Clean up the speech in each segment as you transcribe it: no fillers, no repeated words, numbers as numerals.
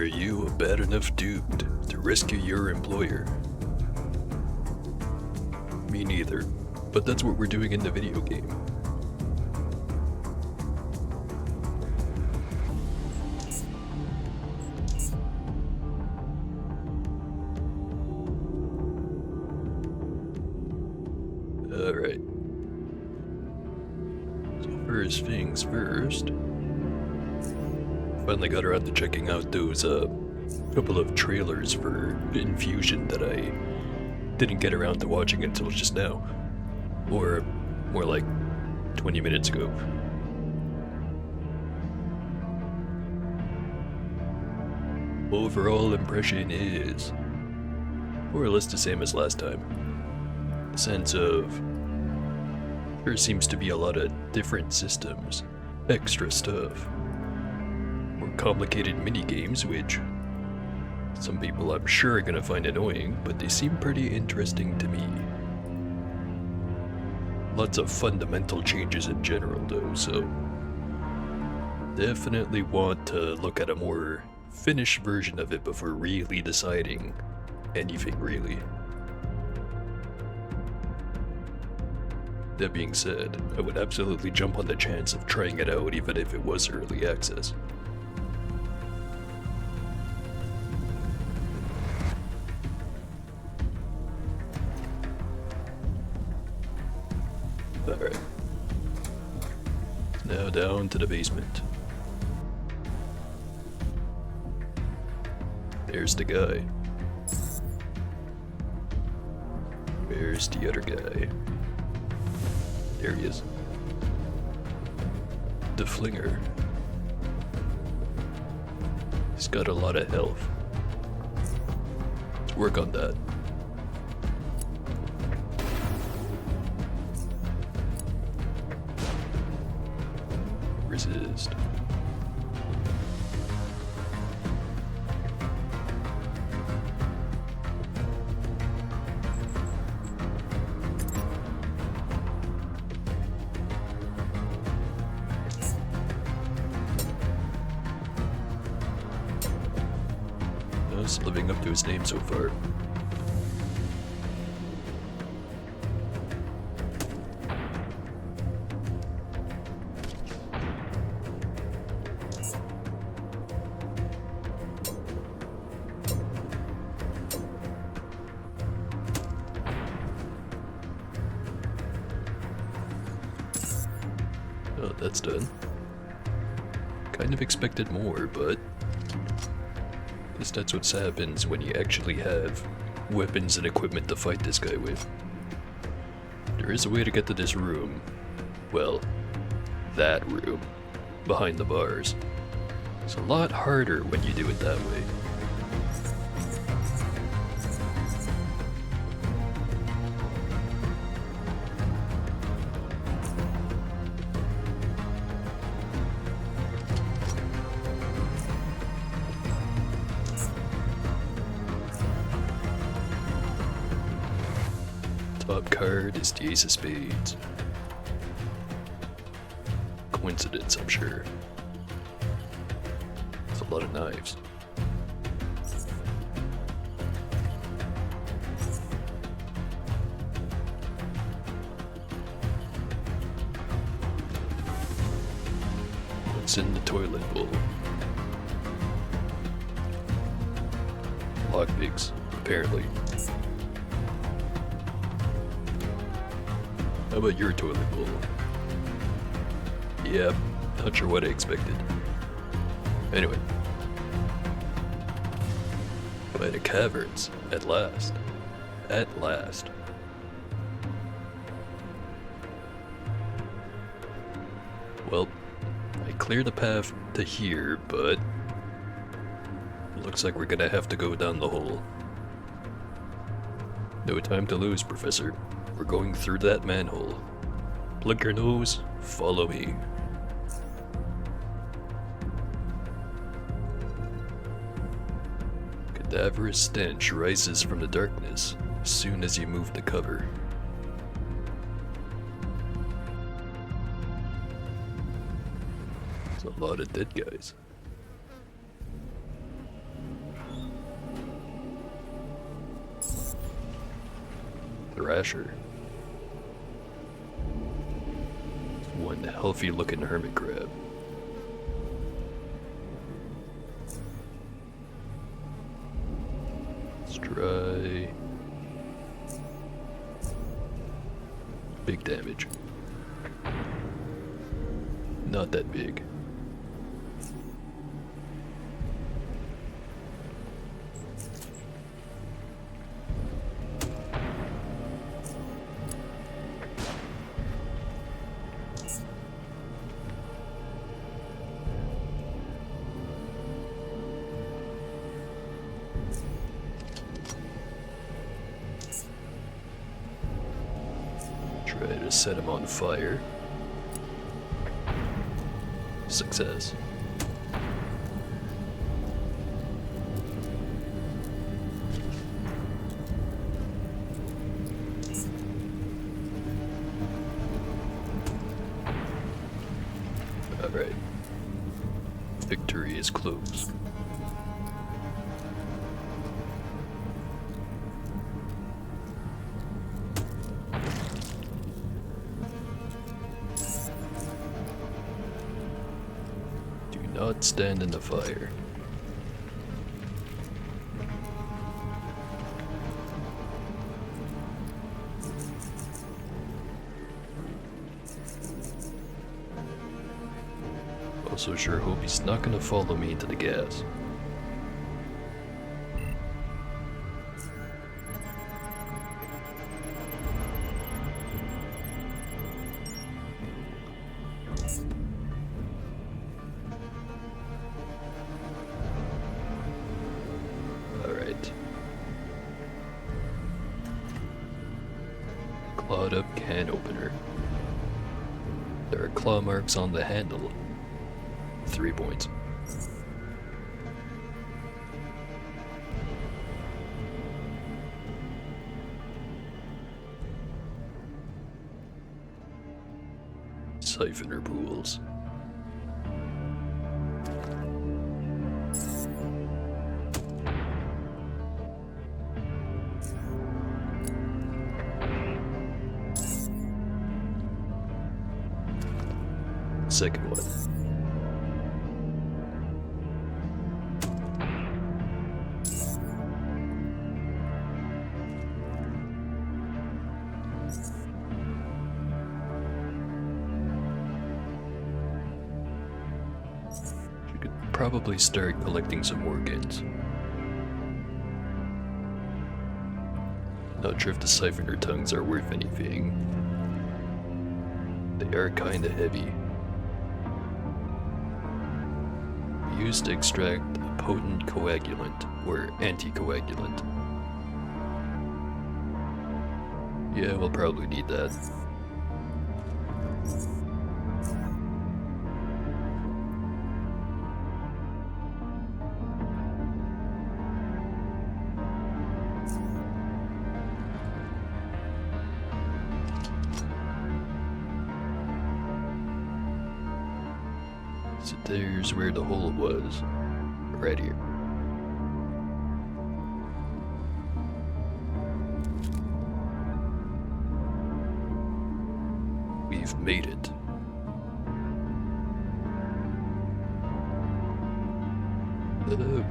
you a bad enough dude to rescue your employer? Me neither, but that's what we're doing in the video game. Alright. So first things first. Finally got around to checking out those couple of trailers for Infusion that I didn't get around to watching until just now. Or more like 20 minutes ago. Overall impression is more or less the same as last time. The sense of there seems to be a lot of different systems, extra stuff, more complicated mini games, which some people I'm sure are gonna find annoying, but they seem pretty interesting to me. Lots of fundamental changes in general though, so definitely want to look at a more finished version of it before really deciding anything really. That being said, I would absolutely jump on the chance of trying it out even if it was early access. Alright. Now down to the basement. There's the guy. Where's the other guy? There he is. The flinger. He's got a lot of health. Let's work on that. Resist. Just living up to his name so far. Oh, that's done. Kind of expected more, but I guess that's what happens when you actually have weapons and equipment to fight this guy with. There is a way to get to this room. Well, that room. Behind the bars. It's a lot harder when you do it that way. Top card is the Ace of Spades. Coincidence, I'm sure. It's a lot of knives. What's in the toilet bowl? Lockpicks, apparently. How about your toilet bowl? Yep, not sure what I expected. Anyway. By the caverns, at last. At last. Well, I cleared the path to here, but looks like we're gonna have to go down the hole. No time to lose, Professor. We're going through that manhole. Plug your nose, follow me. Cadaverous stench rises from the darkness as soon as you move the cover. There's a lot of dead guys. Thrasher. One healthy looking hermit crab. Let's try big damage. Not that big. Try to set him on fire. Success. Alright. Victory is close. Not stand in the fire. Also sure hope he's not gonna follow me into the gas. Clawed up can opener. There are claw marks on the handle. 3 points. Siphoner pools. Second one. You could probably start collecting some organs. Not sure if the siphoner tongues are worth anything. They are kinda heavy. Used to extract a potent coagulant or anticoagulant. Yeah, we'll probably need that. So there's where the hole was, right here. We've made it.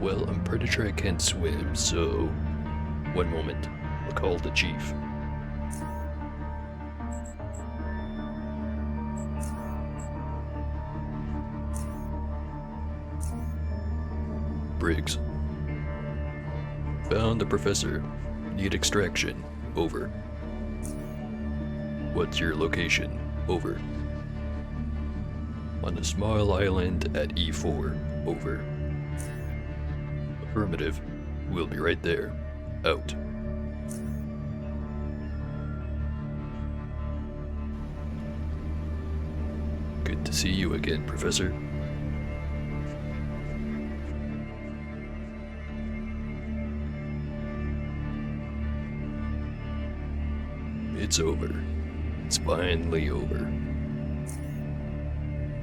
Well, I'm pretty sure I can't swim, so... One moment. I'll call the chief. Briggs. Found the professor. Need extraction. Over. What's your location? Over. On a small island at E4. Over. Affirmative. We'll be right there. Out. Good to see you again, Professor. It's over. It's finally over.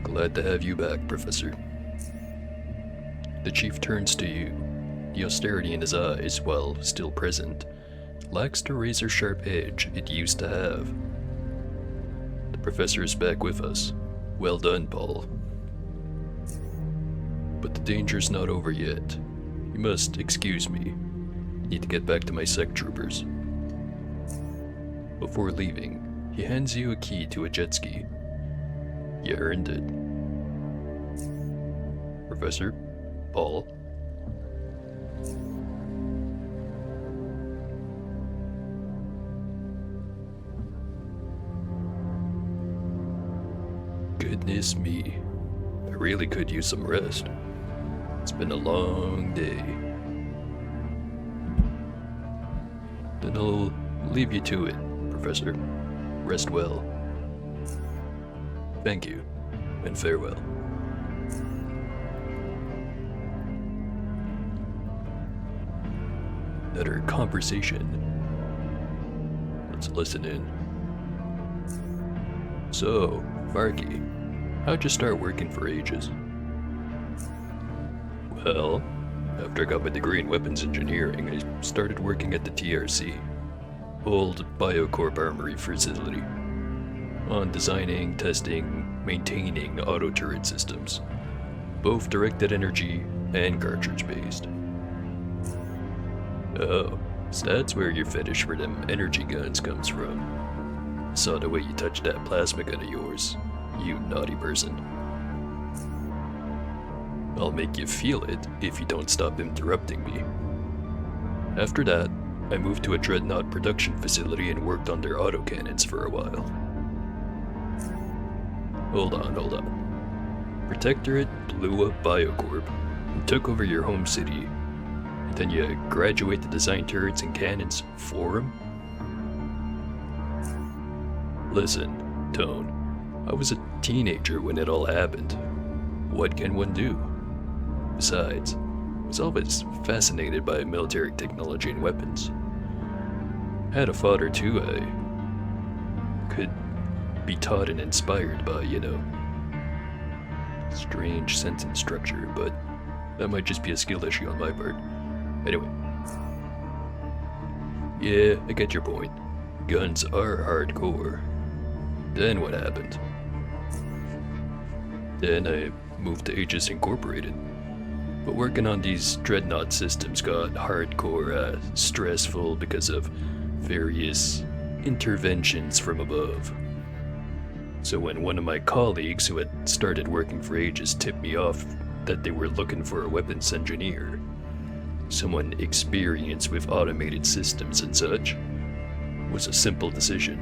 Glad to have you back, Professor. The chief turns to you, the austerity in his eyes, while still present, lacks the razor-sharp edge it used to have. The professor is back with us. Well done, Paul. But the danger's not over yet. You must excuse me. Need to get back to my sec troopers. Before leaving, he hands you a key to a jet ski. You earned it. Professor, Paul. Goodness me. I really could use some rest. It's been a long day. Then I'll leave you to it, Professor. Rest well. Thank you, and farewell. Another conversation. Let's listen in. So, Marky, how'd you start working for Aegis? Well, after I got my degree in weapons engineering, I started working at the TRC, old Biocorp Armory facility, on designing, testing, maintaining auto turret systems, both directed energy and cartridge based. Oh, so that's where your fetish for them energy guns comes from. I saw the way you touched that plasma gun of yours, you naughty person. I'll make you feel it if you don't stop interrupting me. After that, I moved to a Dreadnought production facility and worked on their autocannons for a while. Hold on. Protectorate blew up Biocorp and took over your home city. And then you graduate to design turrets and cannons for them? Listen, Tone, I was a teenager when it all happened. What can one do? Besides, I was always fascinated by military technology and weapons. Had a father too I could be taught and inspired by, you know. Strange sentence structure, but that might just be a skill issue on my part. Anyway. Yeah, I get your point. Guns are hardcore. Then what happened? Then I moved to Aegis Incorporated. But working on these Dreadnought systems got hardcore stressful because of various interventions from above. So when one of my colleagues who had started working for Aegis tipped me off that they were looking for a weapons engineer, someone experienced with automated systems and such, it was a simple decision.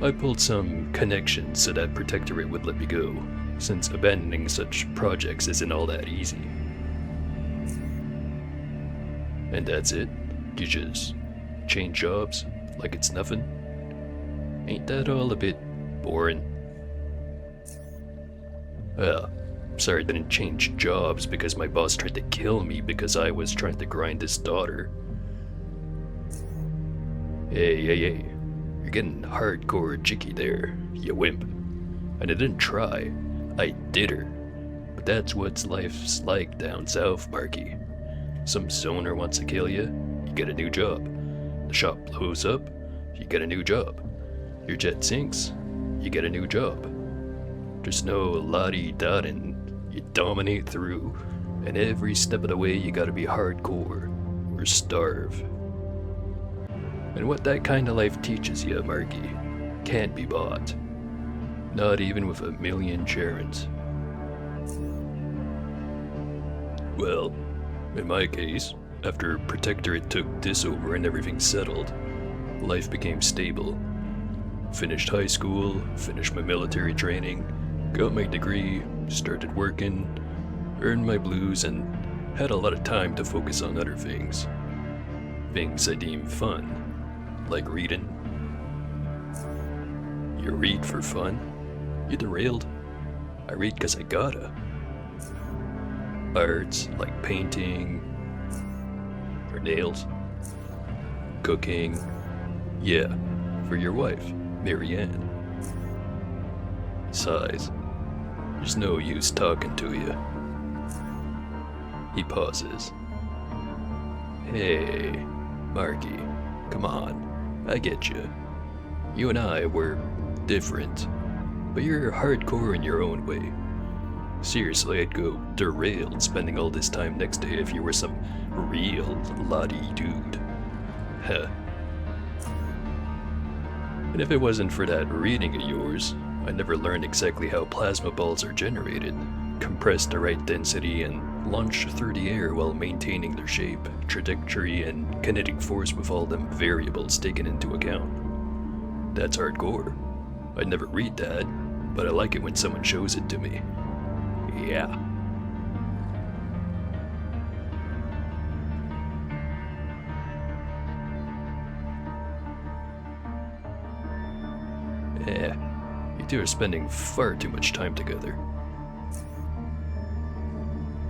I pulled some connections so that Protectorate would let me go, since abandoning such projects isn't all that easy. And that's it? You just change jobs like it's nothing? Ain't that all a bit boring? Well, sorry I didn't change jobs because my boss tried to kill me because I was trying to grind his daughter. Hey, you're getting hardcore jicky there, you wimp. And I didn't try, I did her. But that's what life's like down south, Marky. Some zoner wants to kill you, you get a new job. The shop blows up, you get a new job. Your jet sinks, you get a new job. There's no la-di-da-din, you dominate through, and every step of the way you gotta be hardcore, or starve. And what that kind of life teaches you, Marky, can't be bought. Not even with $1 million Charons. Well, in my case, after Protectorate took this over and everything settled, life became stable. Finished high school, finished my military training, got my degree, started working, earned my blues, and had a lot of time to focus on other things. Things I deem fun, like reading. You read for fun? You derailed? I read 'cause I gotta. Arts, like painting, or nails. Cooking. Yeah, for your wife, Marianne. Sighs. There's no use talking to you. He pauses. Hey, Marky, come on. I get you. You and I were different, but you're hardcore in your own way. Seriously, I'd go derailed spending all this time next to you if you were some real lottie dude. Huh. And if it wasn't for that reading of yours, I never learned exactly how plasma balls are generated, compressed to right density, and launched through the air while maintaining their shape, trajectory, and kinetic force with all them variables taken into account. That's hardcore. I'd never read that, but I like it when someone shows it to me. Yeah. Yeah, you two are spending far too much time together.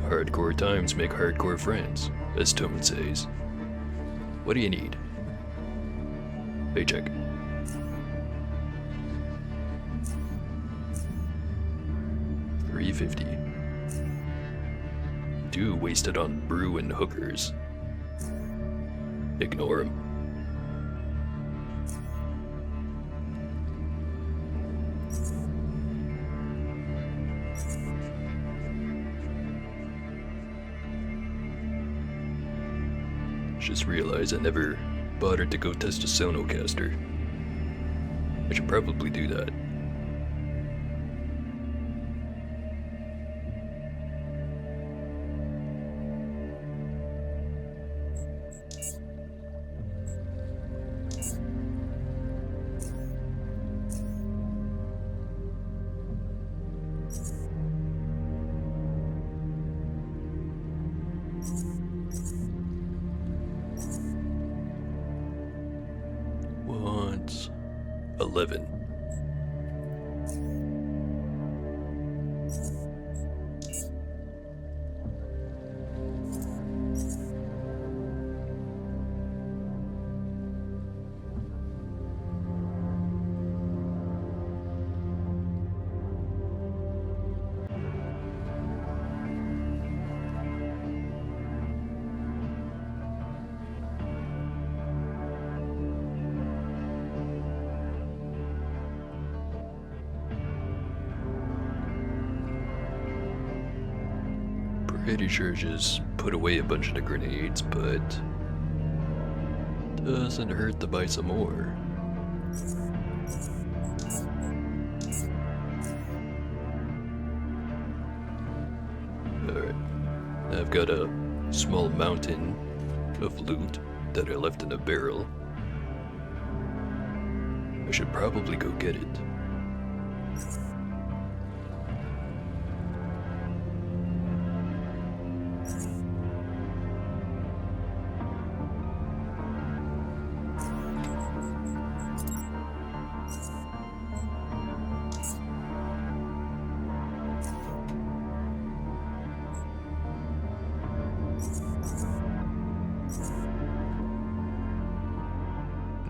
Hardcore times make hardcore friends, as Tone says. What do you need? Paycheck. $3.50. Do waste it on brew and hookers. Ignore him. Just realized I never bothered to go test a Sonocaster. I should probably do that. What's 11? Pretty sure just put away a bunch of the grenades, but doesn't hurt to buy some more. Alright, I've got a small mountain of loot that I left in a barrel. I should probably go get it.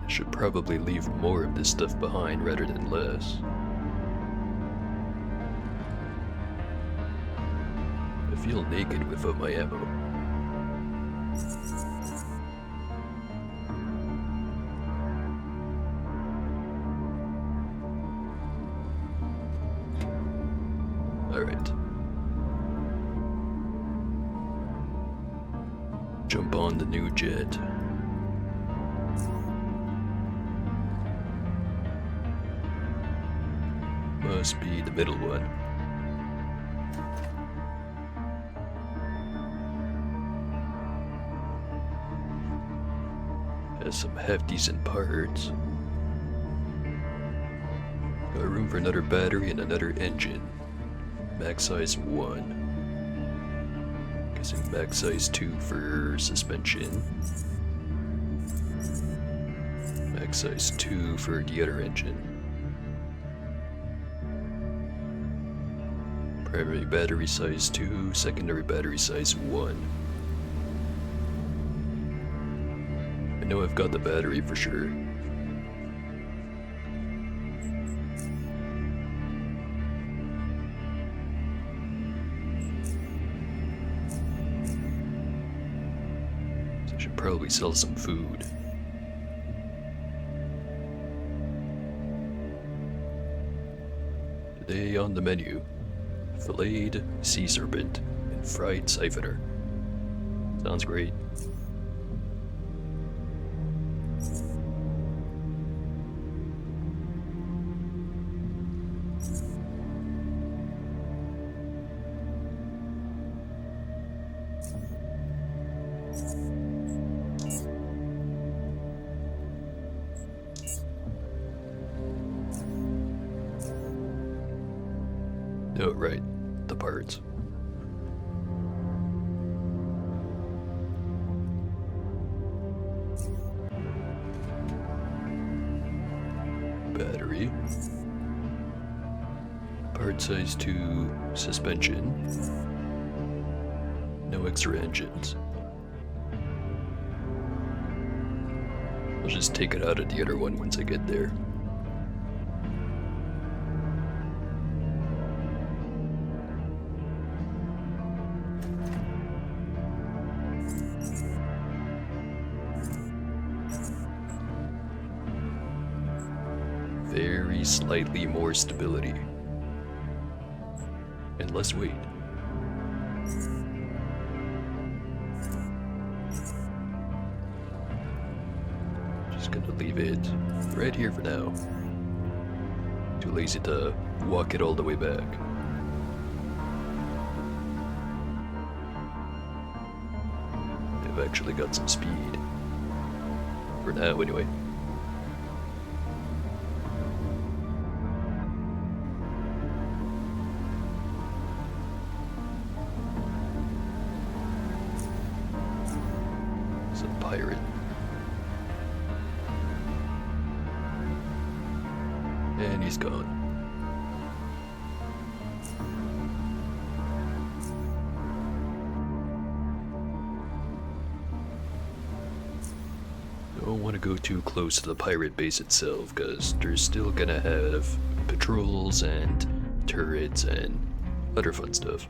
Should probably leave more of this stuff behind rather than less. I feel naked without my ammo. Alright. Jump on the new jet. Must be the middle one. Has some half-decent parts. Got room for another battery and another engine. Max size 1. Guessing max size 2 for suspension. Max size 2 for the other engine. Primary battery size 2, secondary battery size 1. I know I've got the battery for sure. So I should probably sell some food. Today on the menu, filleted sea serpent and fried siphoner. Sounds great. Oh, right. The parts. Battery. Part size 2 suspension. No extra engines. I'll just take it out of the other one once I get there. Very slightly more stability. And less weight. Just gonna leave it right here for now. Too lazy to walk it all the way back. I've actually got some speed. For now, anyway. Pirate. And he's gone. Don't want to go too close to the pirate base itself, because they're still gonna have patrols and turrets and other fun stuff.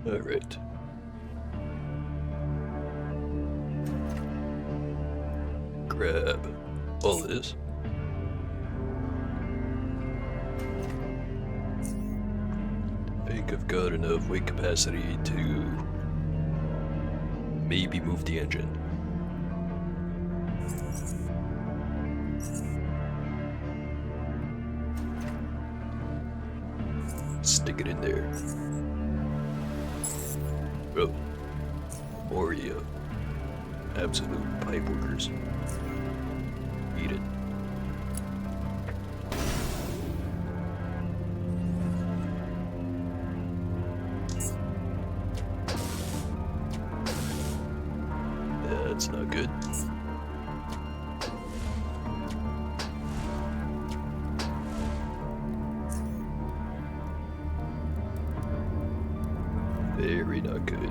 Alright. Grab all this. I think I've got enough weight capacity to maybe move the engine. Stick it in there. Oh, Oreo. Absolute pipe workers. Eat it. That's not good. Very not good.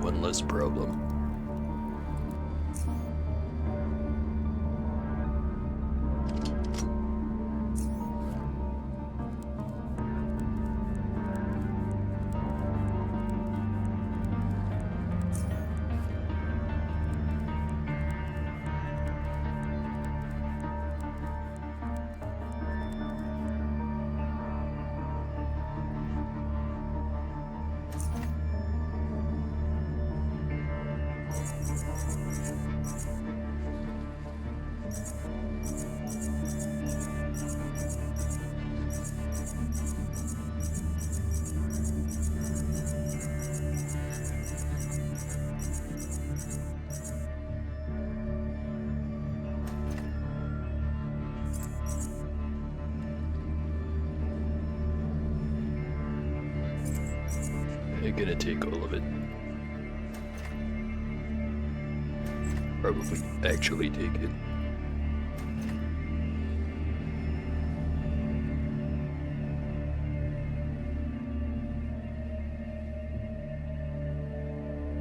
One less problem. ain't gonna take all of it. Probably actually take it.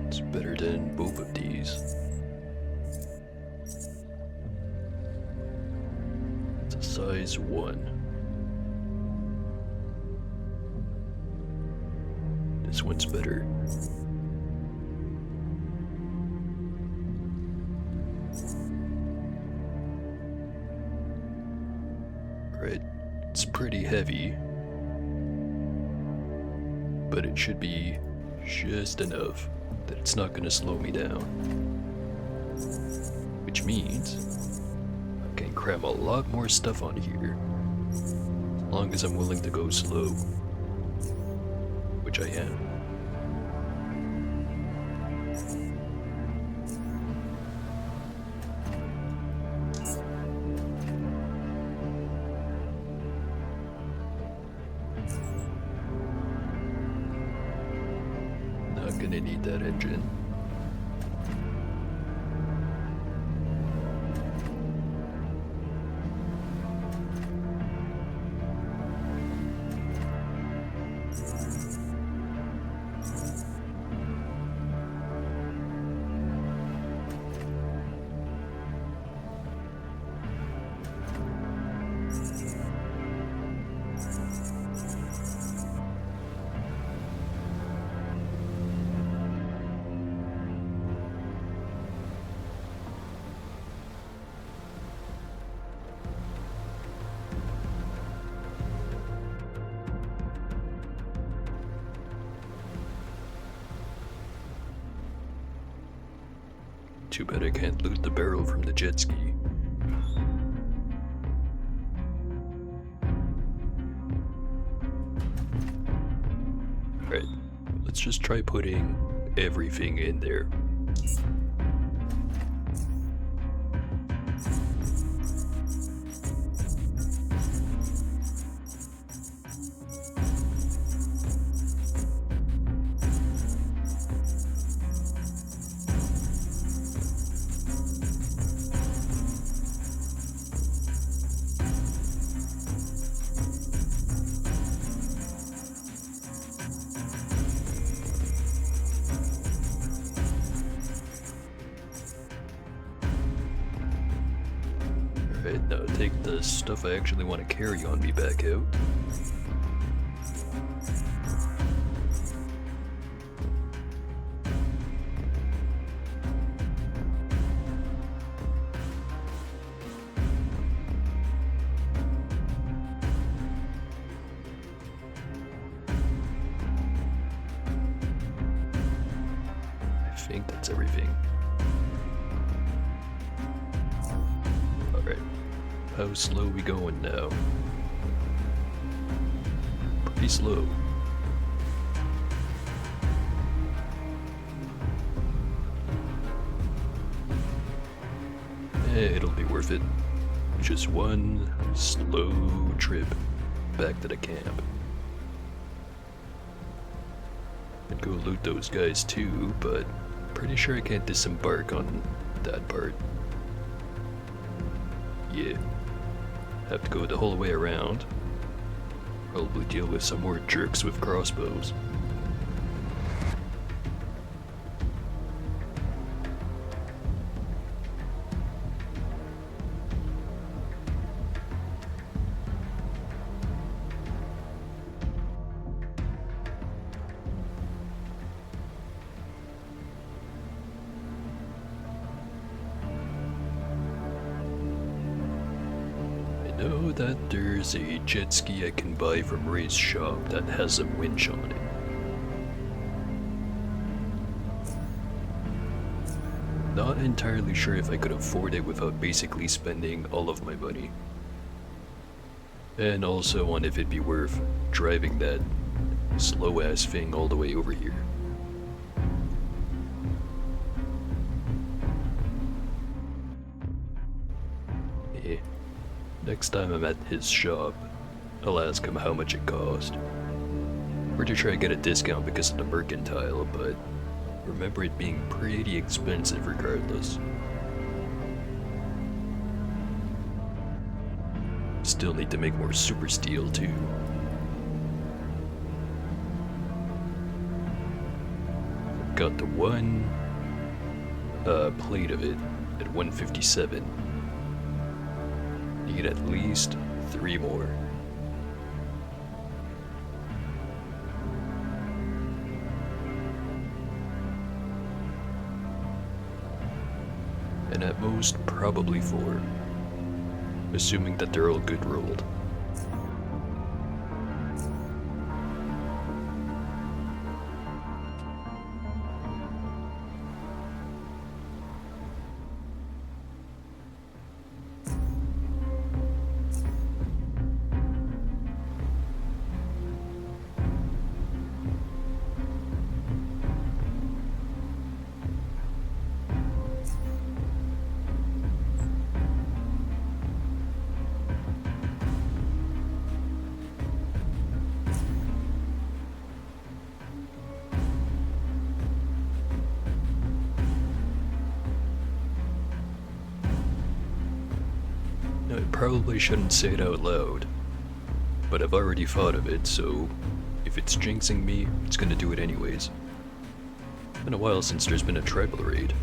It's better than both of these. It's a size 1. This one's better. Right, it's pretty heavy, but it should be just enough that it's not gonna slow me down. Which means I can cram a lot more stuff on here, as long as I'm willing to go slow, which I am. Not gonna need that engine. Too bad I can't loot the barrel from the jet ski. Alright, let's just try putting everything in there. Alright, now take the stuff I actually want to carry on me back out. I think that's everything. Alright, how slow we going now? Pretty slow. It'll be worth it. Just one slow trip back to the camp. I'd go loot those guys too, but pretty sure I can't disembark on that part. Yeah. Have to go the whole way around. Probably deal with some more jerks with crossbows. I know that there's a jet ski I can buy from Ray's shop that has a winch on it. Not entirely sure if I could afford it without basically spending all of my money. And also on if it'd be worth driving that slow ass thing all the way over here. Eh. Next time I'm at his shop, I'll ask him how much it cost. Or to try to get a discount because of the mercantile, but remember it being pretty expensive regardless. Still need to make more super steel too. Got the one plate of it at 157. Need at least 3 more. And at most, probably 4. Assuming that they're all good rolled. I probably shouldn't say it out loud, but I've already thought of it, so if it's jinxing me, it's gonna do it anyways. It's been a while since there's been a tribal raid.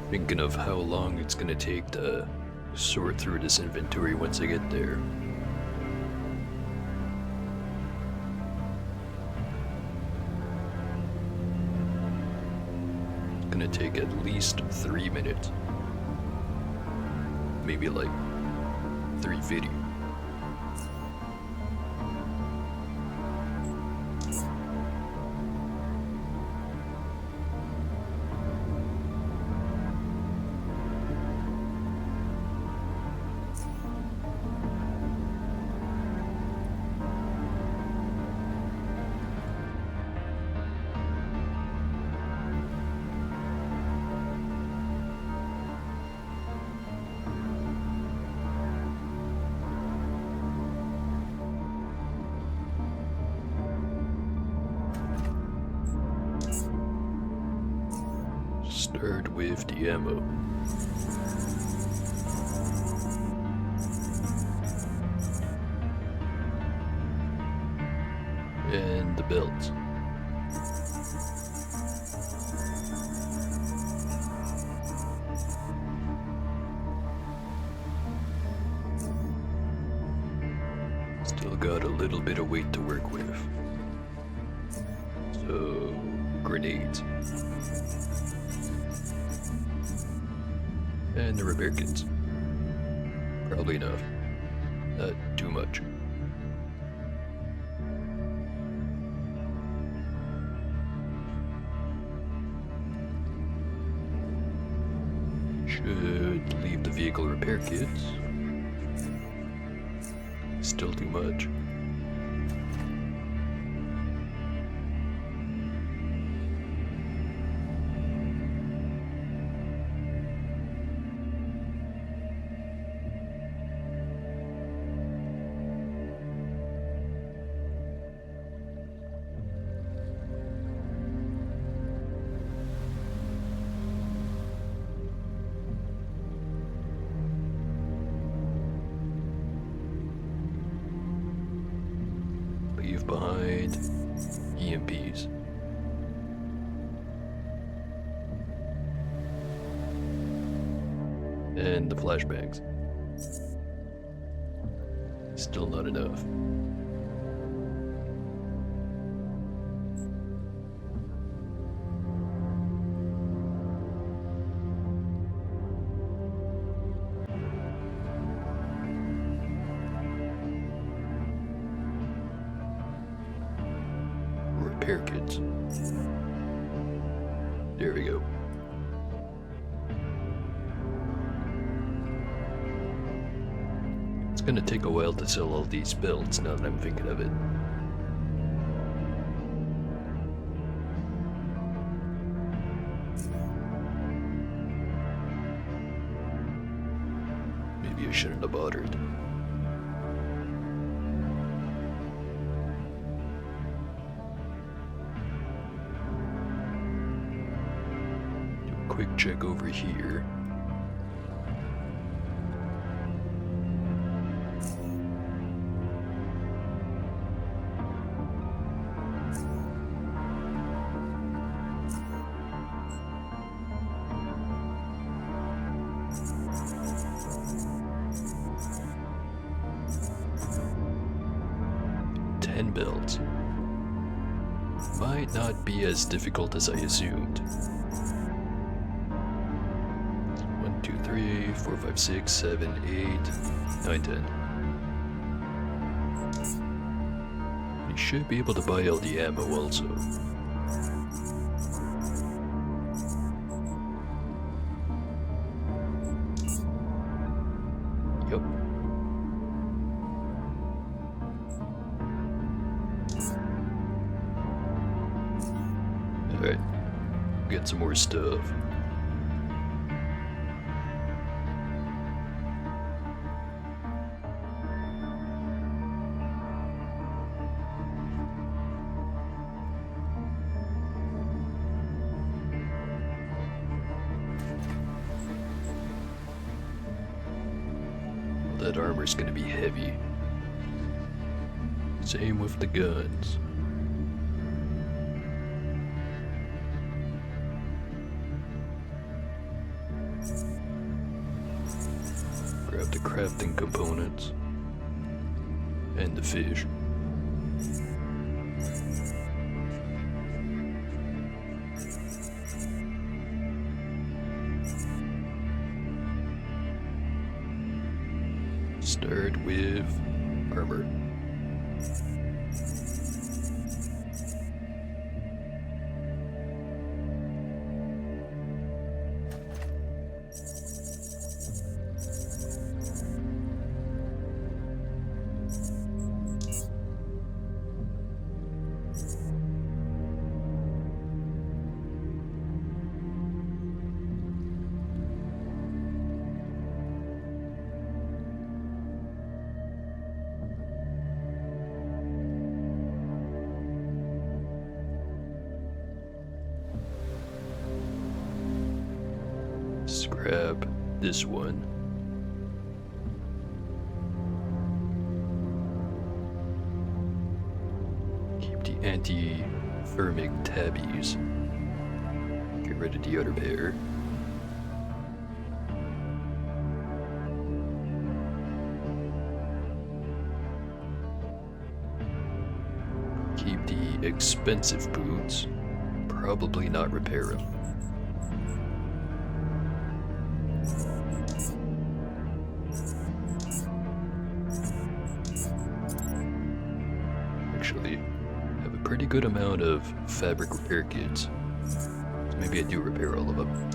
Thinking of how long it's gonna take to sort through this inventory once I get there. It's gonna take at least 3 minutes. Maybe like 350. Start with the ammo. And the belt. Still got a little bit of weight to work with. So, grenades. And the repair kits. Probably enough. Not too much. Should leave the vehicle repair kits. Still too much. leave behind EMPs. And the flashbangs. Still not enough. Repair kits. There we go. It's gonna take a while to sell all these belts now that I'm thinking of it. Maybe I shouldn't have bothered. Do a quick check over here. Belts. Might not be as difficult as I assumed. 1, 2, 3, 4, 5, 6, 7, 8, 9, 10. You should be able to buy all the ammo also. Yup. Alright, get some more stuff. That armor's gonna be heavy. Same with the guns. Grab the crafting components and the fish. Start with armor. Scrap this one. Keep the anti-thermic tabbies. Get rid of the other pair. Keep the expensive boots. Probably not repair them. Actually, have a pretty good amount of fabric repair kits. So maybe I do repair all of them.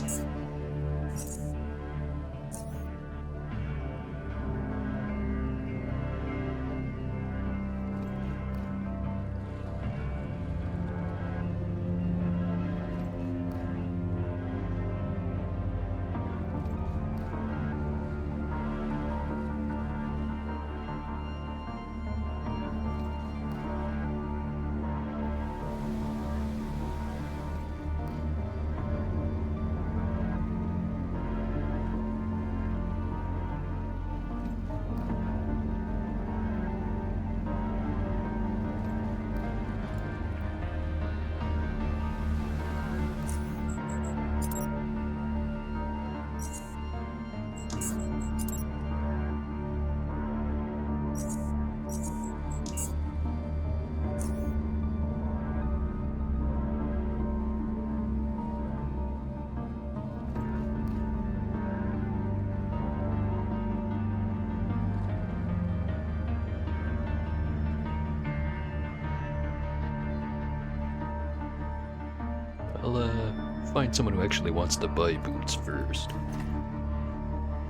Find someone who actually wants to buy boots first.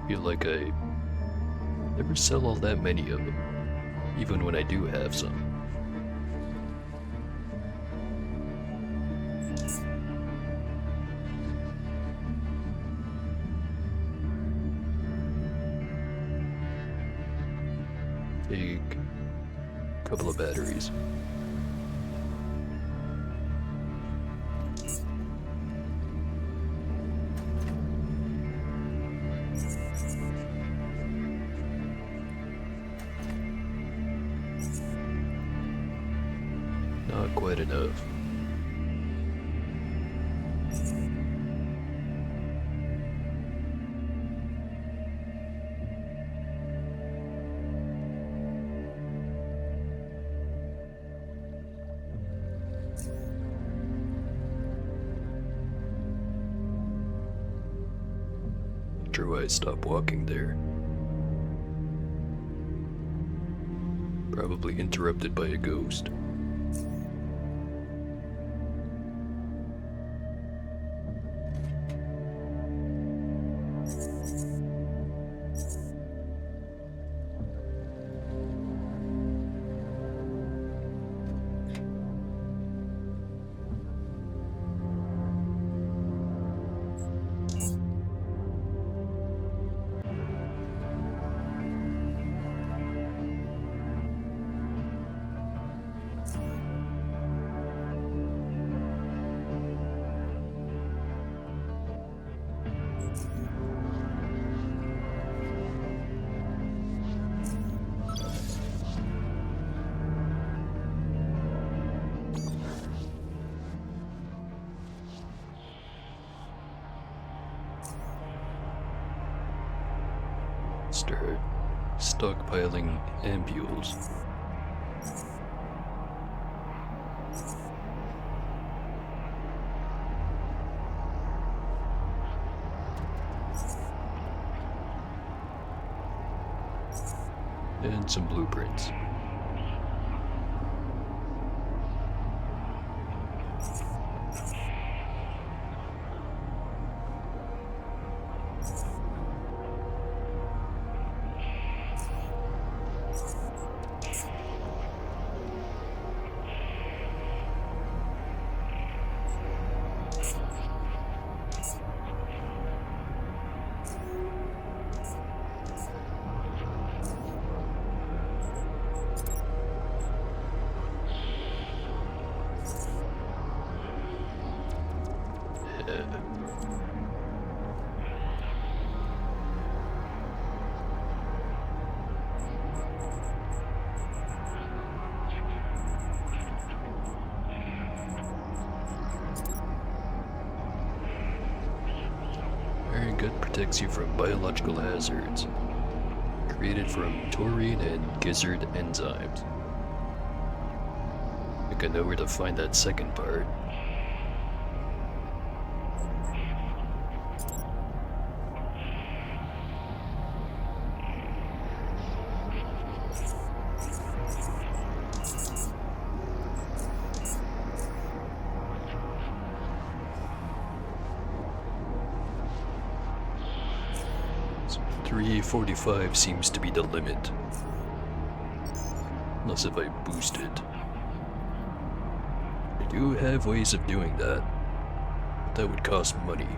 Feel like I never sell all that many of them, even when I do have some. Take a couple of batteries. Not quite enough. After I stopped walking there. Probably interrupted by a ghost. Start stockpiling ampules. And some blueprints. Iron gut protects you from biological hazards. Created from taurine and gizzard enzymes. I think I know where to find that second part. So 345 seems to be the limit. Unless if I boost it. I do have ways of doing that. That would cost money.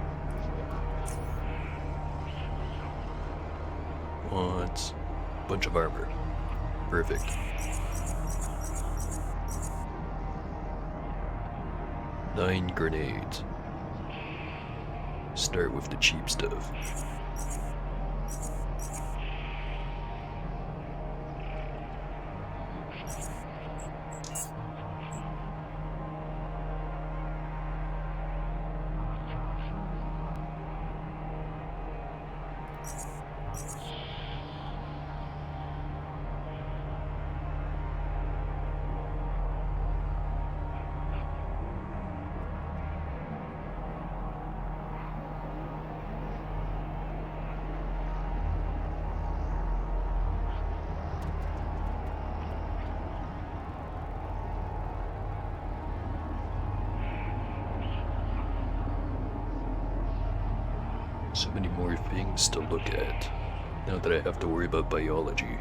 Want a bunch of armor. Perfect. Nine grenades. Start with the cheap stuff. So many more things to look at now that I have to worry about biology.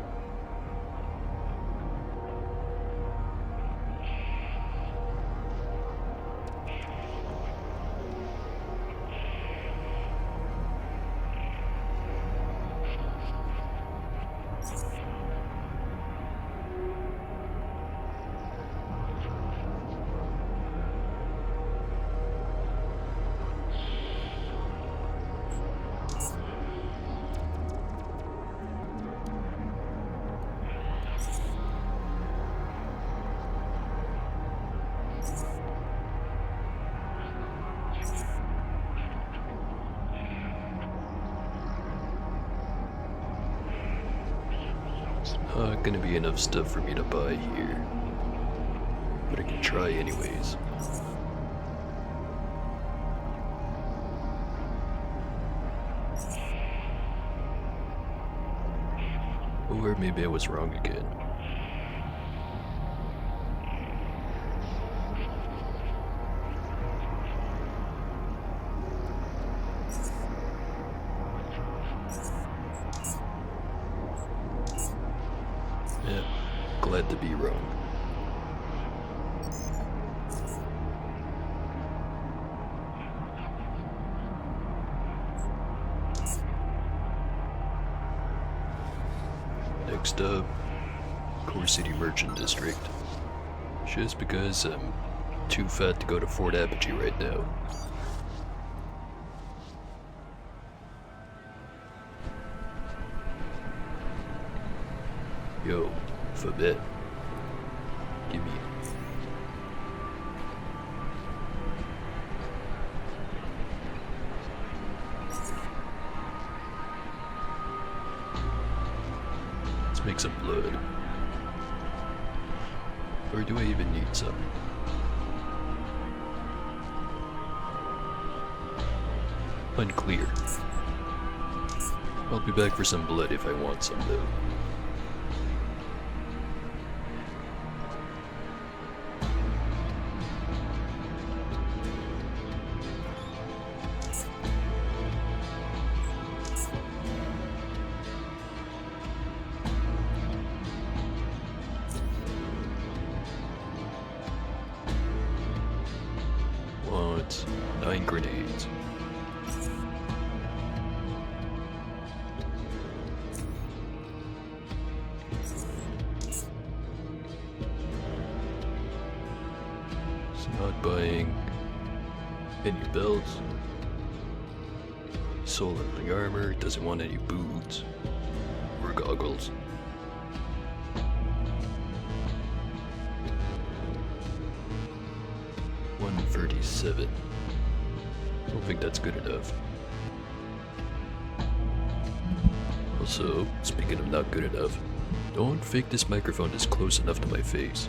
Not gonna be enough stuff for me to buy here, but I can try anyways. Or maybe I was wrong again. Yeah, glad to be wrong. Next up, Core City Merchant District. Just because I'm too fat to go to Fort Apogee right now. Yo, Fabet. Give me. Let's make some blood. Or do I even need some? Unclear. I'll be back for some blood if I want some though. Want 9 grenades. It's not buying any belts. Solar armor, doesn't want any boots or goggles. $137. Don't think that's good enough. Also, speaking of not good enough, don't think this microphone is close enough to my face.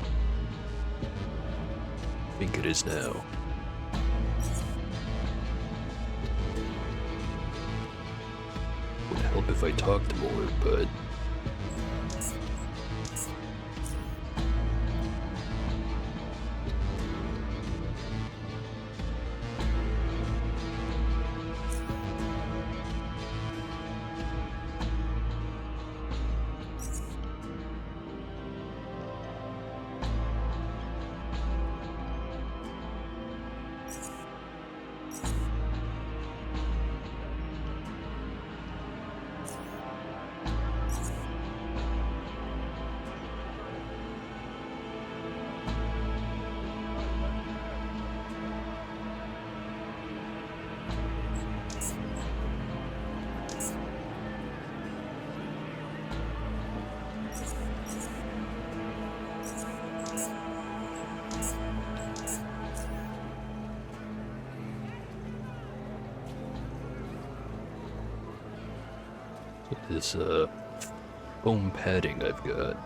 I think it is now. Would help if I talked more, but this foam padding I've got,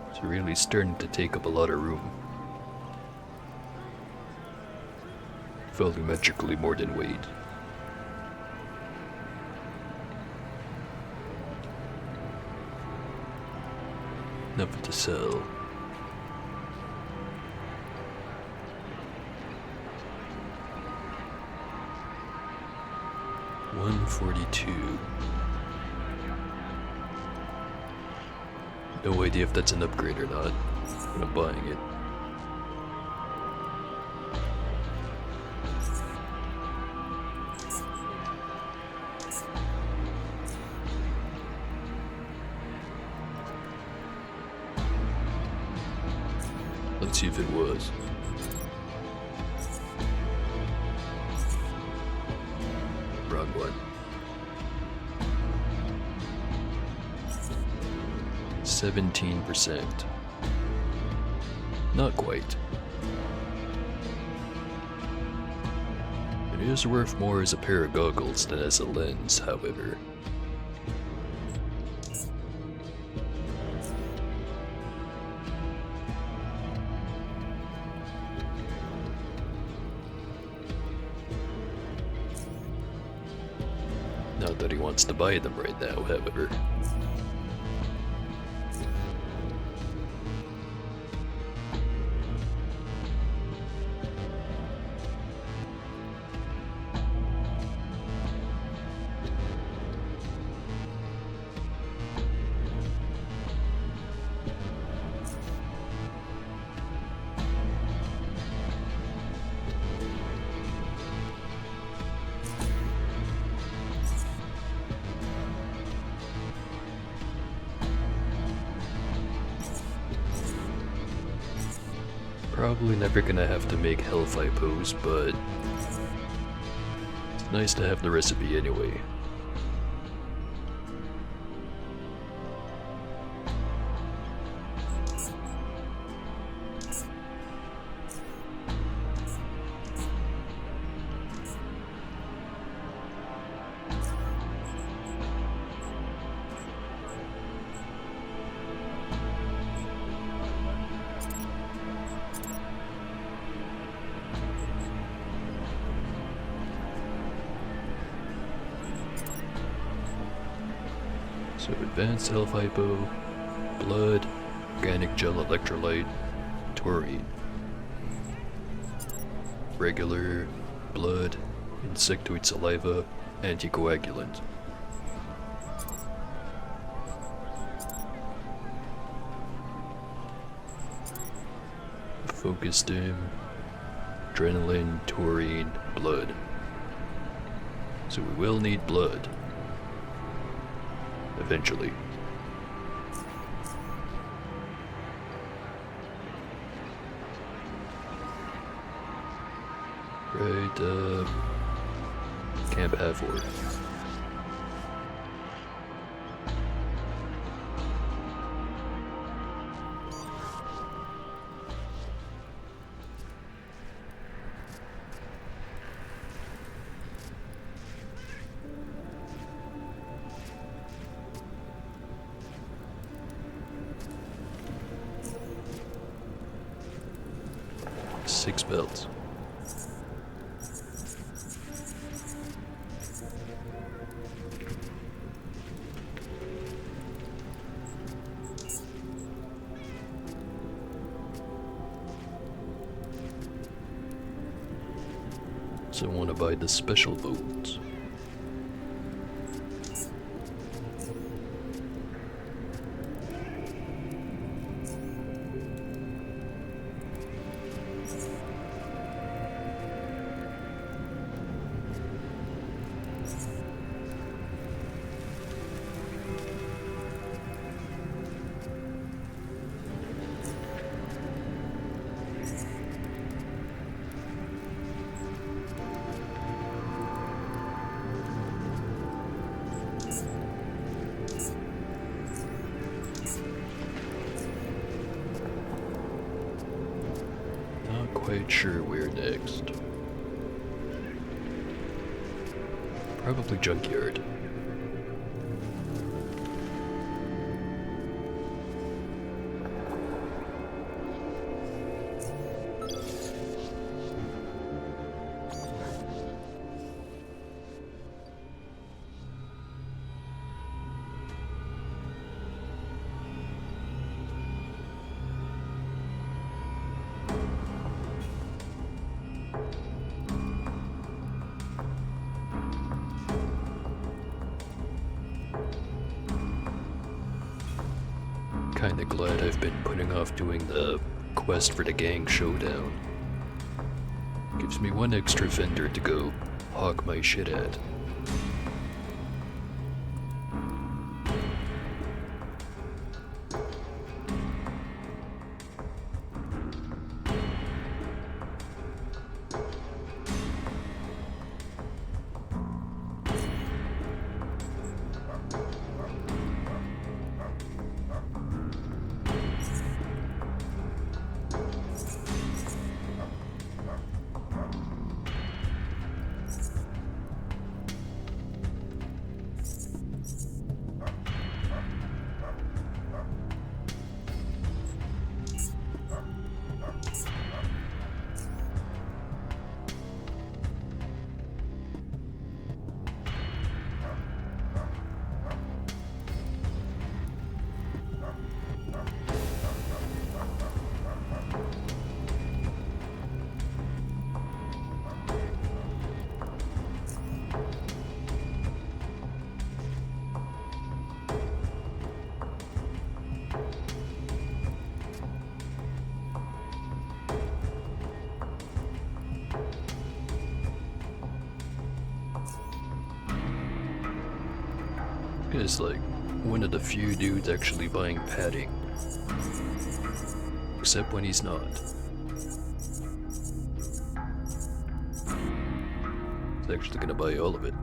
it's really starting to take up a lot of room. Volumetrically more than weight. Enough to sell. 142. No idea if that's an upgrade or not, but I'm buying it. Let's see if it was. Wrong one. 17%. Not quite. It is worth more as a pair of goggles than as a lens, however. Not that he wants to buy them right now, however. Probably never gonna have to make Hellfire pose, but it's nice to have the recipe anyway. So advanced health hypo, blood, organic gel electrolyte, taurine. Regular, blood, insectoid saliva, anticoagulant. Focus stim, adrenaline, taurine, blood. So we will need blood. Eventually. Right, Camp Havord. Six belts. So I want to buy the special votes. Quite sure where next. Probably junkyard. kinda glad I've been putting off doing the quest for the gang showdown. Gives me one extra vendor to go hawk my shit at. Is like one of the few dudes actually buying padding. Except when he's not. He's actually gonna buy all of it.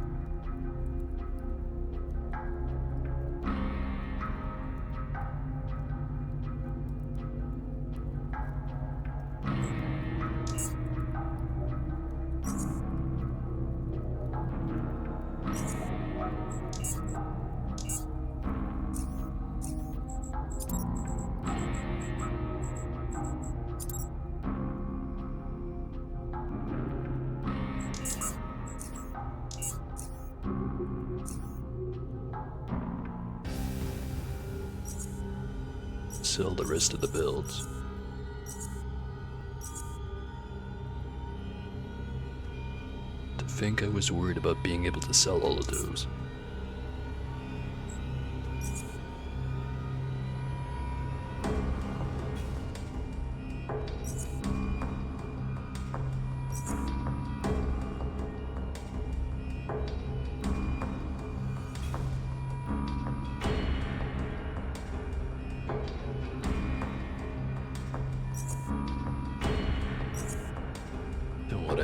Sell the rest of the builds. To think I was worried about being able to sell all of those.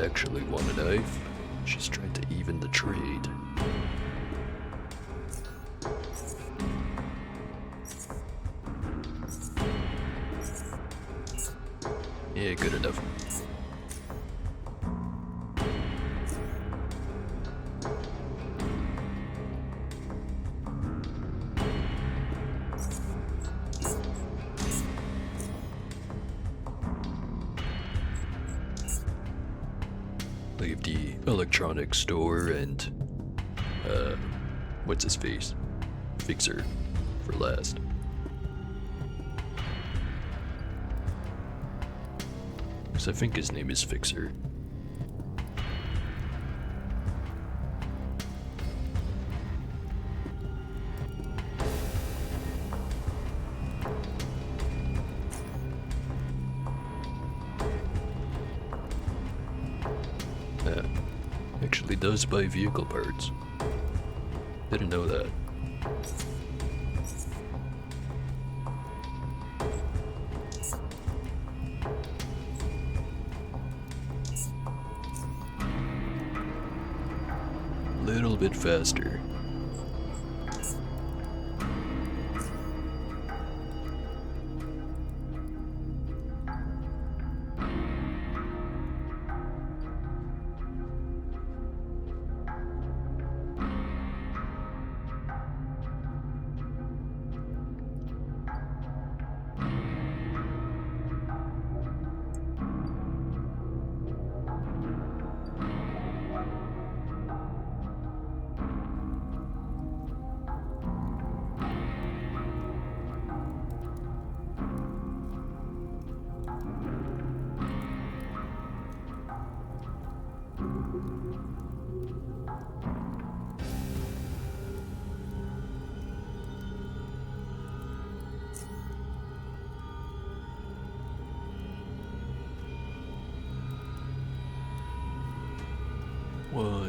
Actually want a knife. She's trying to even the trade. Yeah, good enough. Leave the electronics store and, what's his face? Fixer for last. Because I think his name is Fixer. Actually does buy vehicle parts. Didn't know that. Little bit faster.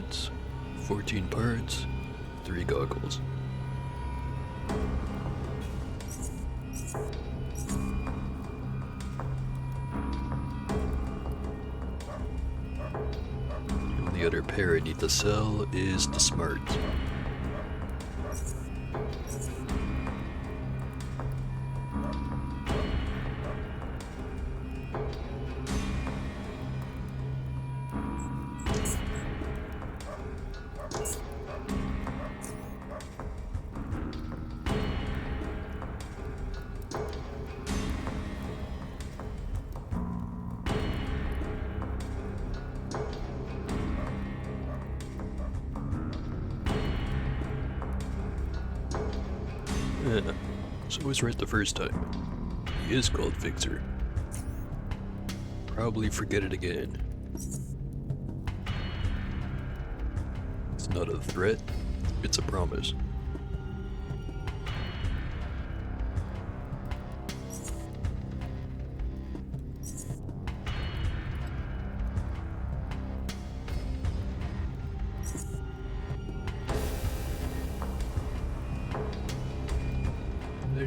ingredients, 14 parts, 3 goggles. The only other pair I need to sell is the smart. So I was right the first time. He is called Fixer. Probably forget it again. It's not a threat, it's a promise.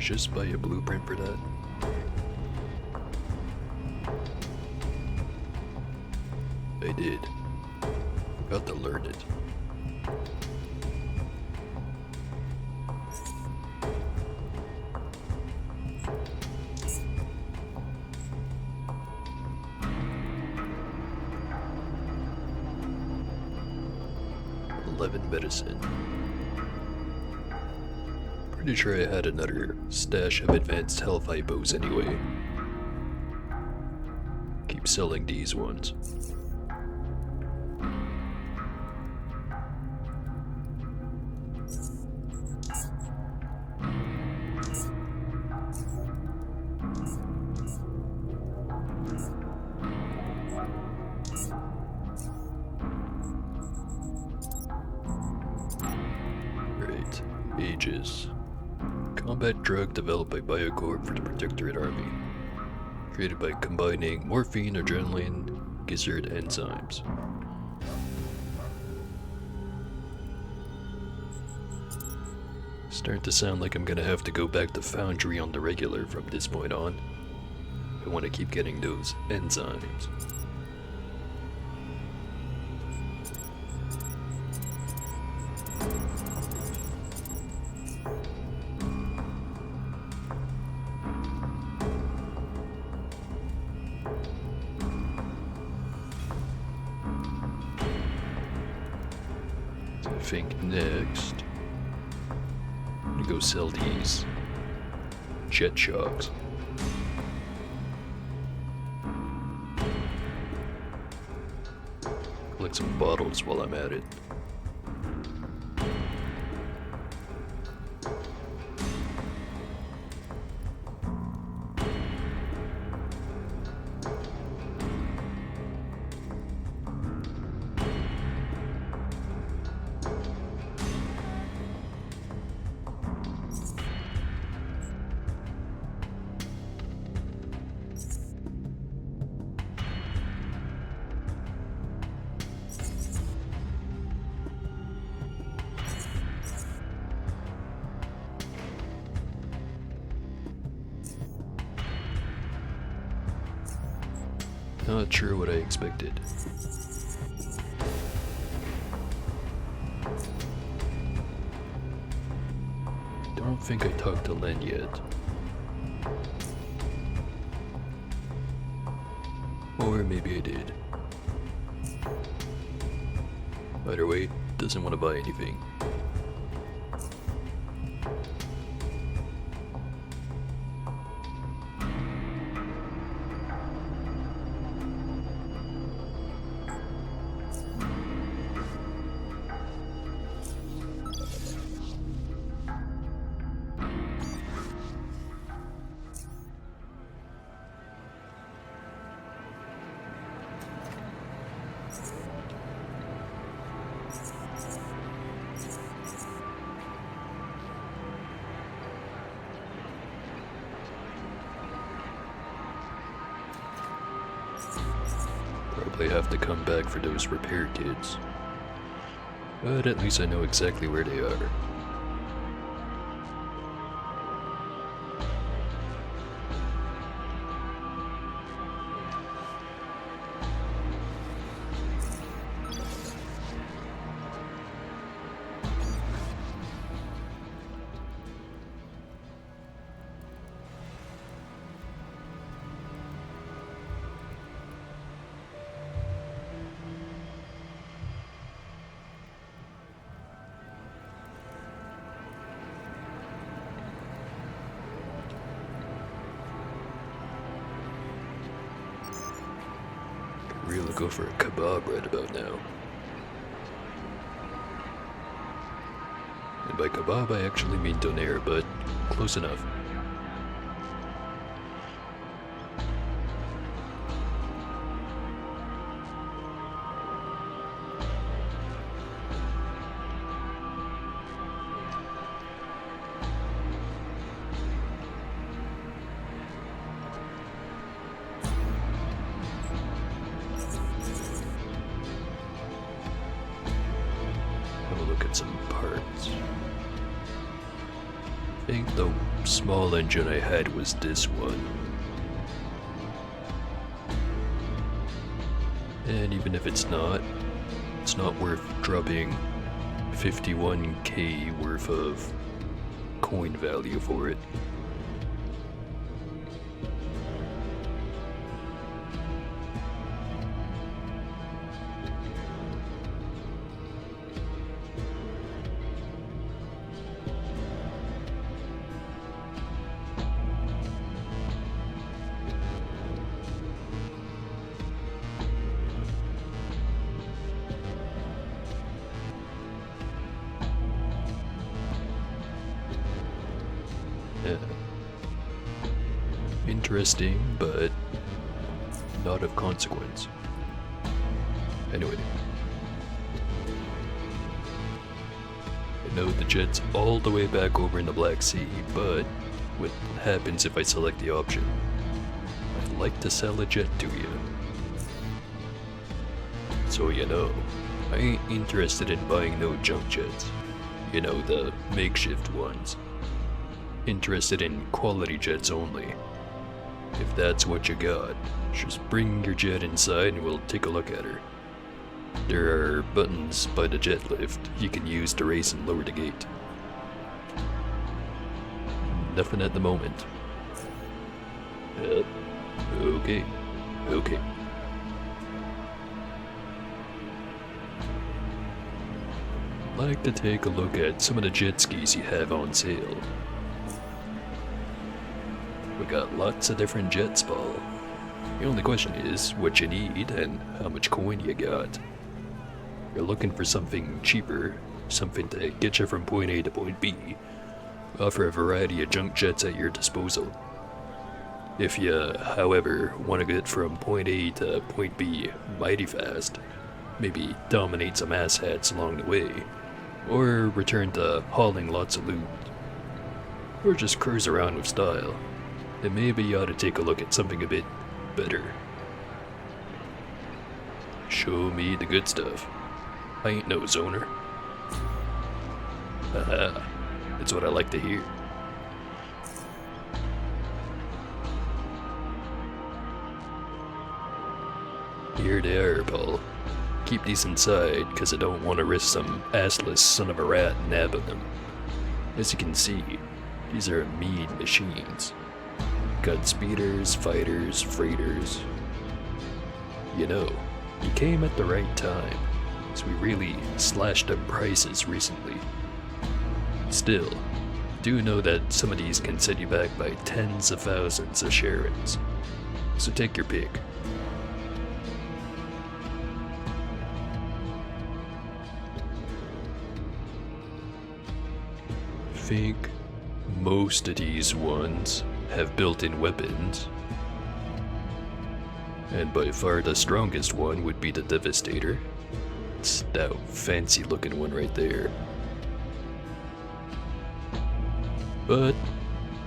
Just buy a blueprint for that. I did. Got to learn it. Medicine. Pretty sure I had another stash of advanced health hypos anyway. Keep selling these ones. Right. Ages. Combat drug developed by Biocorp for the Protectorate Army. Created by combining morphine, adrenaline, gizzard enzymes. Starting to sound like I'm gonna have to go back to Foundry on the regular from this point on. I want to keep getting those enzymes. I think next, I'm gonna go sell these jet shocks. Collect some bottles while I'm at it. Not sure what I expected. Don't think I talked to Len yet. Or maybe I did. Either way, doesn't want to buy anything. Probably have to come back for those repair kits. But at least I know exactly where they are. Really go for a kebab right about now. And by kebab I actually mean donair, but close enough. Have a look at some parts. I think the small engine I had was this one. And even if it's not worth dropping 51k worth of coin value for it. Yeah. Interesting, but not of consequence. Anyway. I know the jet's all the way back over in the Black Sea, but what happens if I select the option? I'd like to sell a jet to you. So you know, I ain't interested in buying no junk jets. You know, the makeshift ones. Interested in quality jets only. If that's what you got, just bring your jet inside and we'll take a look at her. There are buttons by the jet lift you can use to raise and lower the gate. Nothing at the moment. Okay. Like to take a look at some of the jet skis you have on sale. We got lots of different jets, Paul. The only question is what you need and how much coin you got. You're looking for something cheaper, something to get you from point A to point B. Offer a variety of junk jets at your disposal. If you, however, want to get from point A to point B mighty fast, maybe dominate some asshats along the way, or return to hauling lots of loot, or just cruise around with style, then maybe you ought to take a look at something a bit better. Show me the good stuff. I ain't no zoner. Haha, that's what I like to hear. Here they are, Paul. Keep these inside, cause I don't want to risk some assless son of a rat nabbing them. As you can see, these are mean machines. Got speeders, fighters, freighters. You know, you came at the right time, as we really slashed up prices recently. Still, do know that some of these can set you back by tens of thousands of sharons. So take your pick. Think most of these ones have built-in weapons, and by far the strongest one would be the Devastator. It's that fancy looking one right there. But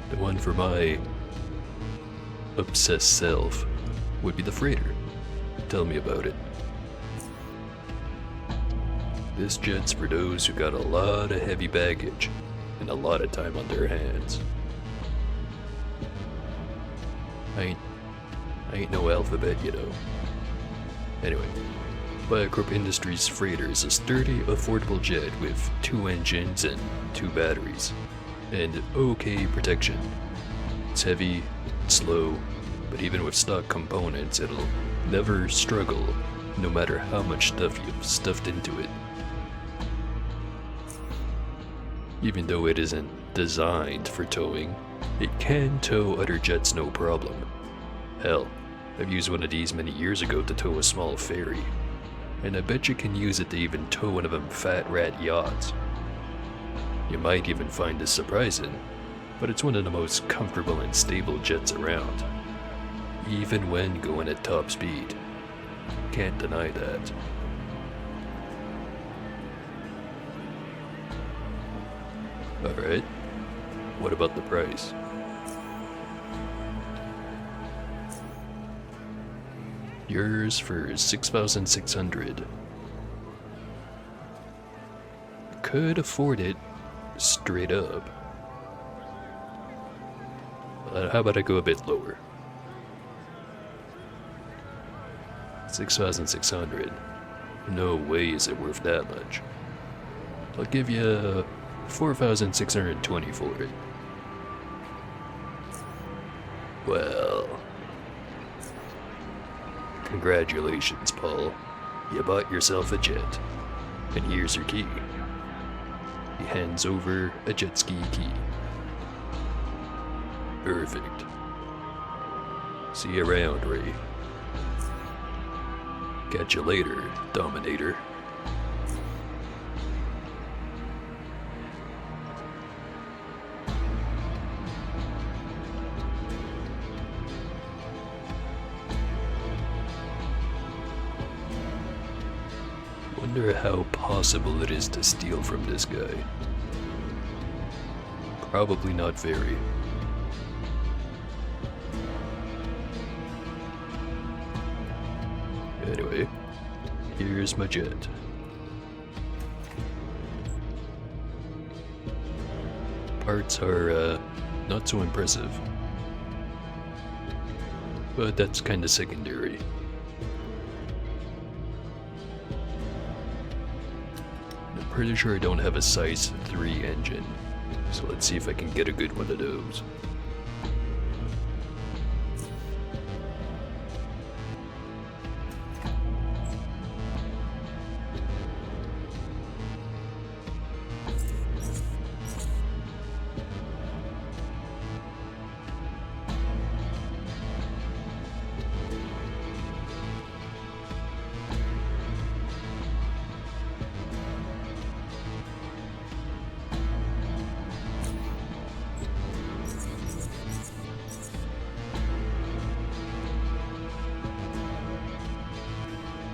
the one for my obsessed self would be the Freighter. Tell me about it. This jet's for those who got a lot of heavy baggage and a lot of time on their hands. I ain't no alphabet, you know. Anyway, Biocorp Industries Freighter is a sturdy, affordable jet with 2 engines and 2 batteries, and okay protection. It's heavy, it's slow, but even with stock components, it'll never struggle, no matter how much stuff you've stuffed into it. Even though it isn't designed for towing, it can tow other jets no problem. Hell, I've used one of these many years ago to tow a small ferry, and I bet you can use it to even tow one of them fat rat yachts. You might even find this surprising, but it's one of the most comfortable and stable jets around, even when going at top speed. Can't deny that. Alright, what about the price? Yours for 6,600. Could afford it straight up. How about I go a bit lower? 6,600. No way is it worth that much. I'll give you 4,620 for it. Well, congratulations, Paul. You bought yourself a jet. And here's your key. He hands over a jet ski key. Perfect. See you around, Ray. Catch you later, Dominator. Wonder how possible it is to steal from this guy. Probably not very. Anyway, here's my jet. Parts are, not so impressive. But that's kinda secondary. I'm pretty sure I don't have a size 3 engine, so let's see if I can get a good one of those.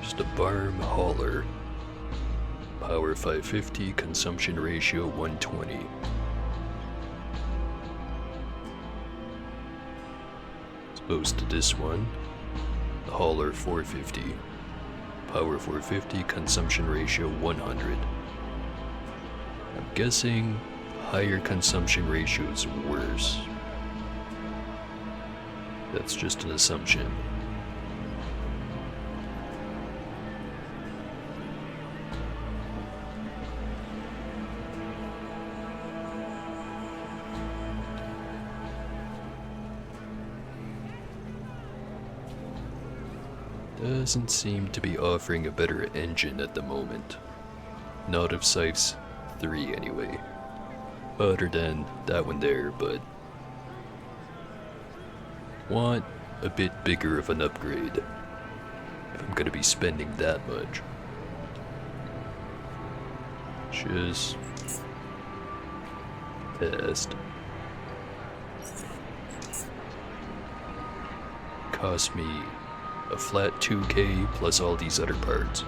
Just a barm hauler. Power 550, consumption ratio 120. As opposed to this one, the hauler 450. Power 450, consumption ratio 100. I'm guessing higher consumption ratio is worse. That's just an assumption. Doesn't seem to be offering a better engine at the moment. Not of size 3 anyway. Other than that one there, but want a bit bigger of an upgrade if I'm gonna be spending that much. Just test. Cost me a flat 2K plus all these other parts.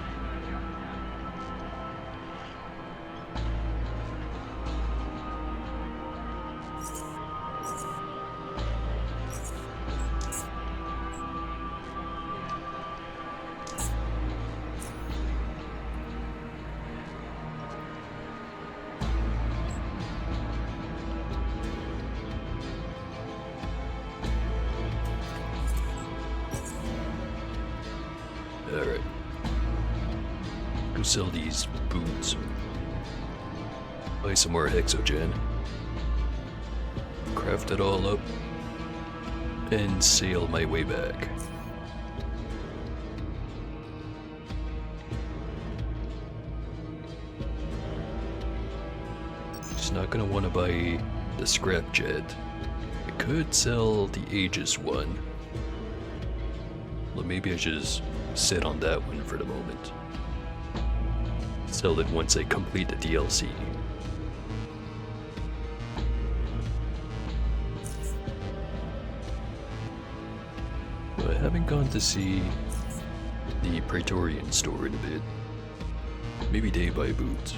go sell these boots. Buy some more hexogen. Craft it all up. And sail my way back. Just not gonna want to buy the scrap jet. I could sell the Aegis one. Well, maybe I should just sit on that one for the moment. Sell it once I complete the DLC. Well, I haven't gone to see the Praetorian store in a bit. Maybe they buy boots.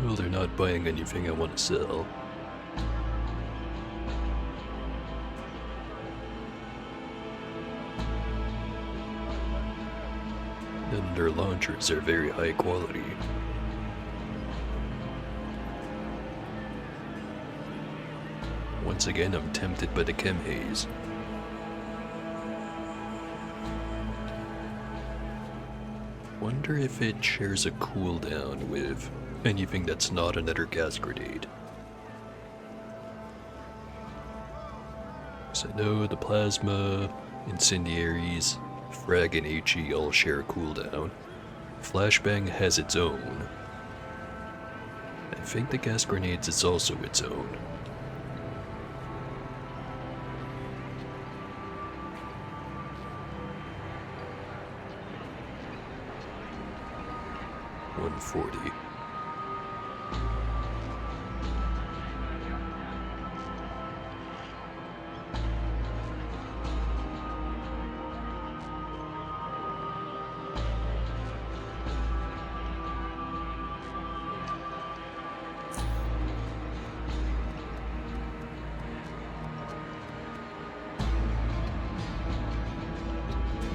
Well, they're not buying anything I want to sell. And their launchers are very high quality. Once again, I'm tempted by the chem haze. Wonder if it shares a cooldown with anything that's not another gas grenade. So I know the plasma, incendiaries, frag and HE all share a cooldown. Flashbang has its own. I think the gas grenades is also its own. $140.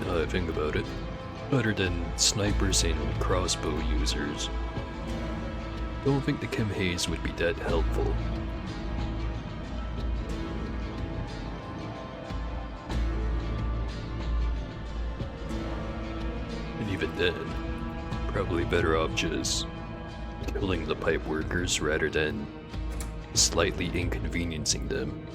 Now that I think about it, other than snipers and crossbow users, don't think the chem haze would be that helpful. And even then, probably better off just killing the pipe workers rather than slightly inconveniencing them.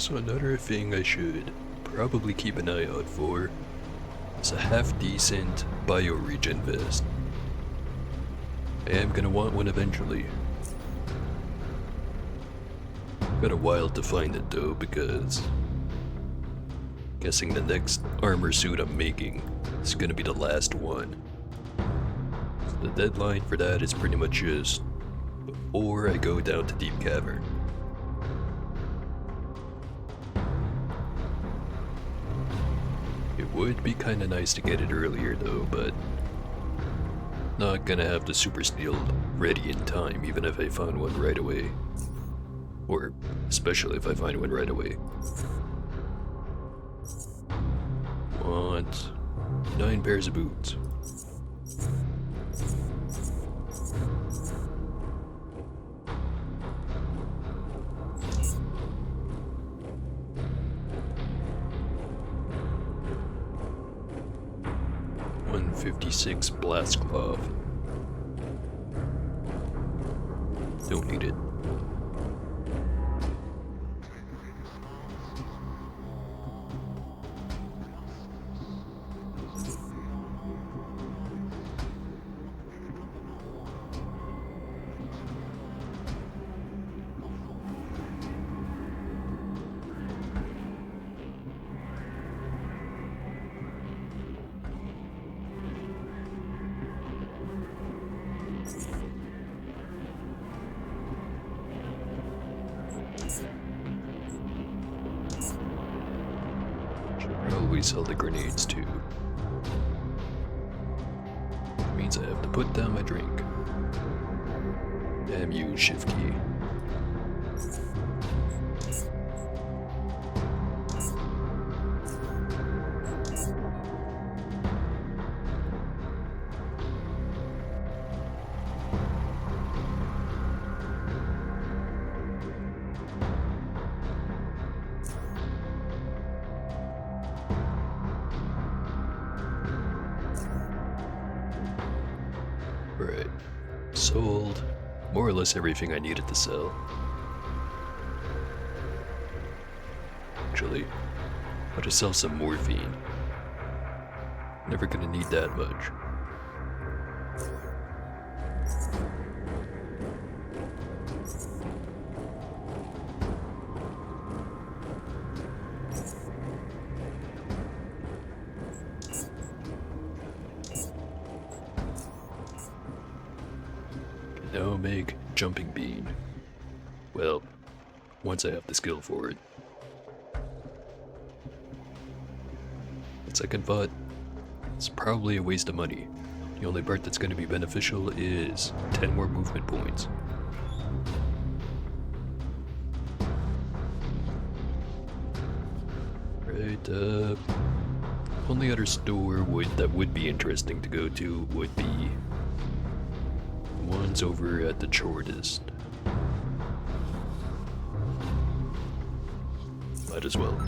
So another thing I should probably keep an eye out for is a half-decent bioregion vest. I am gonna want one eventually. Got a while to find it though, because guessing the next armor suit I'm making is gonna be the last one. So the deadline for that is pretty much just before I go down to Deep Cavern. It would be kinda nice to get it earlier though, but not gonna have the super steel ready in time even if I found one right away. Or especially if I find one right away. Want 9 pairs of boots. $156 blast cloth. Don't need it. Probably sell the grenades too. Means I have to put down my drink. Damn you, shift key. Right. Sold more or less everything I needed to sell. Actually, I'll just sell some morphine. Never gonna need that much. Now make jumping bean. Well, once I have the skill for it. Second thought, it's probably a waste of money. The only part that's going to be beneficial is 10 more movement points. Right, only other store that would be interesting to go to would be ones over at the shortest. Might as well.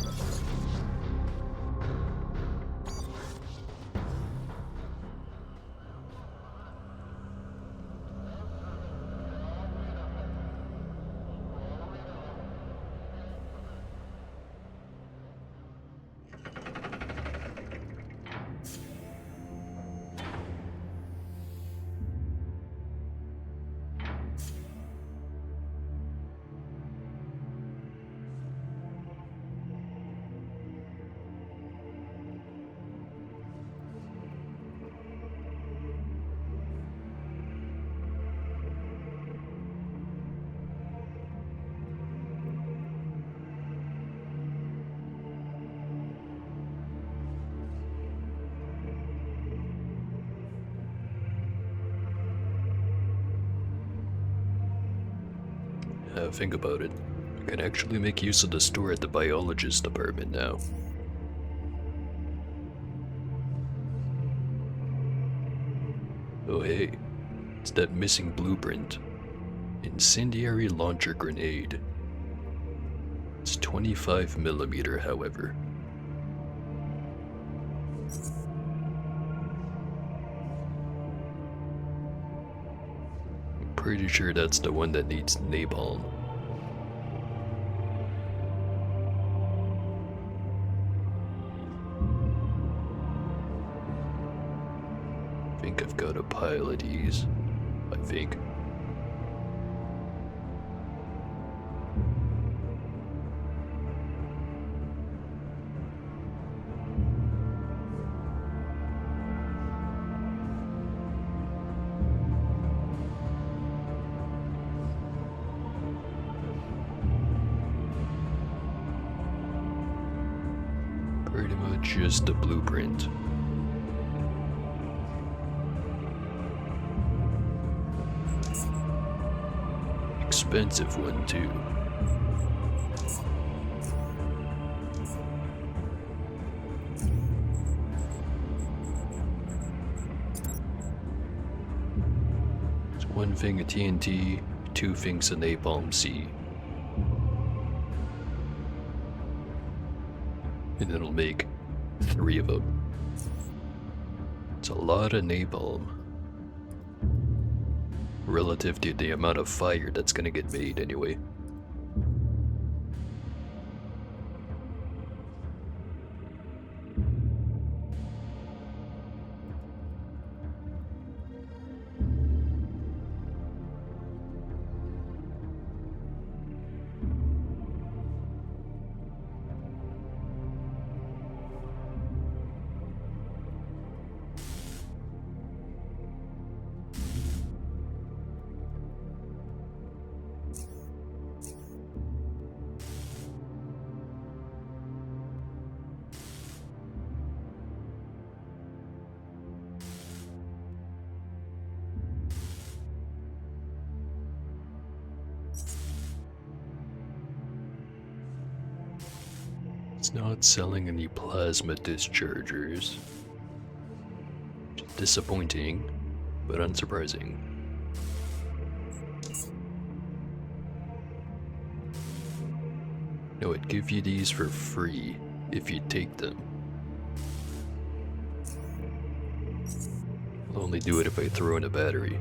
Think about it. I can actually make use of the store at the biologist department now. Oh hey, it's that missing blueprint. Incendiary launcher grenade. It's 25mm, however. I'm pretty sure that's the one that needs napalm. I think I've got a pile of these. I think. Pretty much just a blueprint. Expensive one too. It's one thing of TNT, two things of napalm C. And it'll make 3 of them. It's a lot of napalm. relative to the amount of fire that's gonna get made anyway. It's not selling any plasma dischargers. Disappointing, but unsurprising. No, it'd give you these for free if you take them. I'll only do it if I throw in a battery.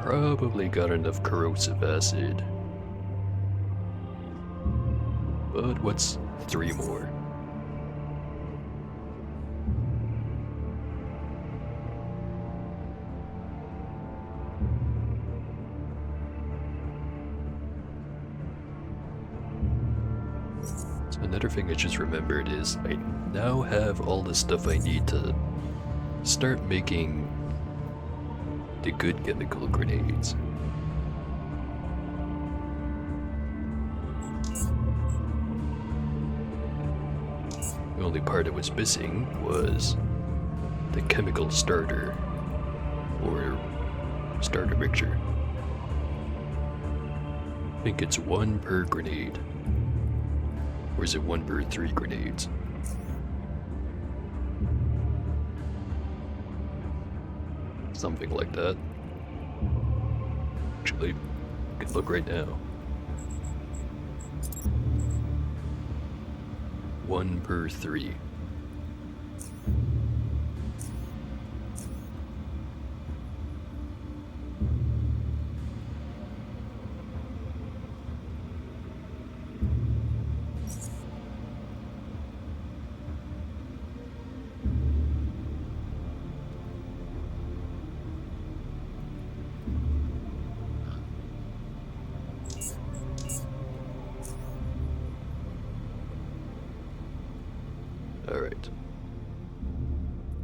Probably got enough corrosive acid. But what's 3 more? So another thing I just remembered is I now have all the stuff I need to start making the good chemical grenades. The only part it was missing was the chemical starter, or starter mixture. I think it's 1 per grenade. Or is it 1 per 3 grenades? Something like that. Actually, I can look right now. 1 per 3. Alright.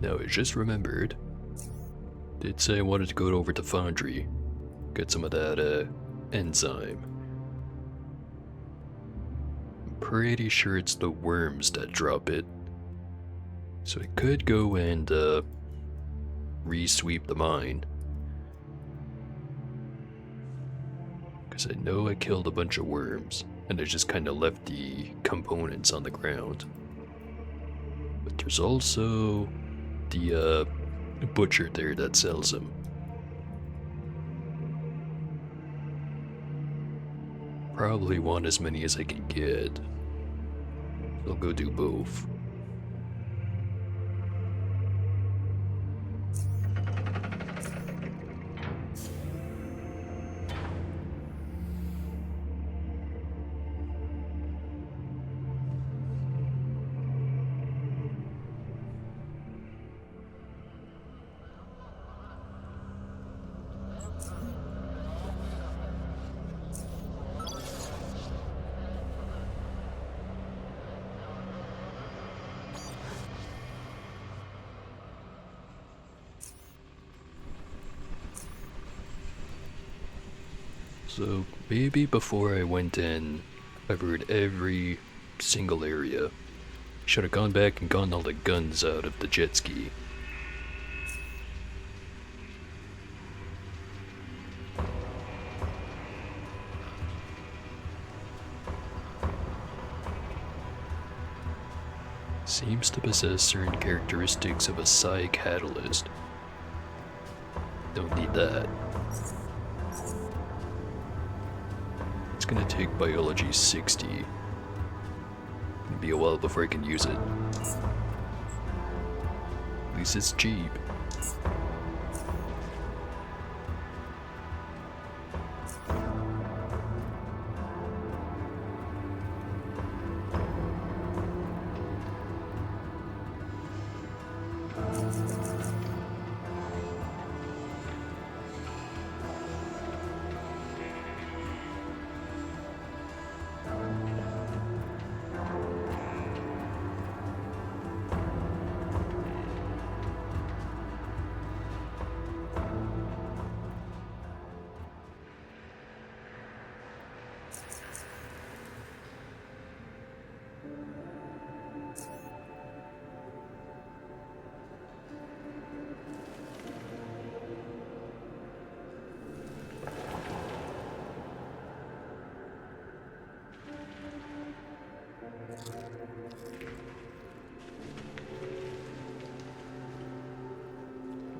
Now I just remembered. Did say I wanted to go over to Foundry. Get some of that, enzyme. I'm pretty sure it's the worms that drop it. So I could go and, re-sweep the mine. Because I know I killed a bunch of worms, and I just kind of left the components on the ground. But there's also the butcher there that sells them. Probably want as many as I can get. I'll go do both. So maybe before I went in, covered every single area. Should have gone back and gotten all the guns out of the jet ski. Seems to possess certain characteristics of a psi catalyst. Don't need that. It's gonna take biology 60. It'll be a while before I can use it. At least it's cheap.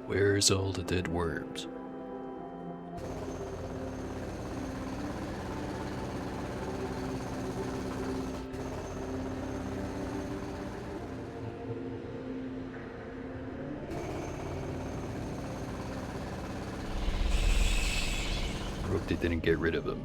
Where's all the dead worms? Hope they didn't get rid of him.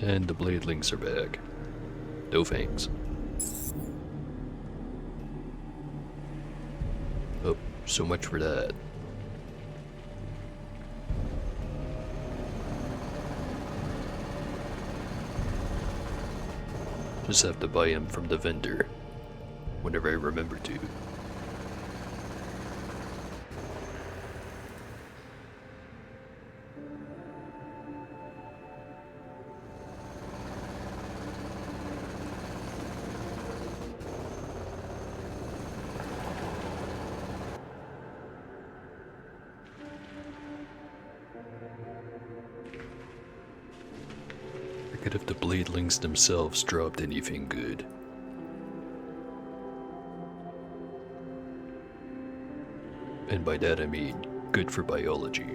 And the bladelings are back. No fangs. Oh, so much for that. Just have to buy him from the vendor whenever I remember to. Forget if the bladelings themselves dropped anything good. And by that I mean good for biology.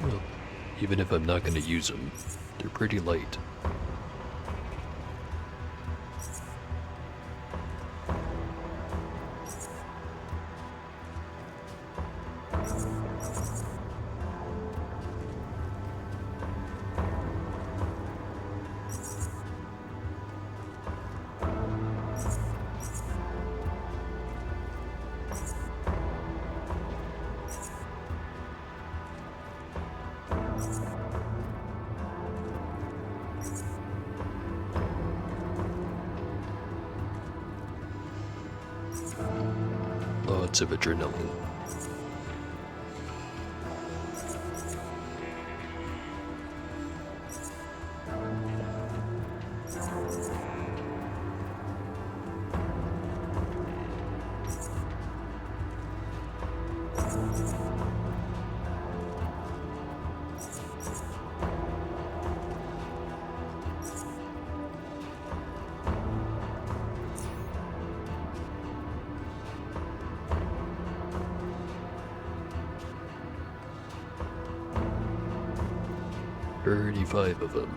Well, even if I'm not going to use them, they're pretty light. Lots of adrenaline. "35 of them.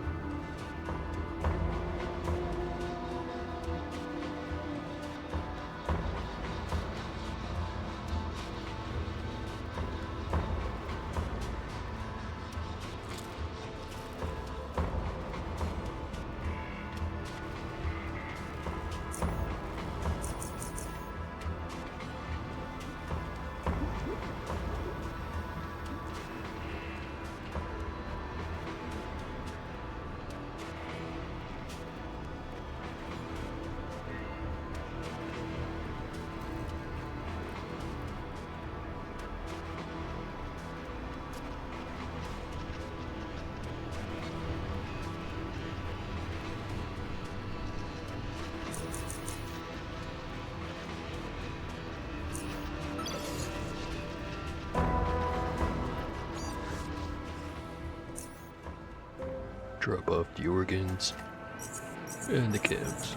Drop off the organs and the cams.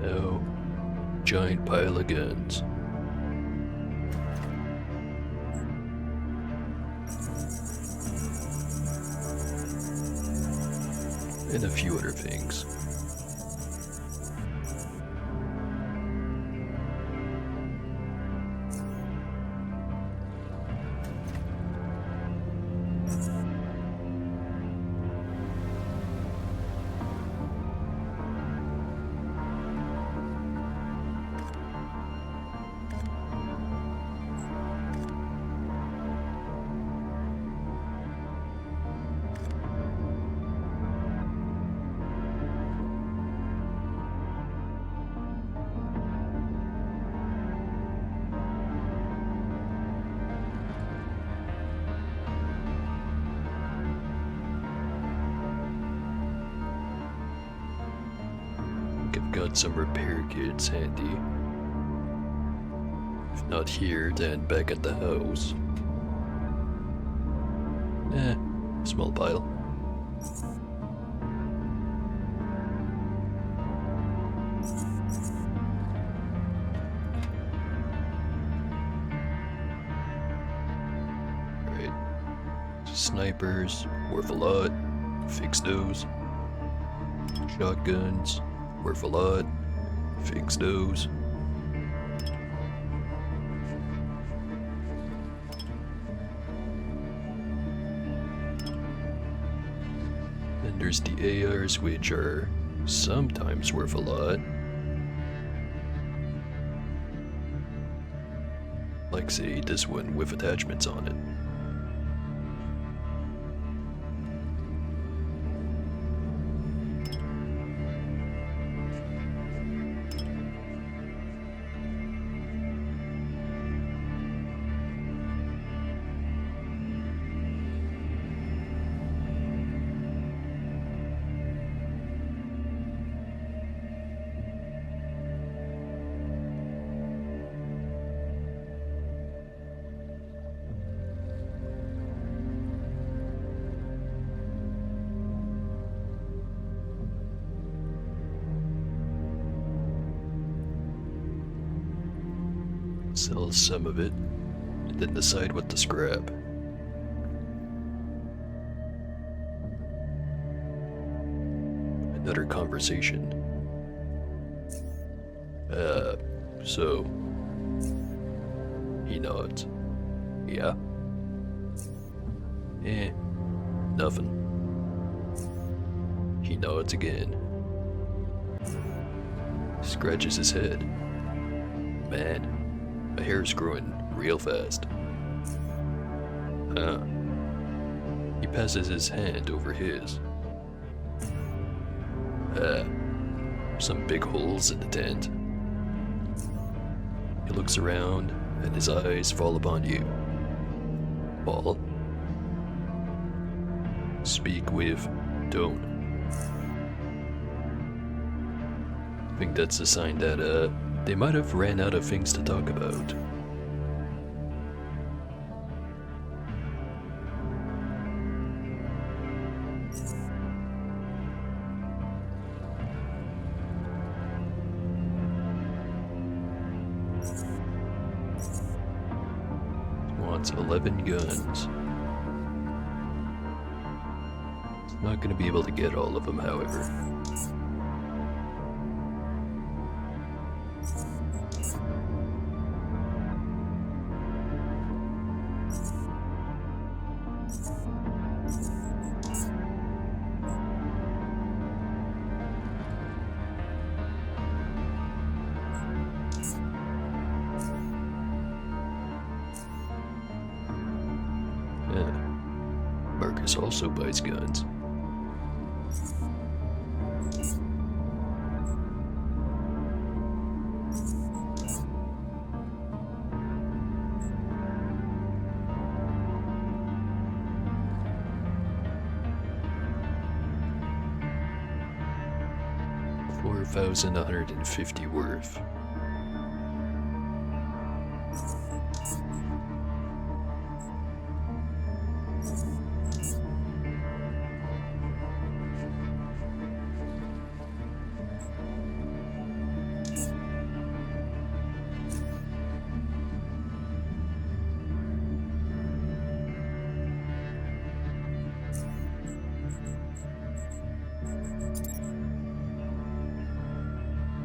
Now, giant pile of guns. And a few other things. I've got some repair kits handy. If not here, then back at the house. Small pile. Right. Snipers, worth a lot. Fix those. Shotguns, worth a lot. Fix those. Then there's the ARs, which are sometimes worth a lot. Like, say, this one with attachments on it. Sell some of it, and then decide what to scrap. Another conversation. So... He nods. Yeah? Nothing. He nods again. Scratches his head. Man. My hair's growing real fast. He passes his hand over his. Some big holes in the tent. He looks around, and his eyes fall upon you. Paul? Speak with tone. I think that's a sign that, they might have ran out of things to talk about. He wants 11 guns. Not gonna be able to get all of them, however. Marcus also buys guns. $4,150 worth.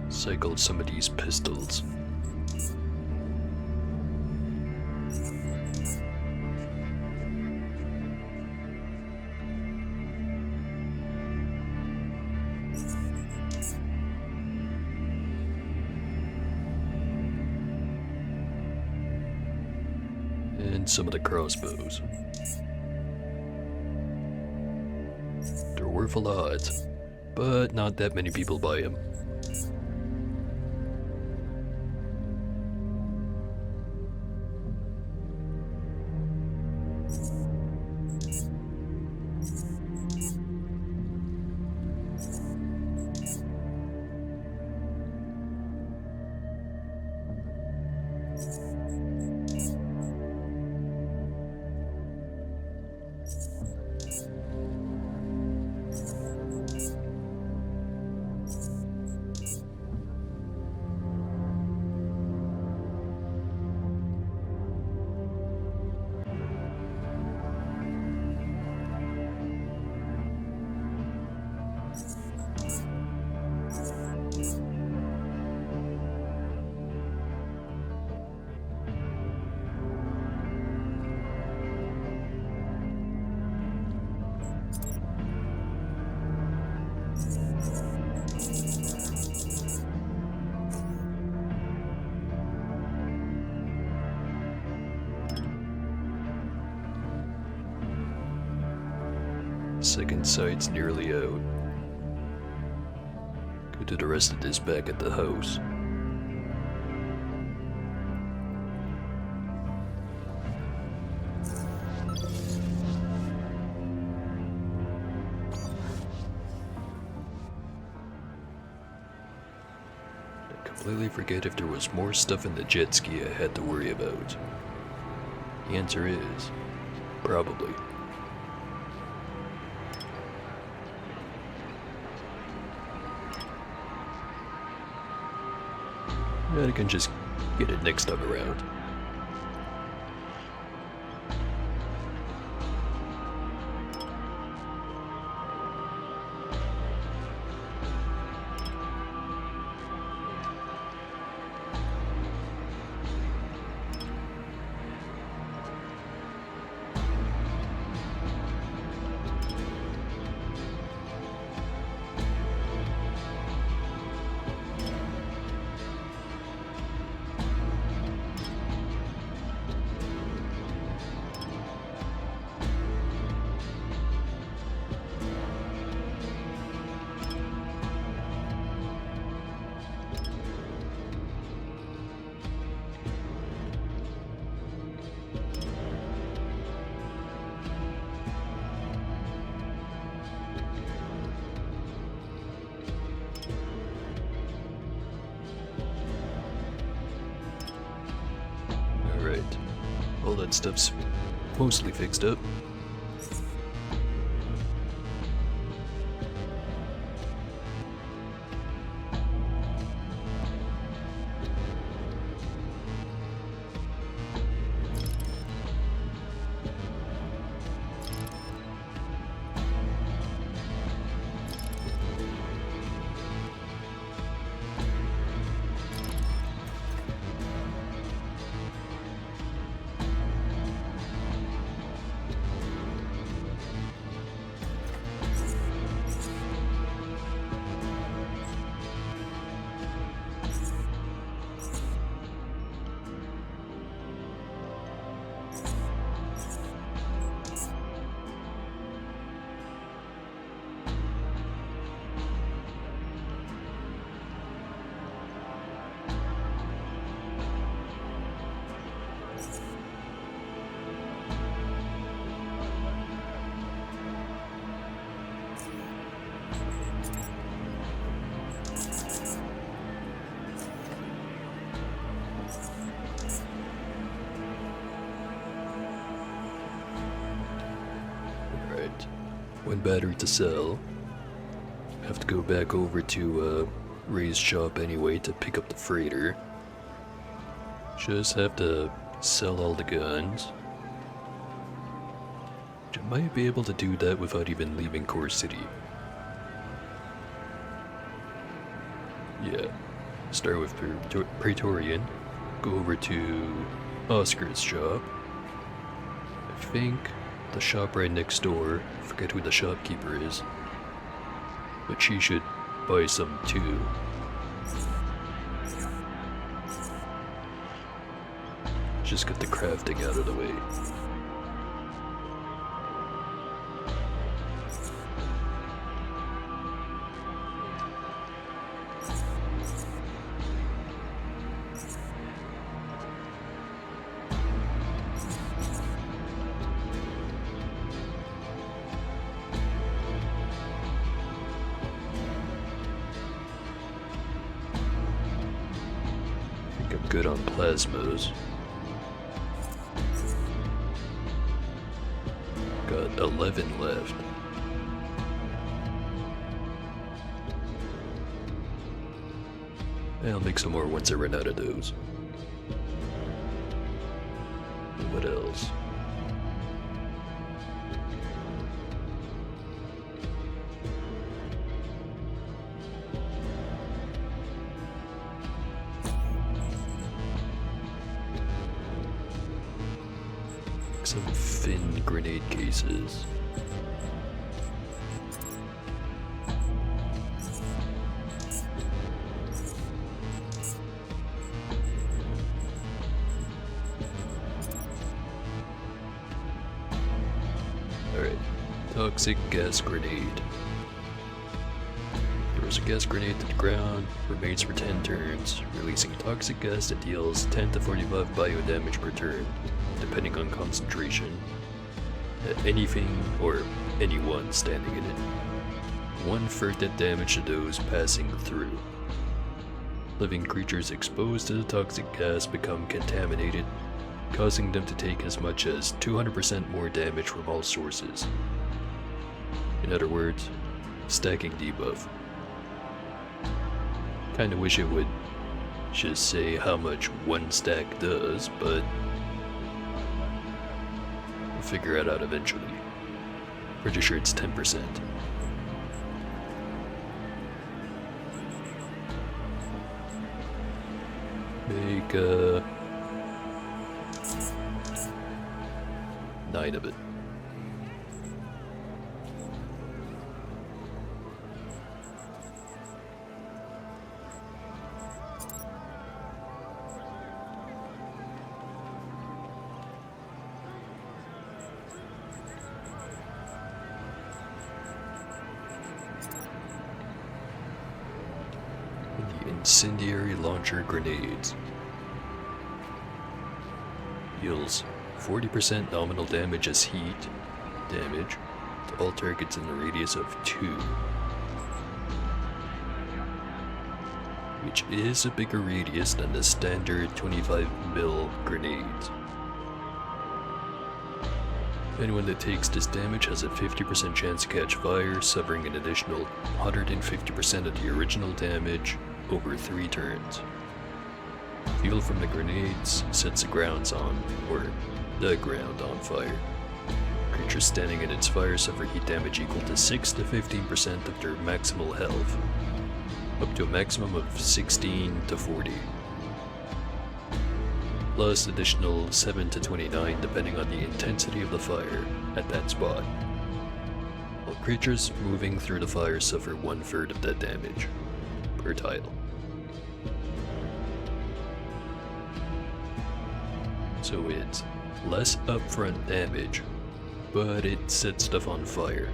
Cycled some of these pistols. And some of the crossbows. They're worth a lot, but not that many people buy them. Second sight's nearly out. Go do the rest of this back at the house. I completely forget if there was more stuff in the jet ski I had to worry about. The answer is, probably. I can just get it next time around. All that stuff's mostly fixed up. One battery to sell. Have to go back over to Ray's shop anyway to pick up the freighter. Just have to sell all the guns. I might be able to do that without even leaving Core City. Yeah. Start with Praetorian. Go over to Oscar's shop. I think the shop right next door. I forget who the shopkeeper is. But she should buy some too. Just get the crafting out of the way. I'm good on plasmas. Got 11 left. I'll make some more once I run out of those. What else? Some thin grenade cases. Alright, toxic gas grenade. Throws a gas grenade to the ground, remains for 10 turns, releasing toxic gas that deals 10 to 45 bio damage per turn, depending on concentration, at anything or anyone standing in it. 1/3 dead damage to those passing through. Living creatures exposed to the toxic gas become contaminated, causing them to take as much as 200% more damage from all sources. In other words, stacking debuff. Kinda wish it would just say how much one stack does, but we'll figure it out eventually. Pretty sure it's 10%. Make 9 of it. The incendiary launcher grenades. Deals 40% nominal damage as heat damage to all targets in a radius of 2. Which is a bigger radius than the standard 25mm grenades. Anyone that takes this damage has a 50% chance to catch fire, suffering an additional 150% of the original damage over 3 turns. Fuel from the grenades sets the ground on fire. Creatures standing in its fire suffer heat damage equal to 6 to 15% of their maximal health, up to a maximum of 16 to 40. Plus additional 7 to 29 depending on the intensity of the fire at that spot. All creatures moving through the fire suffer 1/3 of that damage per tile. So it's less upfront damage, but it sets stuff on fire.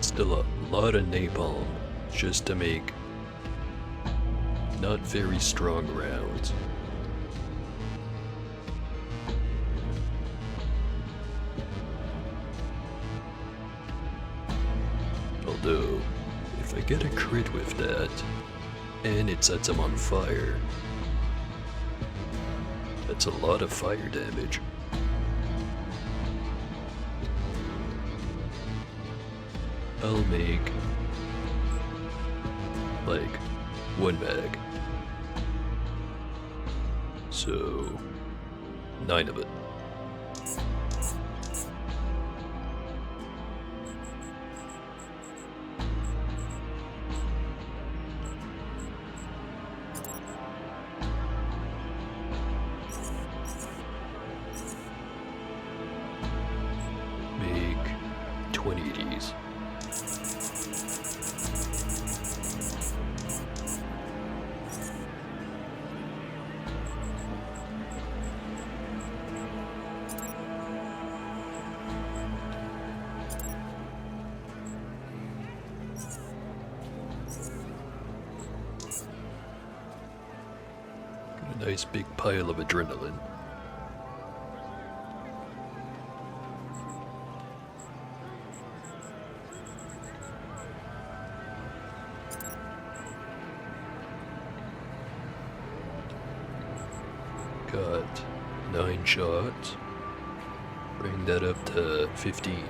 Still a lot of napalm just to make not very strong rounds. Although, if I get a crit with that, And it sets him on fire. That's a lot of fire damage. I'll make like 1 mag. So 9 of it. Make 20 of these. Got a nice big pile of adrenaline. Got 9 shots. Bring that up to 15.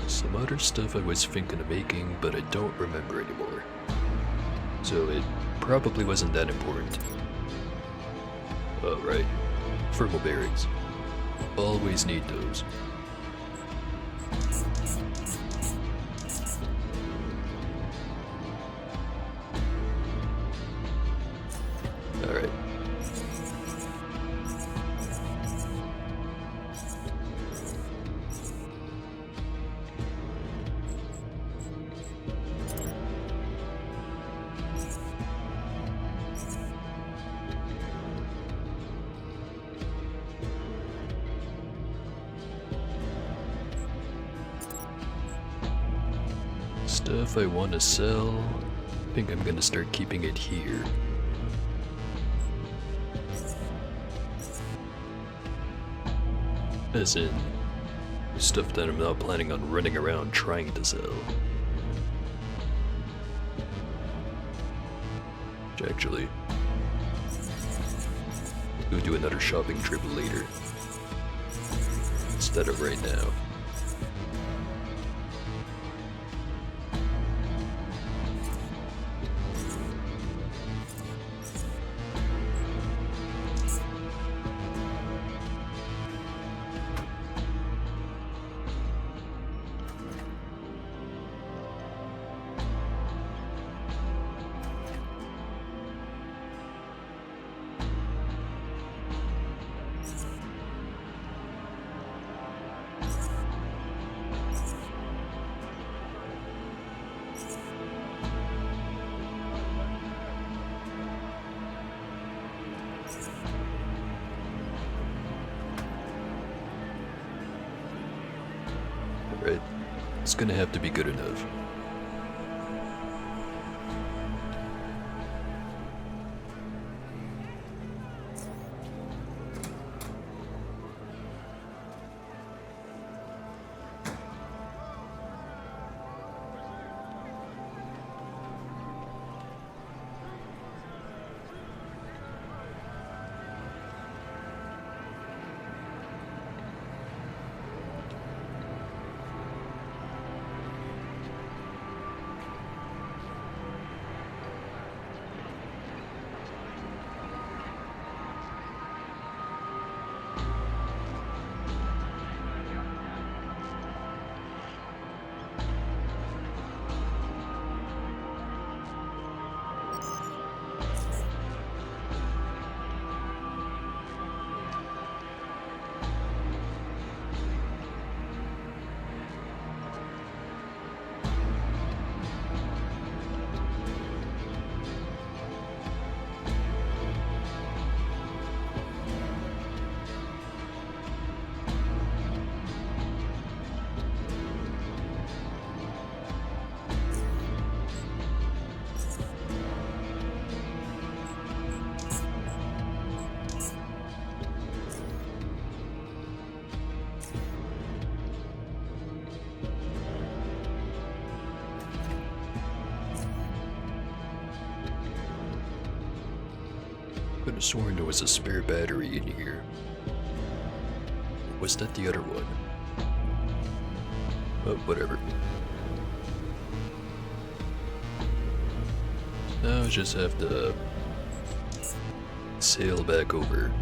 Some other stuff I was thinking of making, but I don't remember anymore. So it probably wasn't that important. Oh, right. Thermal berries. Always need those. Alright. Stuff I want to sell. I think I'm gonna start keeping it here. As in, stuff that I'm not planning on running around trying to sell. Which actually, we'll do another shopping trip later. Instead of right now. Right? It's gonna have to be good enough. I sworn there was a spare battery in here. Was that the other one? Oh, whatever. Now I just have to sail back over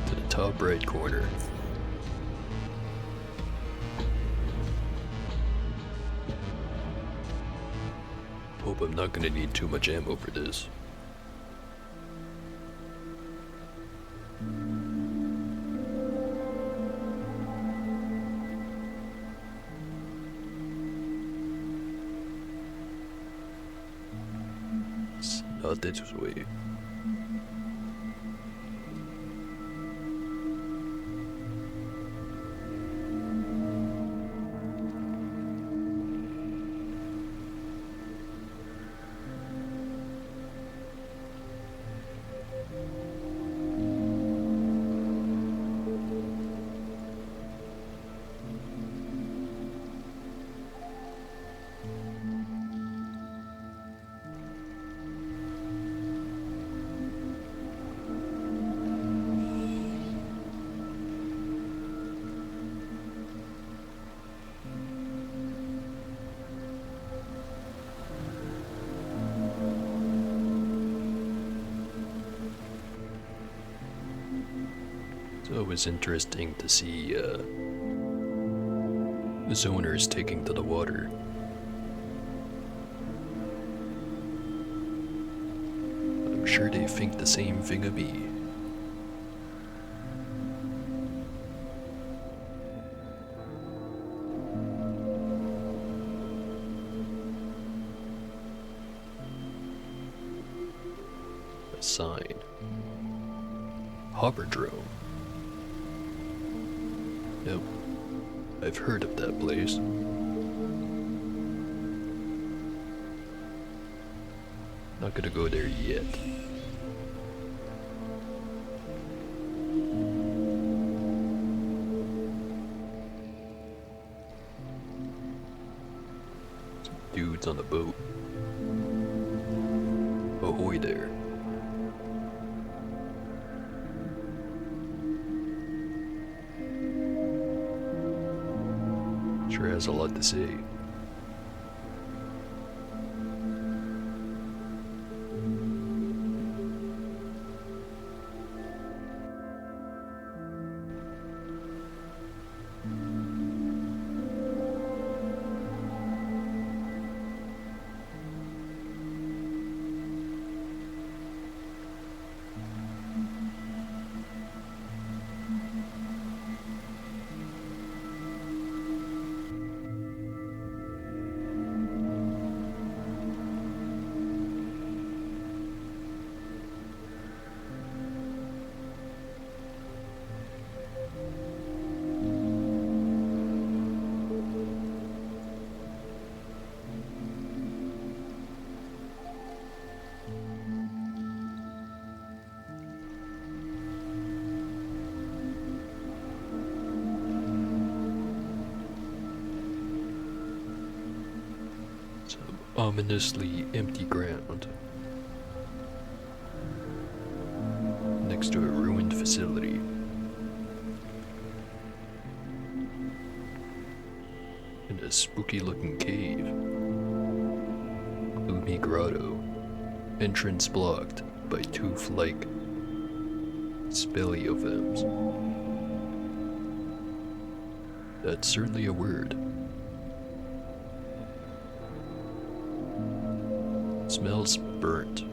to the top right corner. Hope I'm not gonna need too much ammo for this. It's not this way. So it was interesting to see the zoners taking to the water. But I'm sure they think the same thing of me. A sign. Hopperdrome. Nope. I've heard of that place. Not gonna go there yet. Some dudes on the boat. Ahoy there. Sure has a lot to say. Some ominously empty ground next to a ruined facility. In a spooky looking cave. Gloomy grotto. Entrance blocked by tooth-like speleothems. That's certainly a word. Smells burnt.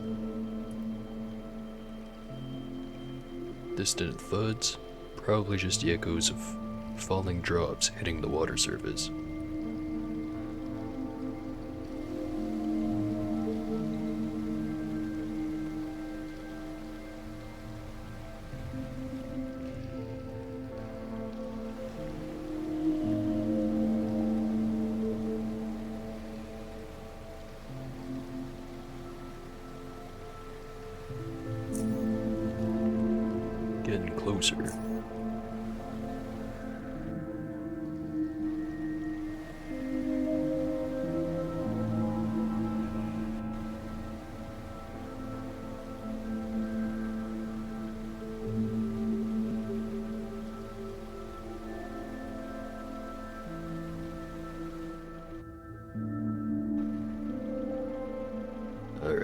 Distant thuds, probably just the echoes of falling drops hitting the water surface. Getting closer.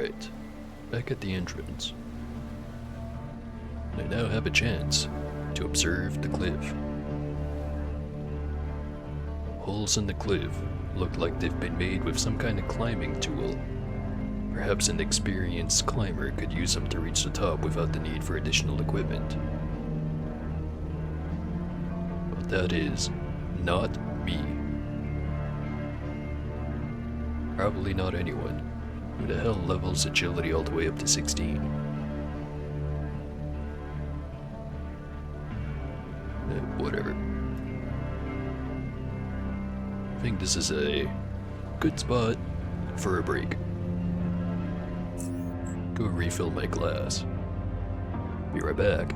Alright, back at the entrance. I now have a chance to observe the cliff. Holes in the cliff look like they've been made with some kind of climbing tool. Perhaps an experienced climber could use them to reach the top without the need for additional equipment. But that is not me. Probably not anyone. Who the hell levels agility all the way up to 16? Whatever. I think this is a good spot for a break. Go refill my glass. Be right back.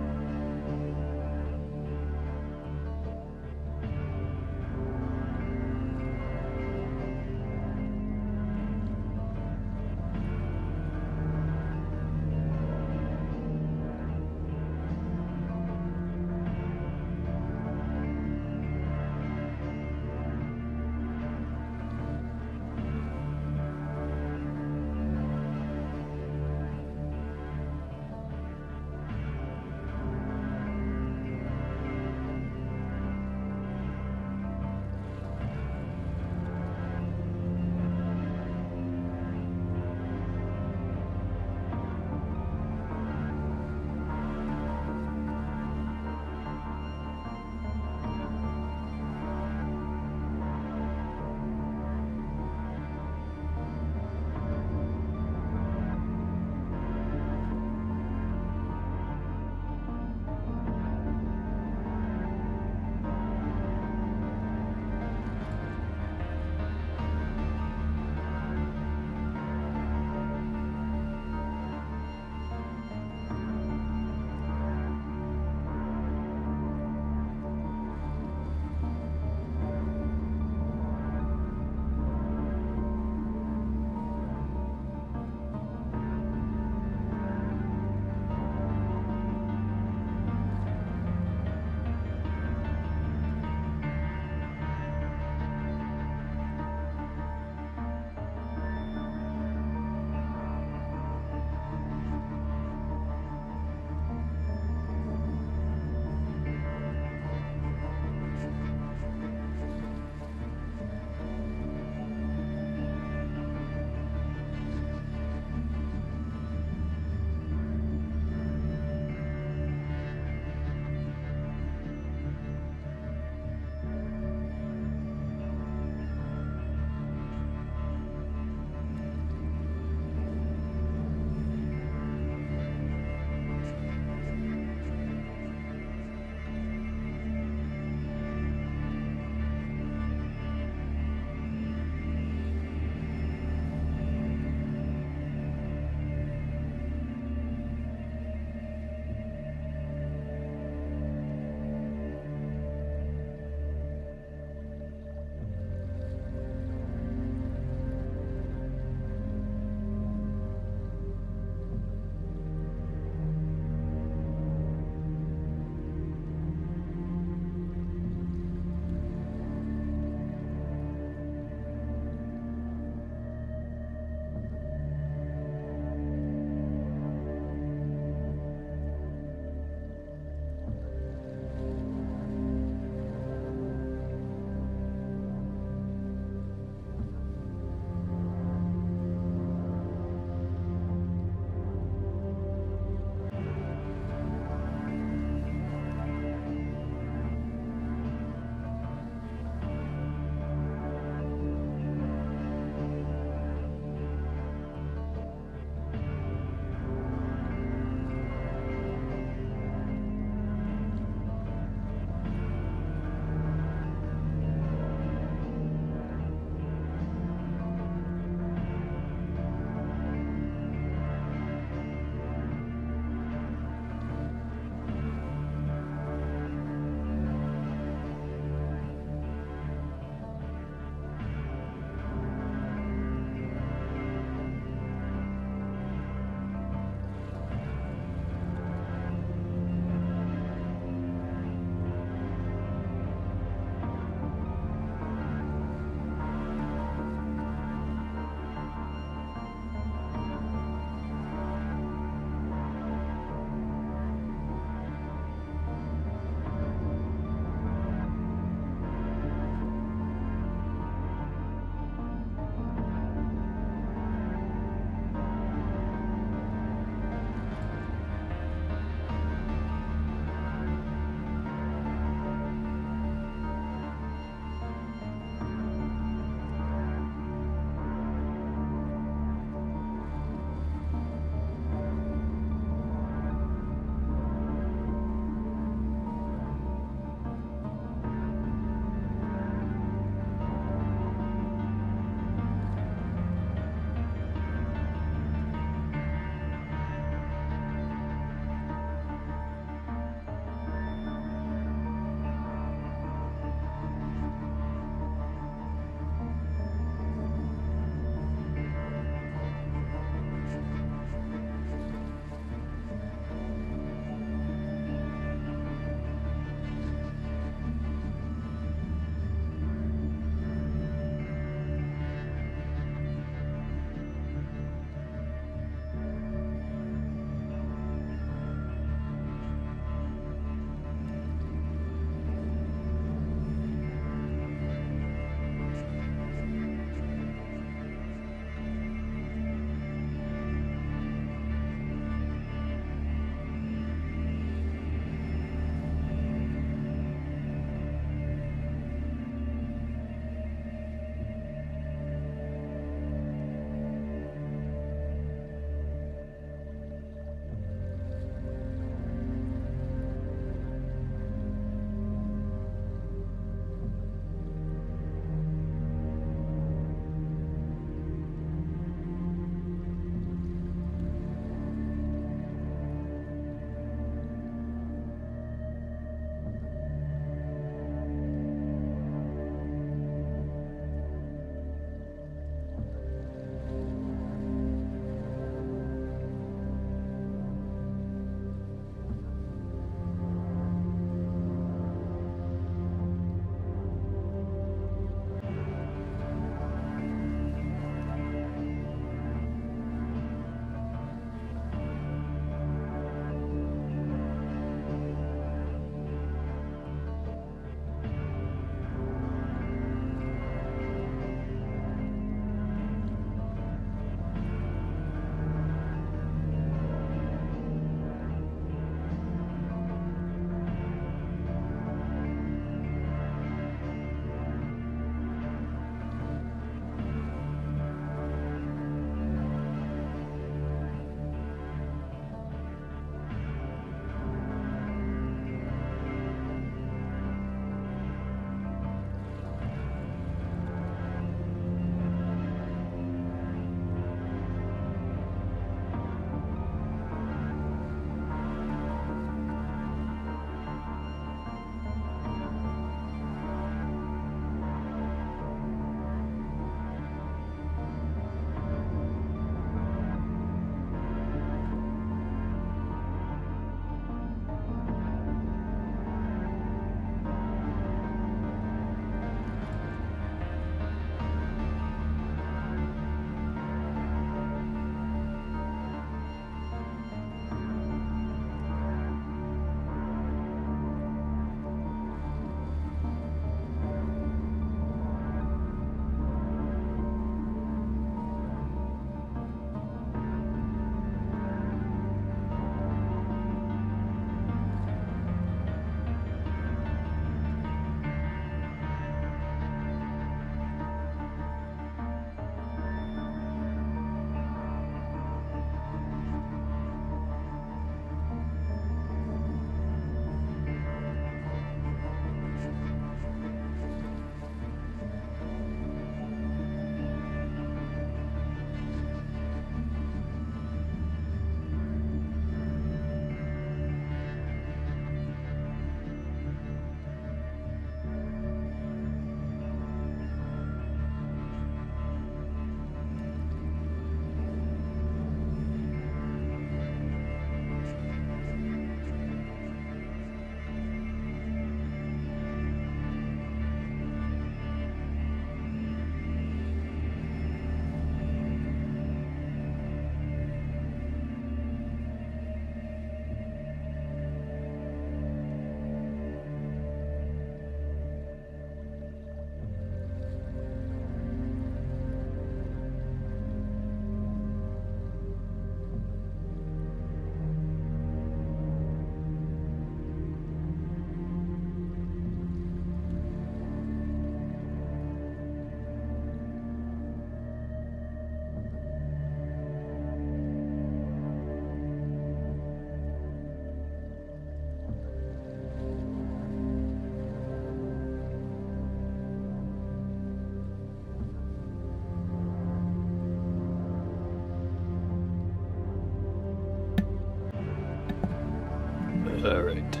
Alright.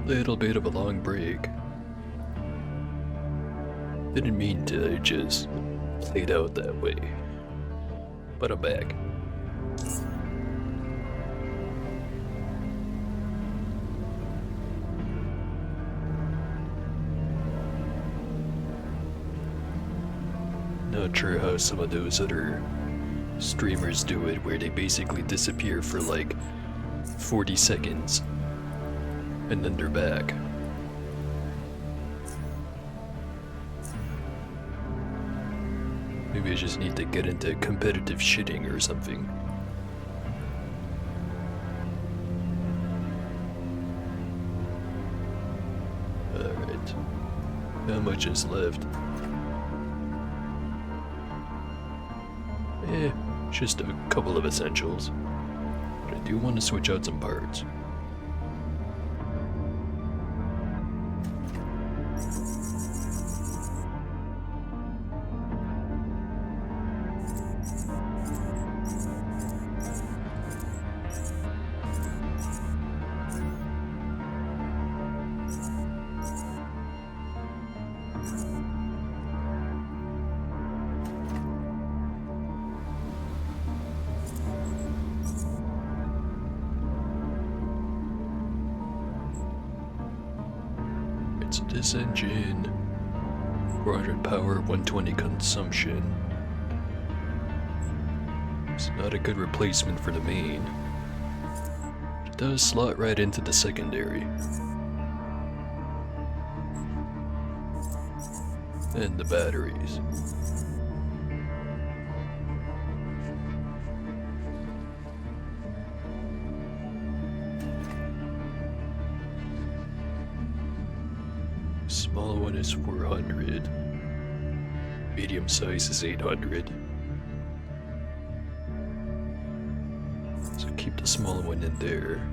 Little bit of a long break. Didn't mean to just play it out that way. But I'm back. Not sure how some of those other streamers do it, where they basically disappear for like 40 seconds and then they're back. Maybe I just need to get into competitive shitting or something. Alright. How much is left? Just a couple of essentials. But I do want to switch out some parts. It's this engine. 400 power, 120 consumption. It's not a good replacement for the main. It does slot right into the secondary. And the batteries. Small one is 400. Medium size is 800. So keep the small one in there.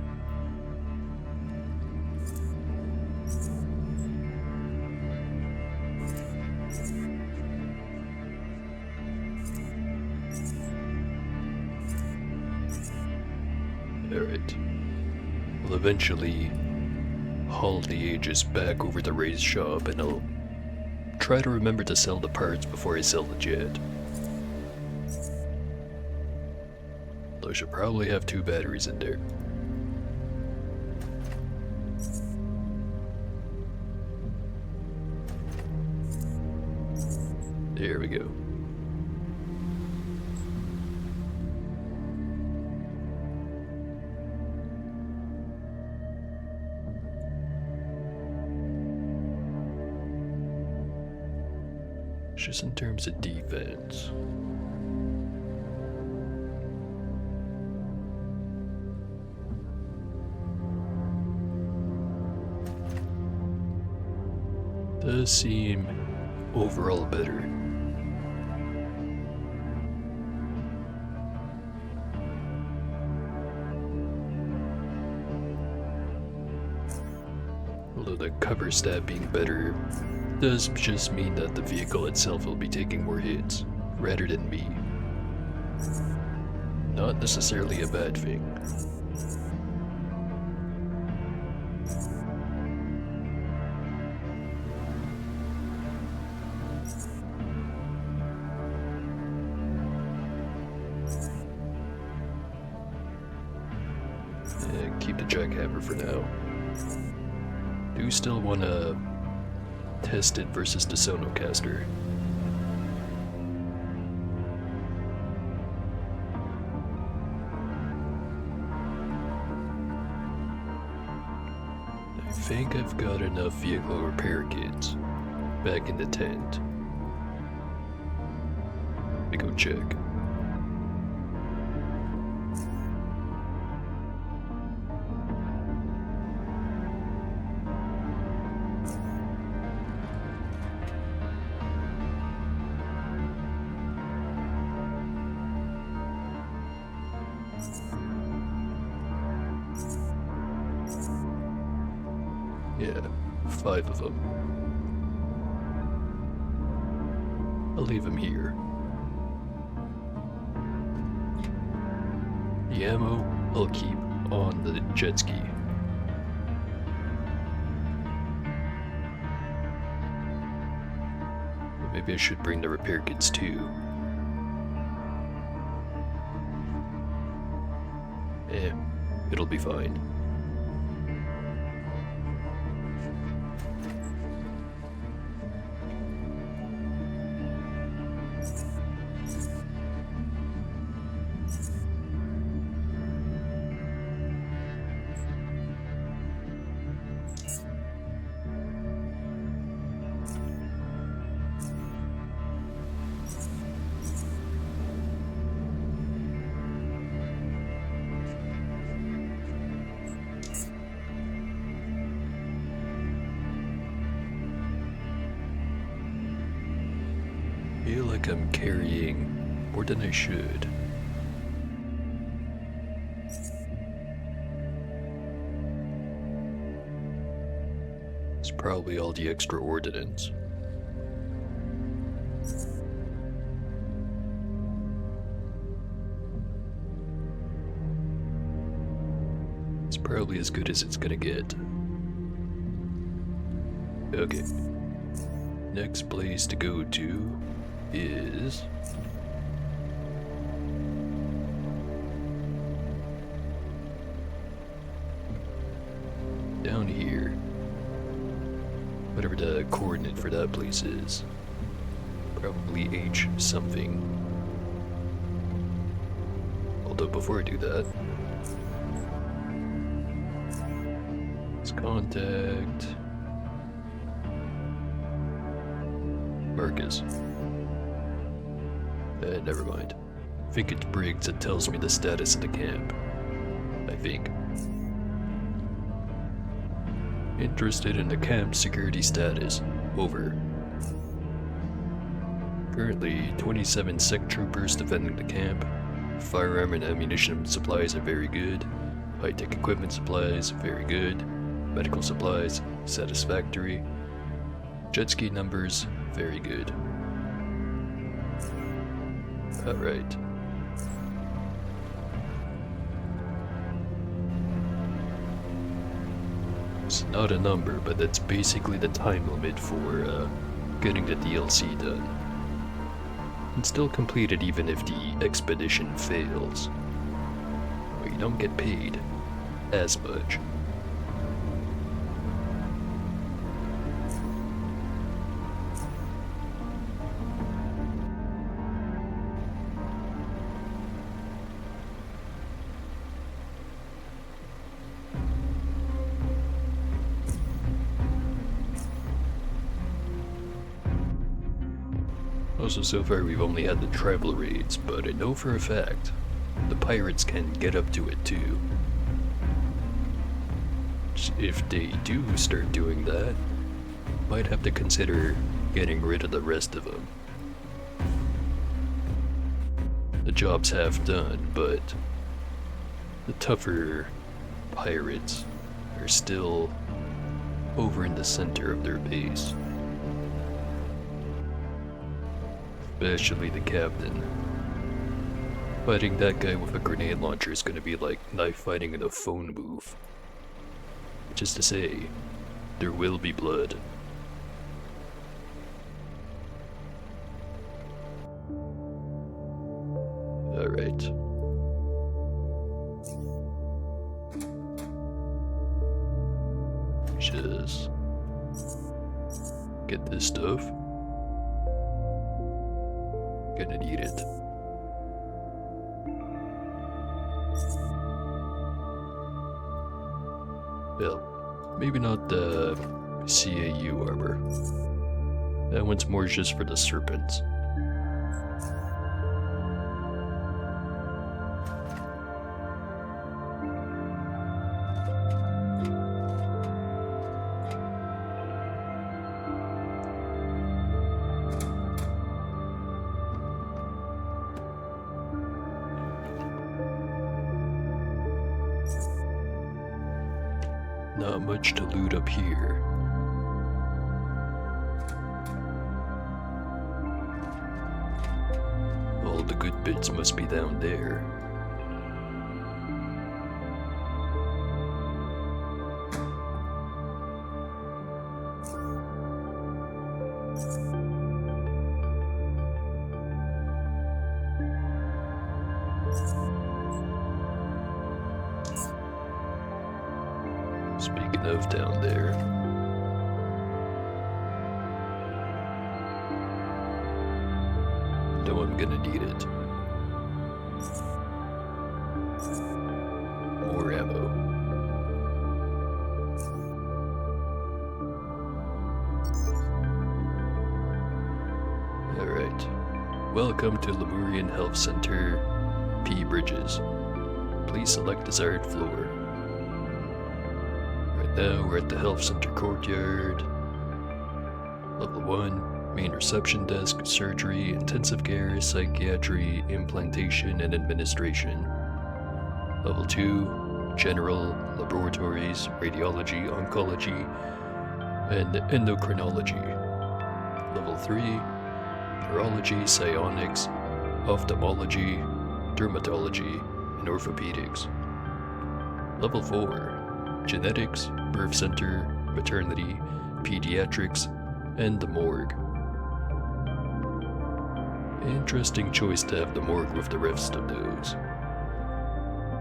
Alright. We'll eventually haul the Aegis back over the raised shop, and I'll try to remember to sell the parts before I sell the jet. Though I should probably have 2 batteries in there. There we go. Just in terms of defense. Does seem overall better. Although the cover stat being better does just mean that the vehicle itself will be taking more hits, rather than me. Not necessarily a bad thing. Keep the jackhammer for now. Do still want to test it versus the Sonocaster. I think I've got enough vehicle repair kits back in the tent. Let me go check. Yeah, 5 of them. I'll leave them here. The ammo I'll keep on the jet ski. Maybe I should bring the repair kits too. It'll be fine. I feel like I'm carrying more than I should. It's probably all the extra ordnance. It's probably as good as it's gonna get. Okay. Next place to go to is down here. Whatever the coordinate for that place is. Probably H something. Although before I do that, let's contact Marcus. Never mind. I think it's Briggs that tells me the status of the camp. I think. Interested in the camp security status. Over. Currently, 27 sec troopers defending the camp. Firearm and ammunition supplies are very good. High-tech equipment supplies, very good. Medical supplies, satisfactory. Jet ski numbers, very good. Alright. It's not a number, but that's basically the time limit for getting the DLC done. And still completed even if the expedition fails. But you don't get paid as much. Also, so far we've only had the tribal raids, but I know for a fact the pirates can get up to it too. If they do start doing that, might have to consider getting rid of the rest of them. The job's half done, but the tougher pirates are still over in the center of their base. Especially the captain. Fighting that guy with a grenade launcher is gonna be like knife fighting in a phone booth. Which is to say, there will be blood. Alright. Just get this stuff. Gonna need it. Well, maybe not the CAU armor. That one's more just for the serpents. Not much to loot up here. All the good bits must be down there. Speaking of down there, know I'm gonna need it. More ammo. Alright. Welcome to Lemurian Health Center, P. Bridges. Please select desired floor. Right now we're at the Health Center courtyard. Level 1, main reception desk, surgery, intensive care, psychiatry, implantation, and administration. Level 2, general, laboratories, radiology, oncology, and endocrinology. Level 3, neurology, psionics, ophthalmology, dermatology, and orthopedics. Level 4, genetics, birth center, maternity, pediatrics, and the morgue. Interesting choice to have the morgue with the rest of those.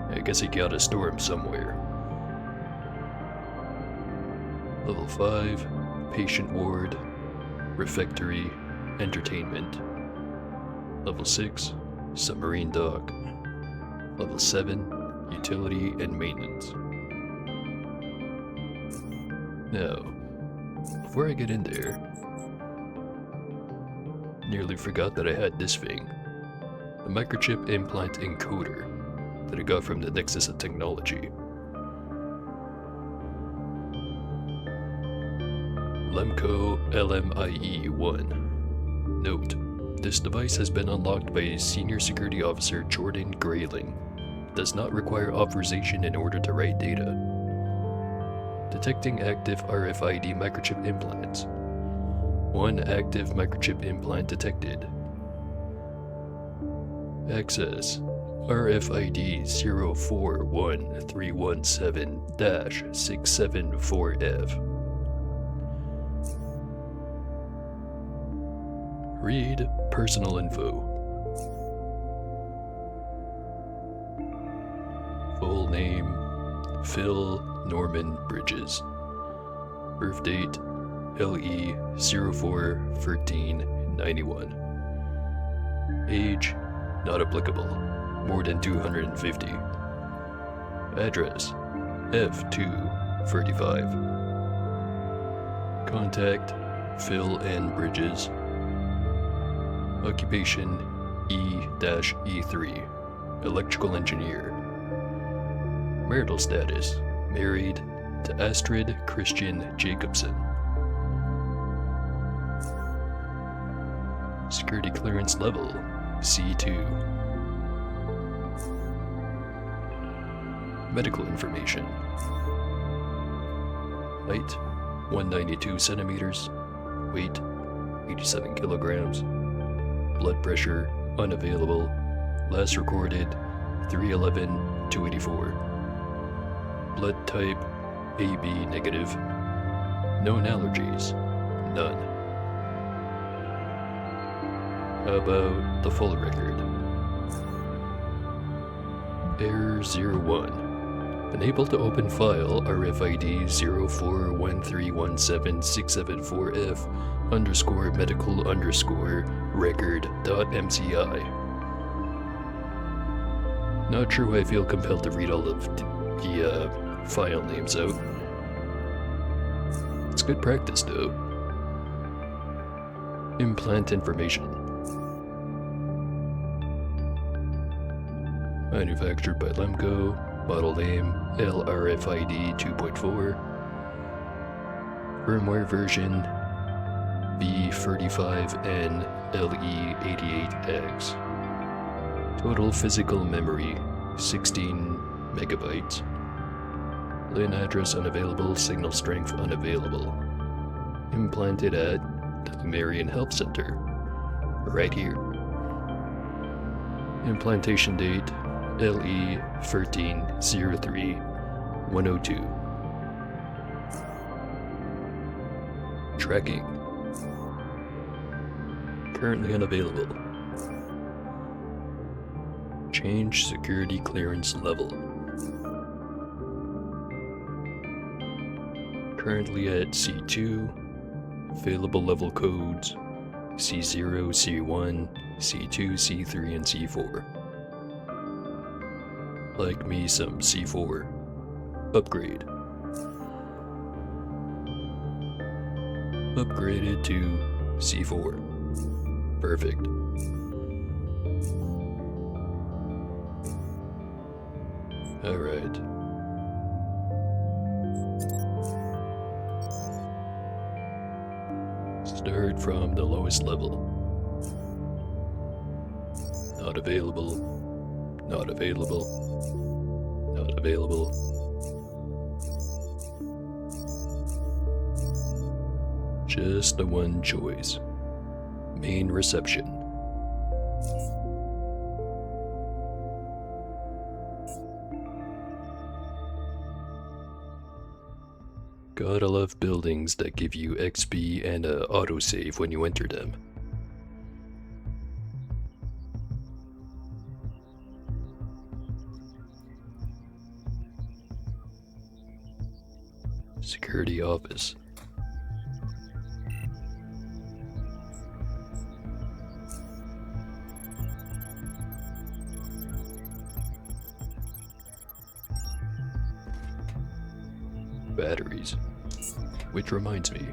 I guess he gotta store him somewhere. Level 5, patient ward, refectory, entertainment. Level 6, submarine dock. Level 7, utility and maintenance. Now, before I get in there, nearly forgot that I had this thing. The microchip implant encoder that I got from the Nexus of Technology. Lemco LMIE-1. Note, this device has been unlocked by Senior Security Officer Jordan Grayling. Does not require authorization in order to write data. Detecting active RFID microchip implants. One active microchip implant detected. Access RFID 041317-674F. Read personal info. Full name Phil Norman Bridges. Birth date LE 041391. Age not applicable. More than 250. Address F235. Contact Phil N. Bridges. Occupation E-E3. Electrical engineer. Marital status. Married to Astrid Christian Jacobson. Security clearance level C2. Medical information. Height 192 centimeters. Weight 87 kilograms. Blood pressure unavailable. Last recorded 311/284. Blood type AB negative. Known allergies none. How about the full record? Error 01. Unable to open file RFID 041317-674F _ medical _ record.mci. Not sure why I feel compelled to read all of the file names out. It's good practice though. Implant information. Manufactured by Lemco. Model name LRFID 2.4. Firmware version V35N LE88X. Total physical memory 16 megabytes. LAN address unavailable, signal strength unavailable. Implanted at the Lemurian Health Center. Right here. Implantation date LE 1303-102. Tracking. Currently unavailable. Change security clearance level. Currently at C2. Available level codes C0, C1, C2, C3, and C4. Like me some C4. Upgrade. Upgraded to C4. Perfect. Alright. Start from the lowest level. Not available. Not available. Not available. Just the one choice. Main reception. Gotta love buildings that give you XP and a autosave when you enter them. Security office. Batteries. Which reminds me,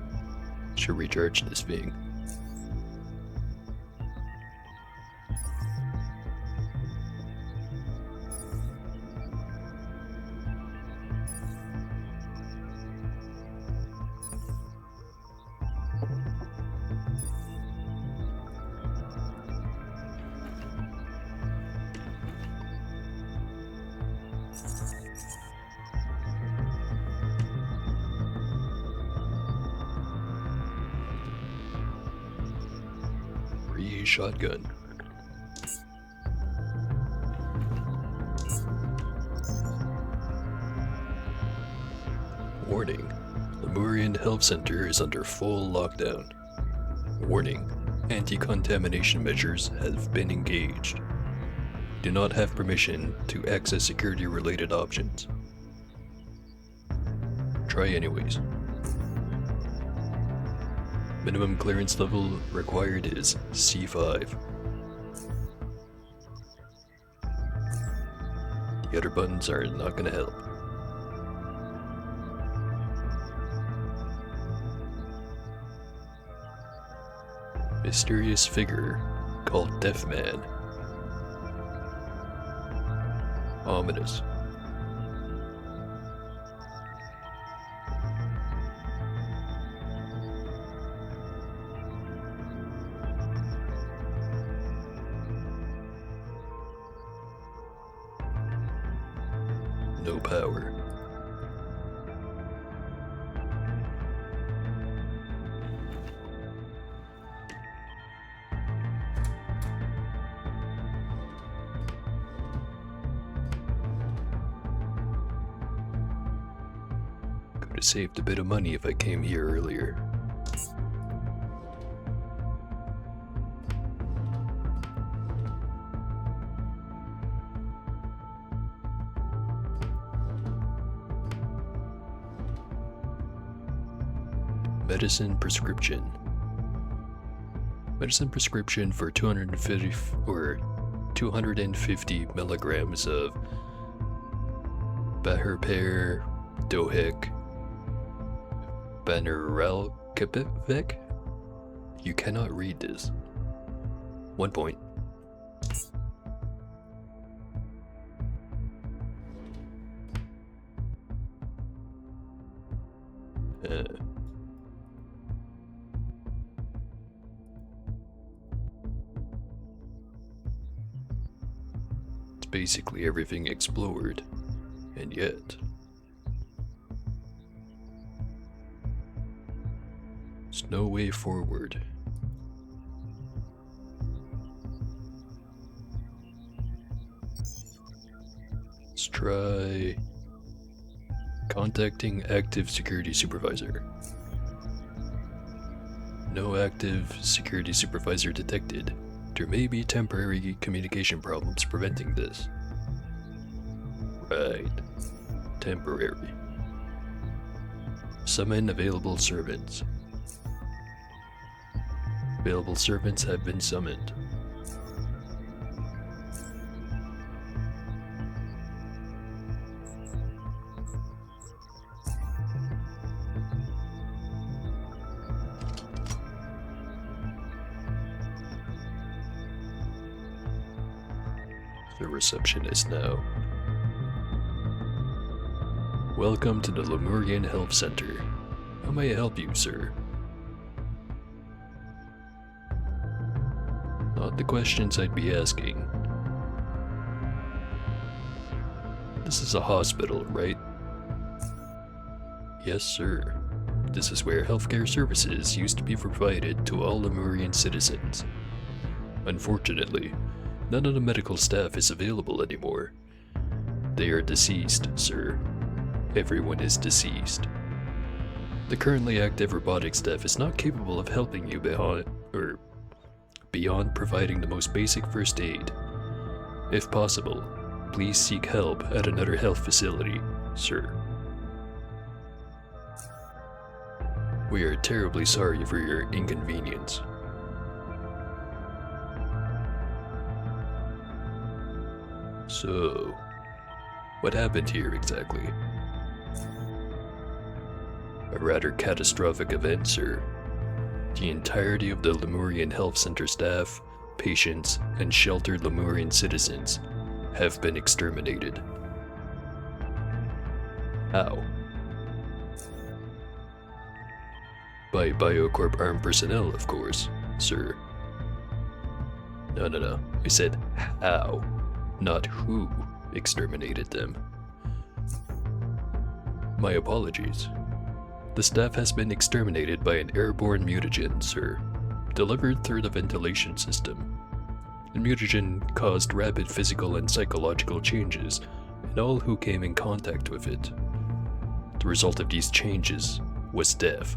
should recharge this thing. Shotgun. Warning. Lemurian Health Center is under full lockdown. Warning. Anti-contamination measures have been engaged. Do not have permission to access security-related options. Try anyways. Minimum clearance level required is C5. The other buttons are not gonna help. Mysterious figure called Deathman. Ominous. No power. Could have saved a bit of money if I came here earlier. Medicine prescription. Medicine prescription for 250 milligrams of Baherper Dohek Baneralkepivec. You cannot read this. 1 point. Basically everything explored, and yet there's no way forward. Let's try contacting active security supervisor. No active security supervisor detected. There may be temporary communication problems preventing this. Right. Temporary. Summon available servants. Available servants have been summoned. The receptionist now. Welcome to the Lemurian Health Center. How may I help you, sir? Not the questions I'd be asking. This is a hospital, right? Yes, sir. This is where healthcare services used to be provided to all Lemurian citizens. Unfortunately, none of the medical staff is available anymore. They are deceased, sir. Everyone is deceased. The currently active robotic staff is not capable of helping you beyond providing the most basic first aid. If possible, please seek help at another health facility, sir. We are terribly sorry for your inconvenience. So, what happened here exactly? A rather catastrophic event, sir. The entirety of the Lemurian Health Center staff, patients, and sheltered Lemurian citizens have been exterminated. How? By Biocorp armed personnel, of course, sir. No. I said how, not who exterminated them. My apologies. The staff has been exterminated by an airborne mutagen, sir, delivered through the ventilation system. The mutagen caused rapid physical and psychological changes in all who came in contact with it. The result of these changes was death.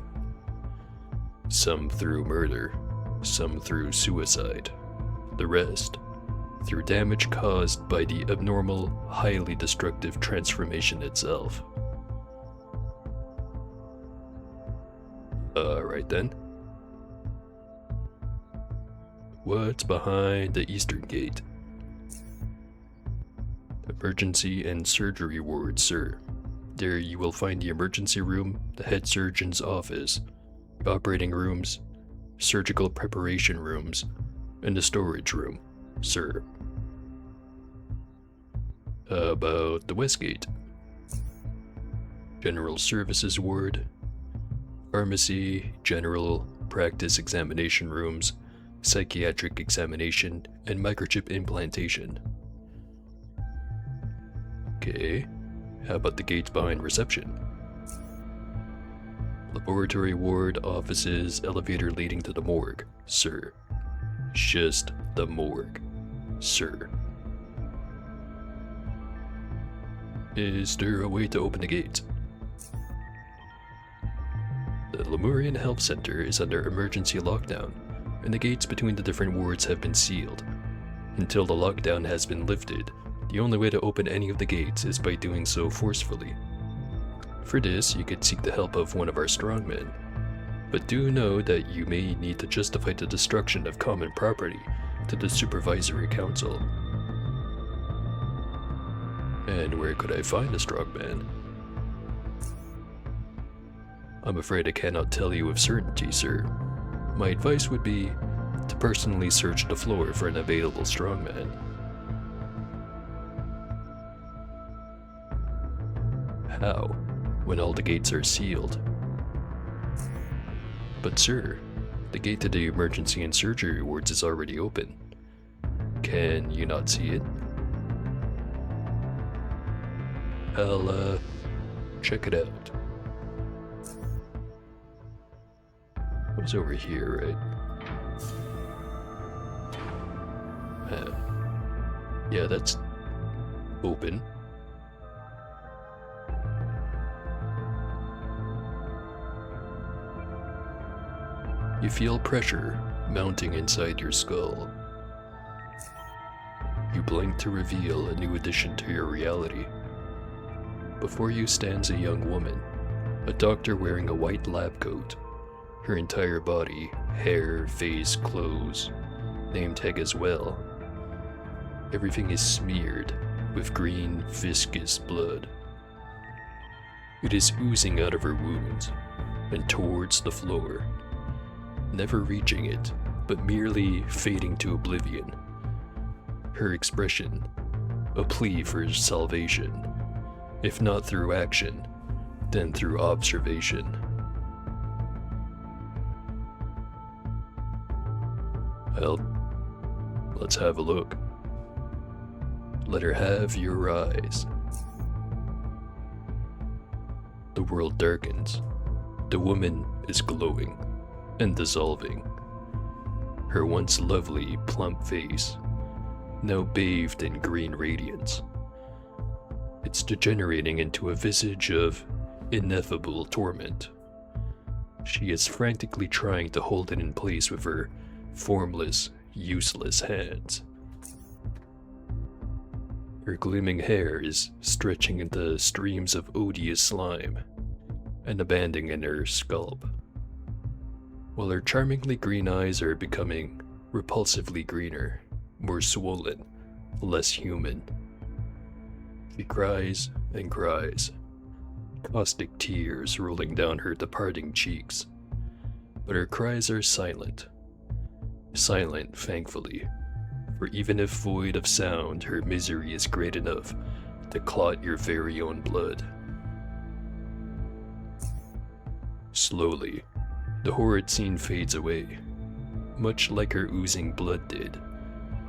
Some through murder, some through suicide, the rest through damage caused by the abnormal, highly destructive transformation itself. Alright then. What's behind the eastern gate? Emergency and surgery ward, sir. There you will find the emergency room, the head surgeon's office, operating rooms, surgical preparation rooms, and the storage room, sir. About the west gate? General services ward, pharmacy, general practice examination rooms, psychiatric examination, and microchip implantation. Okay, how about the gates behind reception? Laboratory ward, offices, elevator leading to the morgue, sir. Just the morgue, sir. Is there a way to open the gates? The Lemurian Health Center is under emergency lockdown, and the gates between the different wards have been sealed. Until the lockdown has been lifted, the only way to open any of the gates is by doing so forcefully. For this, you could seek the help of one of our strongmen, but do know that you may need to justify the destruction of common property to the Supervisory Council. And where could I find a strongman? I'm afraid I cannot tell you with certainty, sir. My advice would be to personally search the floor for an available strongman. How, when all the gates are sealed? But sir, the gate to the emergency and surgery wards is already open. Can you not see it? I'll, check it out. It was over here, right? Yeah, that's open. You feel pressure mounting inside your skull. You blink to reveal a new addition to your reality. Before you stands a young woman, a doctor wearing a white lab coat. Her entire body, hair, face, clothes, name tag as well. Everything is smeared with green, viscous blood. It is oozing out of her wounds and towards the floor, never reaching it, but merely fading to oblivion. Her expression, a plea for salvation, if not through action, then through observation. Well, let's have a look. Let her have your eyes. The world darkens. The woman is glowing and dissolving. Her once lovely, plump face, now bathed in green radiance. It's degenerating into a visage of ineffable torment. She is frantically trying to hold it in place with her formless, useless hands. Her gleaming hair is stretching into streams of odious slime and abandoning her scalp, while her charmingly green eyes are becoming repulsively greener, more swollen, less human. She cries and cries, caustic tears rolling down her departing cheeks, but her cries are silent. Silent, thankfully, for even if void of sound, her misery is great enough to clot your very own blood. Slowly, the horrid scene fades away, much like her oozing blood did,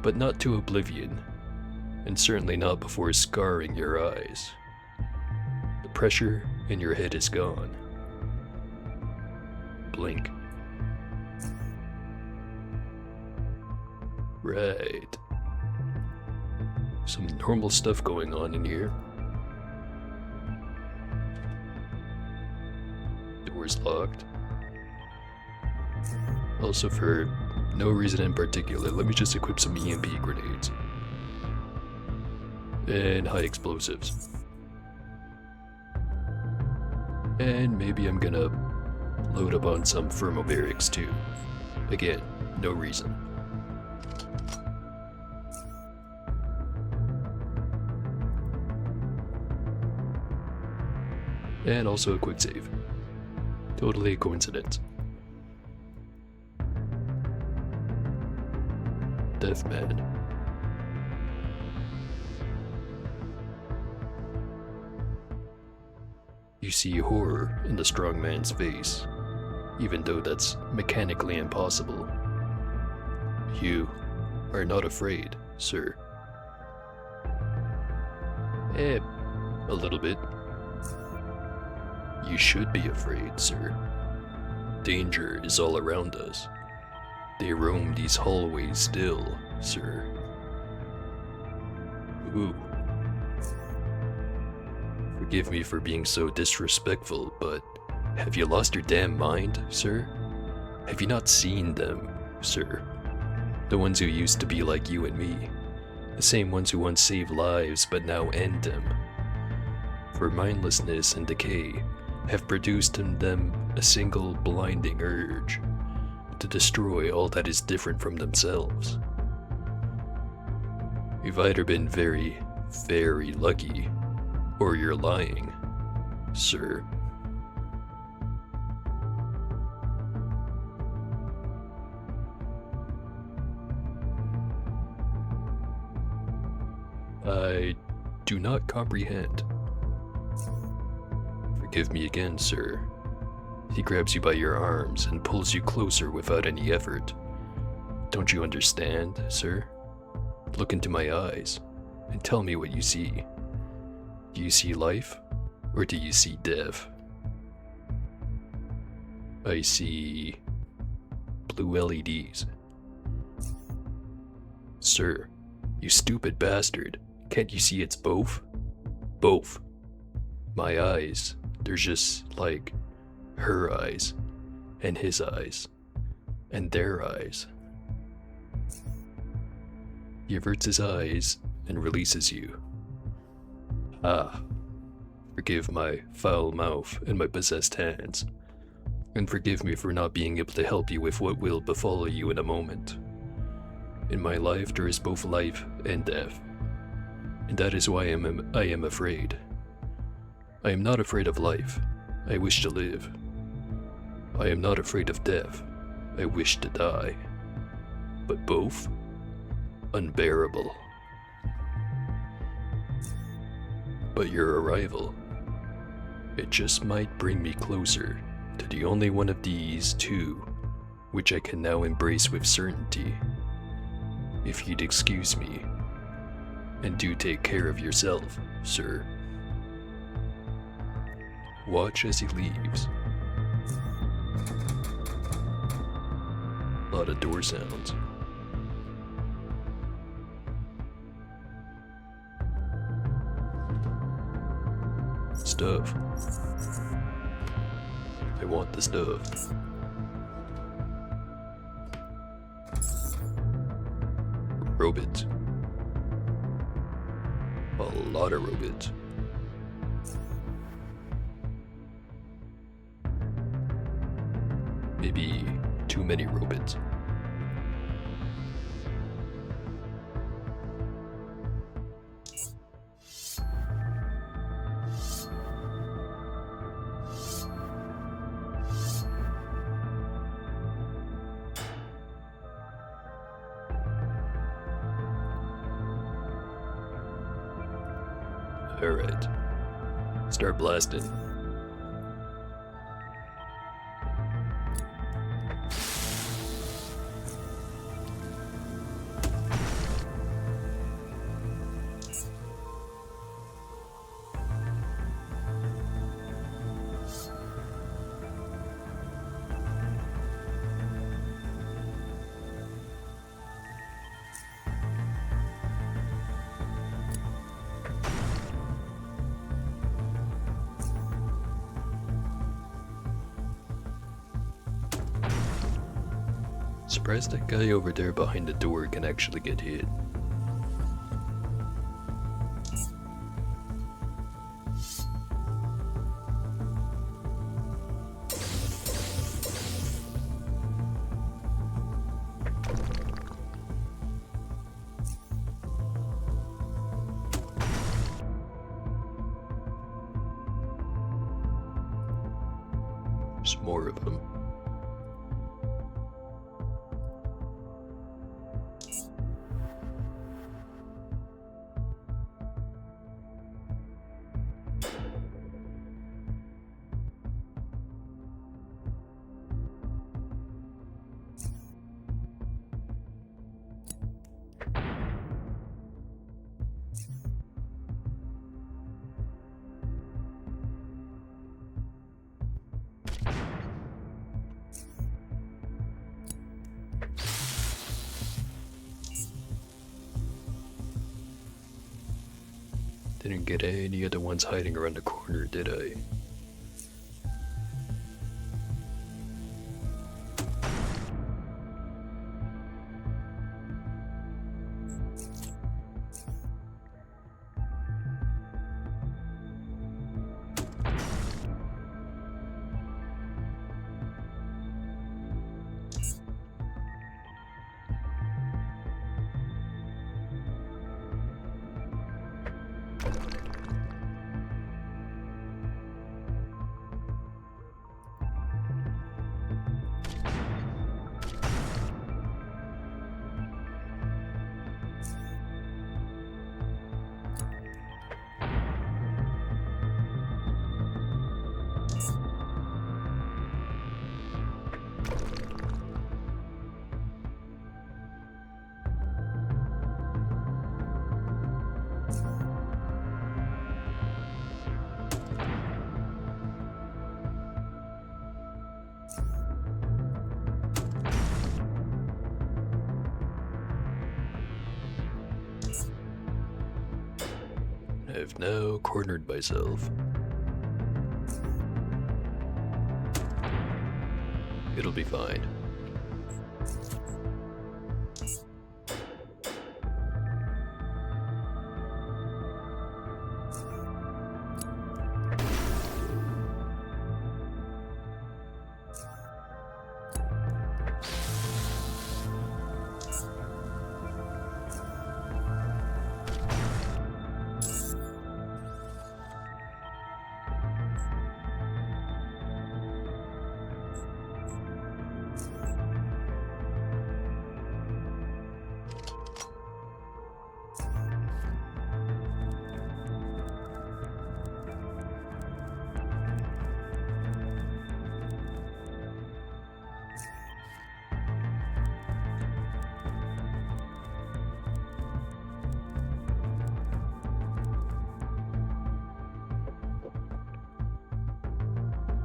but not to oblivion, and certainly not before scarring your eyes. The pressure in your head is gone. Blink. Right. Some normal stuff going on in here. Door's locked. Also, for no reason in particular, let me just equip some EMP grenades. And high explosives. And maybe I'm gonna load up on some thermobarics too. Again, no reason. And also a quick save. Totally a coincidence. Deathman. You see horror in the strong man's face, even though that's mechanically impossible. You are not afraid, sir. A little bit. You should be afraid, sir. Danger is all around us. They roam these hallways still, sir. Ooh. Forgive me for being so disrespectful, but have you lost your damn mind, sir? Have you not seen them, sir? The ones who used to be like you and me. The same ones who once saved lives but now end them. For mindlessness and decay have produced in them a single blinding urge to destroy all that is different from themselves. You've either been very, very lucky, or you're lying, sir. I do not comprehend. Forgive me again, sir. He grabs you by your arms and pulls you closer without any effort. Don't you understand, sir? Look into my eyes and tell me what you see. Do you see life, or do you see death? I see blue LEDs. Sir, you stupid bastard. Can't you see it's both? Both. My eyes, they're just like her eyes, and his eyes, and their eyes. He averts his eyes and releases you. Ah, forgive my foul mouth and my possessed hands, and forgive me for not being able to help you with what will befall you in a moment. In my life there is both life and death, and that is why I am afraid. I am not afraid of life, I wish to live. I am not afraid of death, I wish to die. But both? Unbearable. But your arrival, it just might bring me closer to the only one of these two, which I can now embrace with certainty. If you'd excuse me, and do take care of yourself, sir. Watch as he leaves. A lot of door sounds. Stuff. I want the stuff. Robots. A lot of robots. Maybe too many robots. Alright. Start blasting. Surprised that guy over there behind the door can actually get hit. There's more of them. Didn't get any other ones hiding around the corner, did I? I've now cornered myself. It'll be fine.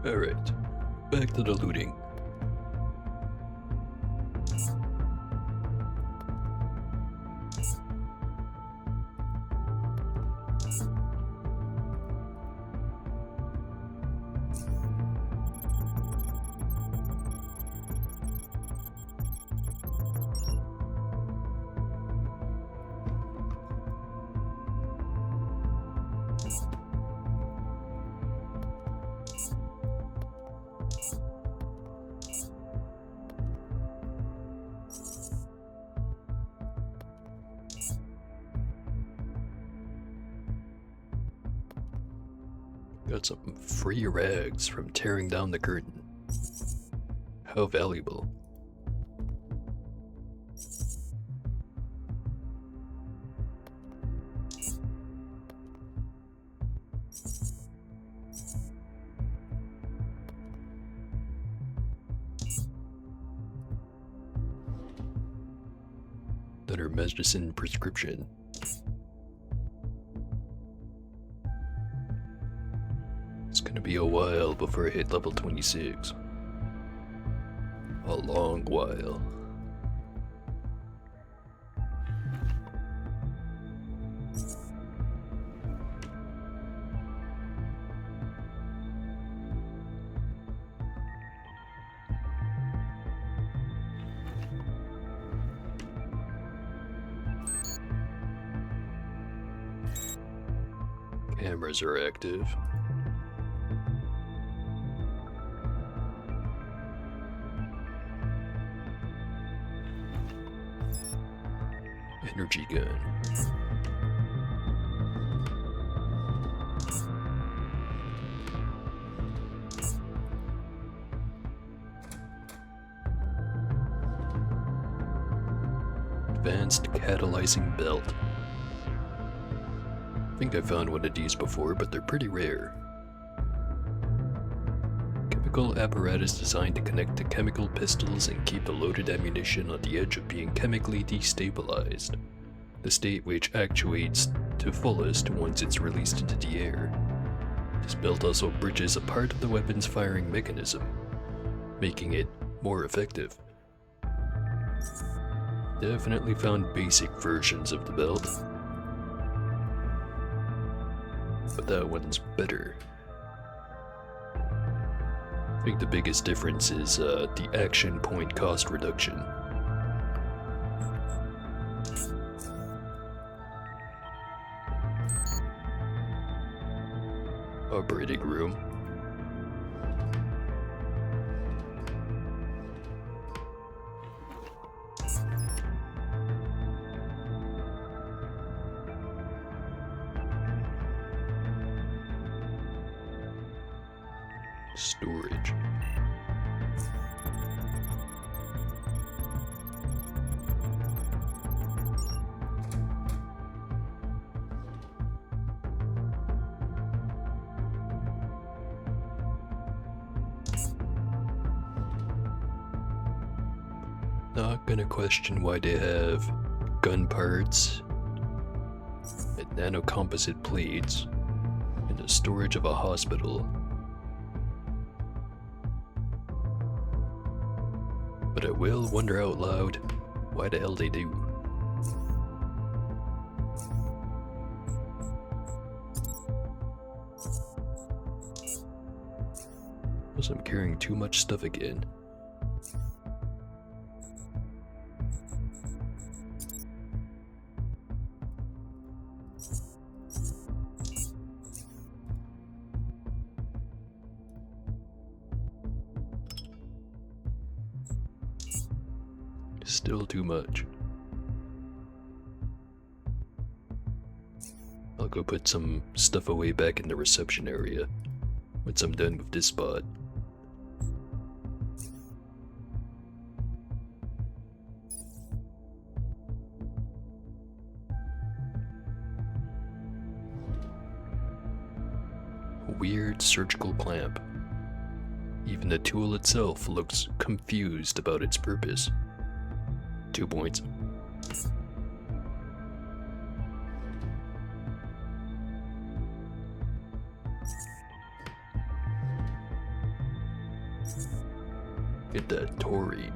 Alright, back to the looting. Got some free rags from tearing down the curtain. How valuable. Then her medicine prescription. It's gonna be a while before I hit level 26. A long while. Cameras are active. Energy gun. Advanced catalyzing belt. I think I found one of these before, but they're pretty rare. Chemical apparatus designed to connect to chemical pistols and keep the loaded ammunition on the edge of being chemically destabilized, the state which actuates to fullest once it's released into the air. This belt also bridges a part of the weapon's firing mechanism, making it more effective. Definitely found basic versions of the belt, but that one's better. I think the biggest difference is the action point cost reduction. Operating room. Storage. Not gonna question why they have gun parts and nanocomposite plates in the storage of a hospital. But I will wonder out loud why the hell they do. Plus I'm carrying too much stuff again. Still too much. I'll go put some stuff away back in the reception area once I'm done with this spot. A weird surgical clamp. Even the tool itself looks confused about its purpose. 2 points. Get that taurine.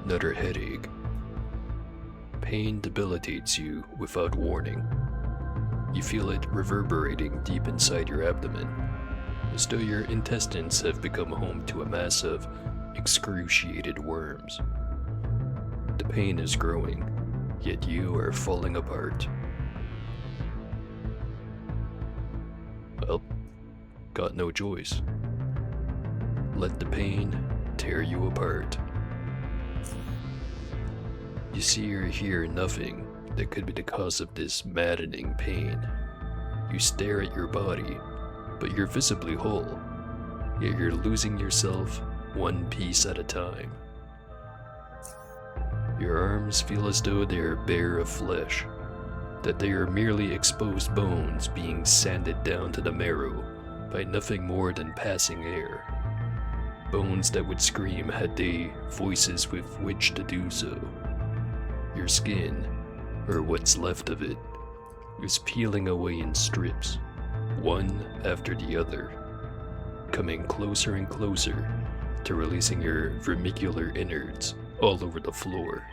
Another headache. Pain debilitates you without warning. You feel it reverberating deep inside your abdomen, as though your intestines have become home to a mass of excruciated worms. The pain is growing, yet you are falling apart. Well, got no choice. Let the pain tear you apart. You see or hear nothing that could be the cause of this maddening pain. You stare at your body, but you're visibly whole, yet you're losing yourself one piece at a time. Your arms feel as though they are bare of flesh, that they are merely exposed bones being sanded down to the marrow by nothing more than passing air. Bones that would scream had they voices with which to do so. Your skin, or what's left of it, is peeling away in strips, one after the other, coming closer and closer to releasing your vermicular innards all over the floor,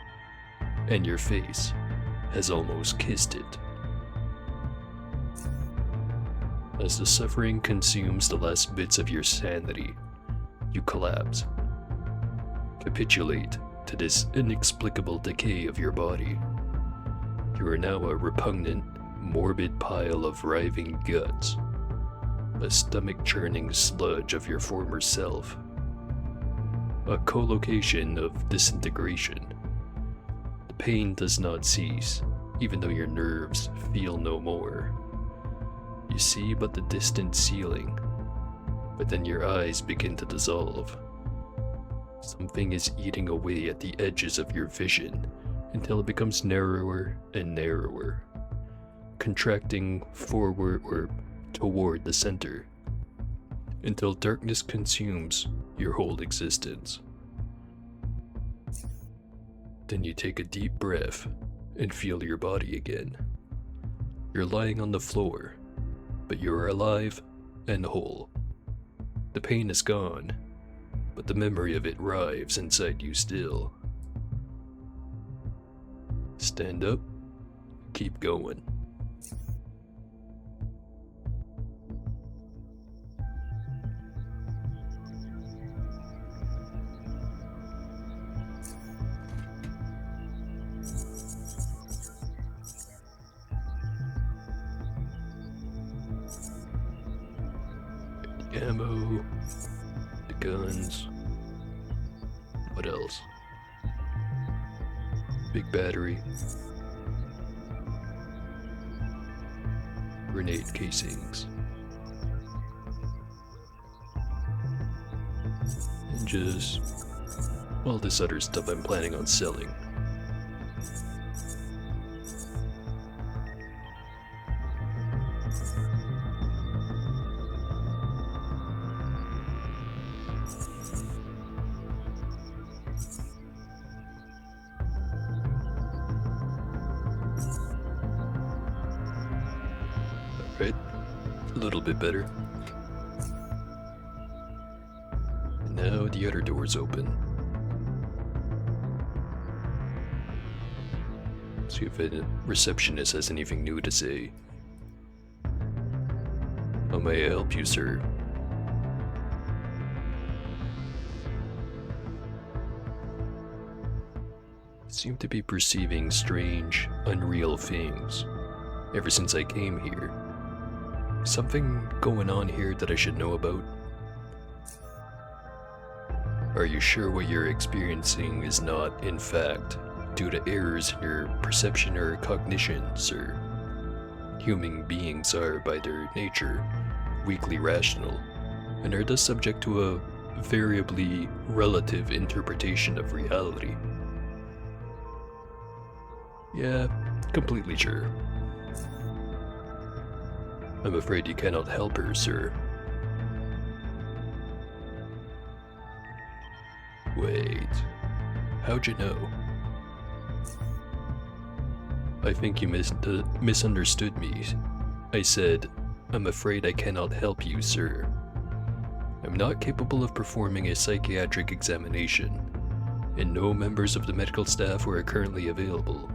and your face has almost kissed it. As the suffering consumes the last bits of your sanity, you collapse, capitulate to this inexplicable decay of your body. You are now a repugnant, morbid pile of writhing guts, a stomach-churning sludge of your former self, a collocation of disintegration. The pain does not cease, even though your nerves feel no more. You see but the distant ceiling, but then your eyes begin to dissolve. Something is eating away at the edges of your vision until it becomes narrower and narrower, contracting forward or toward the center, until darkness consumes your whole existence. Then you take a deep breath and feel your body again. You're lying on the floor, but you're alive and whole. The pain is gone, but the memory of it writhes inside you still. Stand up, keep going. The ammo, the guns. What else? Big battery. Grenade casings. And just all this other stuff I'm planning on selling. Right? A little bit better. Now the other door's open. See if a receptionist has anything new to say. How may I help you, sir? Seem to be perceiving strange, unreal things ever since I came here. Something going on here that I should know about? Are you sure what you're experiencing is not, in fact, due to errors in your perception or cognition, sir? Human beings are, by their nature, weakly rational, and are thus subject to a variably relative interpretation of reality. Yeah, completely sure. I'm afraid you cannot help her, sir. Wait, how'd you know? I think you misunderstood me. I said, I'm afraid I cannot help you, sir. I'm not capable of performing a psychiatric examination, and no members of the medical staff are currently available.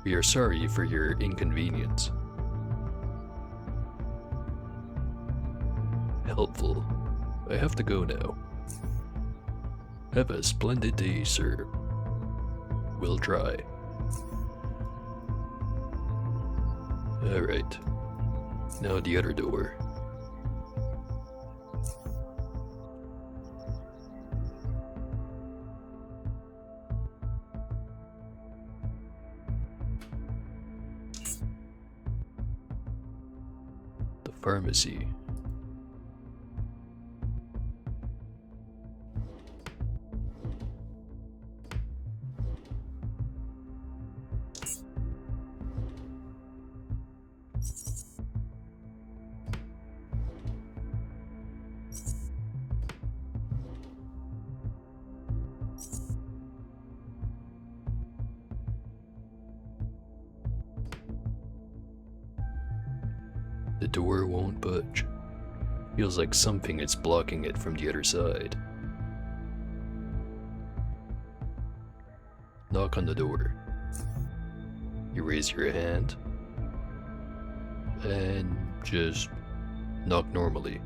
We are sorry for your inconvenience. Helpful. I have to go now. Have a splendid day, sir. We'll try. Alright. Now the other door. The pharmacy. The door won't budge. Feels like something is blocking it from the other side. Knock on the door. You raise your hand. And just knock normally.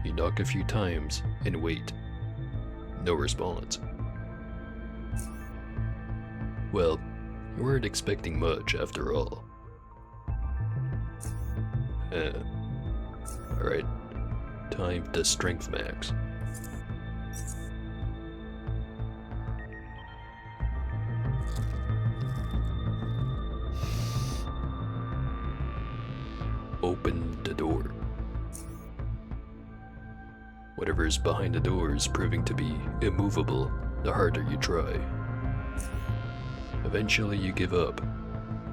You knock a few times and wait. No response. Well, you weren't expecting much after all. Alright, time to strength max. Open the door. Whatever is behind the door is proving to be immovable the harder you try. Eventually you give up.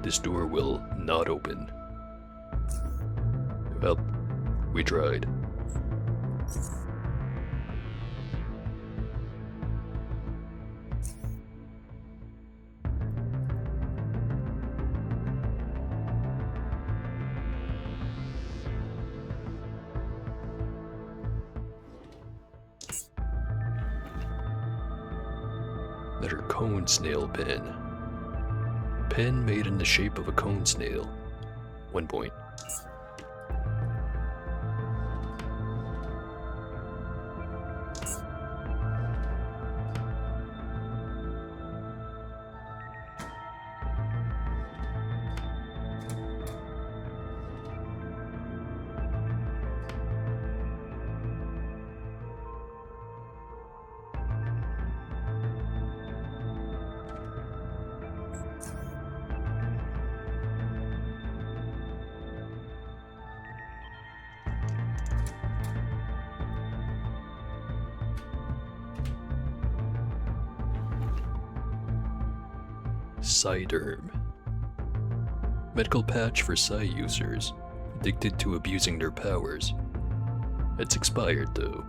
This door will not open. Well, we tried. Another cone snail pen. Pen made in the shape of a cone snail. 1 point. Psyderm. Medical patch for Psy users addicted to abusing their powers. It's expired though.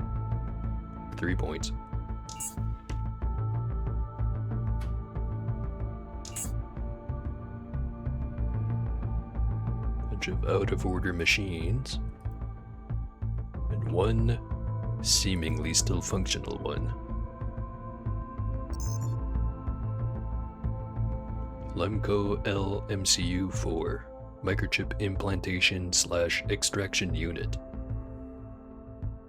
3 points. Bunch of out of order machines. And one seemingly still functional one. Lemco LMCU4 microchip implantation / extraction unit.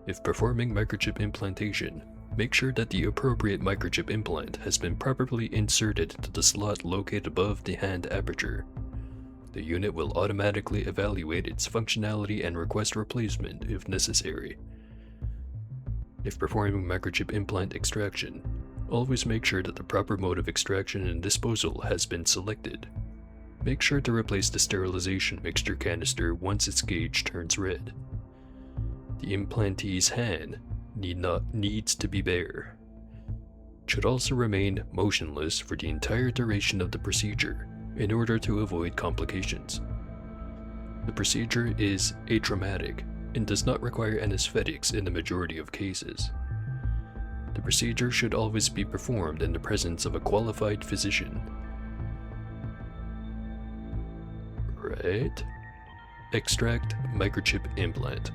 If performing microchip implantation, make sure that the appropriate microchip implant has been properly inserted to the slot located above the hand aperture. The unit will automatically evaluate its functionality and request replacement if necessary. If performing microchip implant extraction, always make sure that the proper mode of extraction and disposal has been selected. Make sure to replace the sterilization mixture canister once its gauge turns red. The implantee's hand needs to be bare. It should also remain motionless for the entire duration of the procedure in order to avoid complications. The procedure is atraumatic and does not require anesthetics in the majority of cases. The procedure should always be performed in the presence of a qualified physician. Right. Extract microchip implant.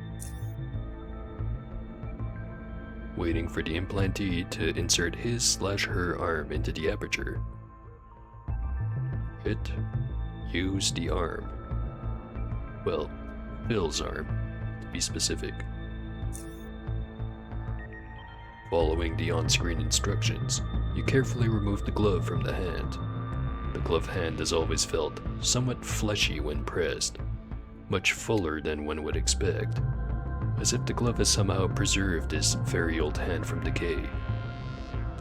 Waiting for the implantee to insert his/her arm into the aperture. Hit. Use the arm. Well, Phil's arm, to be specific. Following the on-screen instructions, you carefully remove the glove from the hand. The gloved hand has always felt somewhat fleshy when pressed, much fuller than one would expect, as if the glove has somehow preserved this very old hand from decay.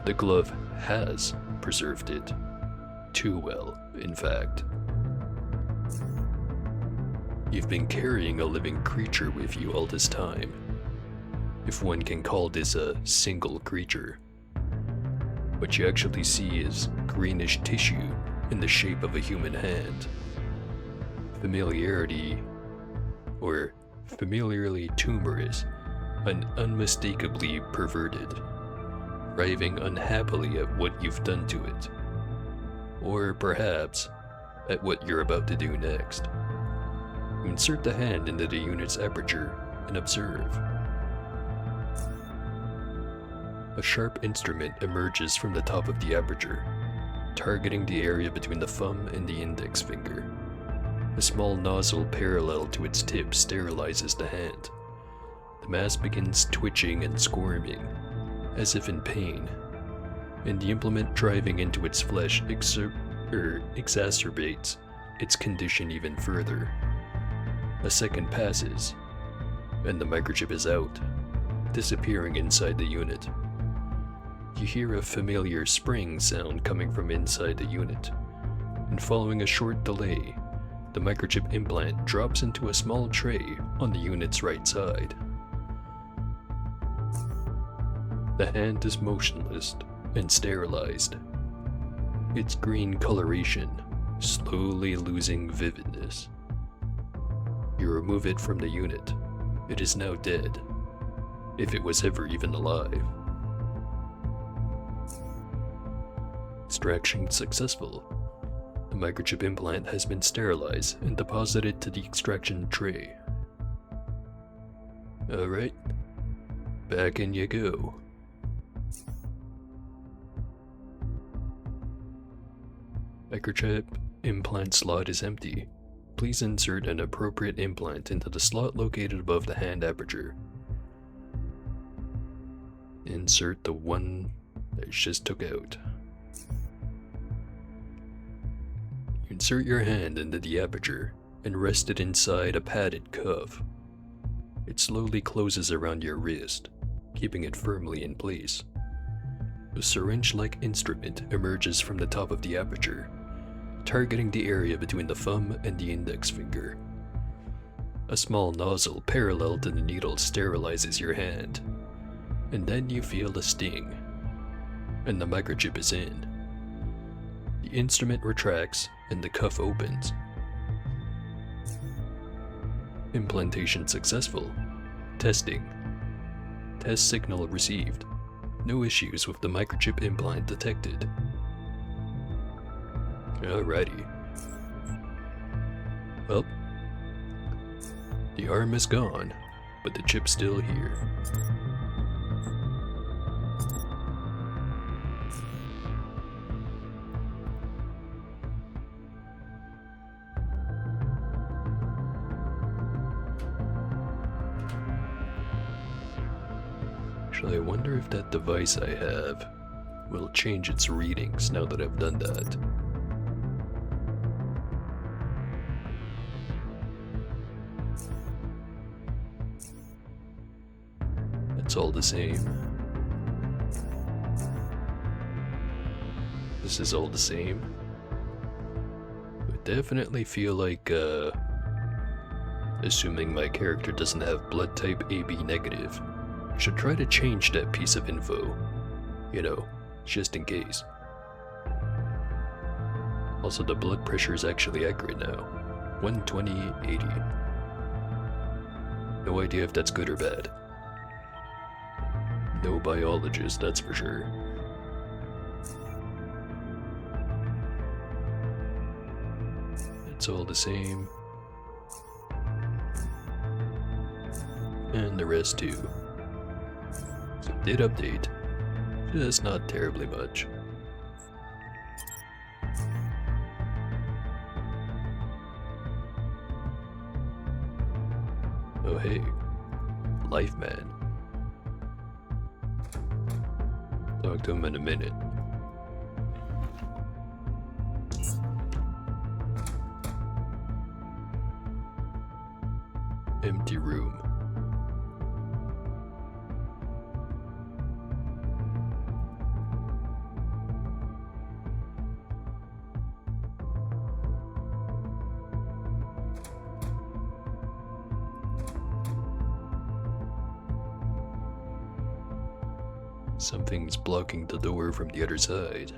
The glove has preserved it. Too well, in fact. You've been carrying a living creature with you all this time, if one can call this a single creature. What you actually see is greenish tissue in the shape of a human hand. Familiarly tumorous and unmistakably perverted, writhing unhappily at what you've done to it. Or perhaps, at what you're about to do next. Insert the hand into the unit's aperture and observe. A sharp instrument emerges from the top of the aperture, targeting the area between the thumb and the index finger. A small nozzle parallel to its tip sterilizes the hand. The mass begins twitching and squirming, as if in pain, and the implement driving into its flesh exacerbates its condition even further. A second passes, and the microchip is out, disappearing inside the unit. You hear a familiar spring sound coming from inside the unit, and following a short delay, the microchip implant drops into a small tray on the unit's right side. The hand is motionless and sterilized, its green coloration slowly losing vividness. You remove it from the unit. It is now dead, if it was ever even alive. Extraction successful. The microchip implant has been sterilized and deposited to the extraction tray. Alright, back in you go. Microchip implant slot is empty. Please insert an appropriate implant into the slot located above the hand aperture. Insert the one that just took out. Insert your hand into the aperture and rest it inside a padded cuff. It slowly closes around your wrist, keeping it firmly in place. A syringe-like instrument emerges from the top of the aperture, targeting the area between the thumb and the index finger. A small nozzle parallel to the needle sterilizes your hand, and then you feel a sting, and the microchip is in. The instrument retracts and the cuff opens. Implantation successful. Testing. Test signal received. No issues with the microchip implant detected. Alrighty. Well, the arm is gone, but the chip's still here. Actually, I wonder if that device I have will change its readings now that I've done that. It's all the same. This is all the same. I definitely feel like, assuming my character doesn't have blood type AB negative, should try to change that piece of info. You know, just in case. Also, the blood pressure is actually accurate now. 120, 80. No idea if that's good or bad. No biologist, that's for sure. It's all the same. And the rest too. So it did update. Just not terribly much. Oh hey, Life Man. Talk to him in a minute. Empty room. Something's blocking the door from the other side.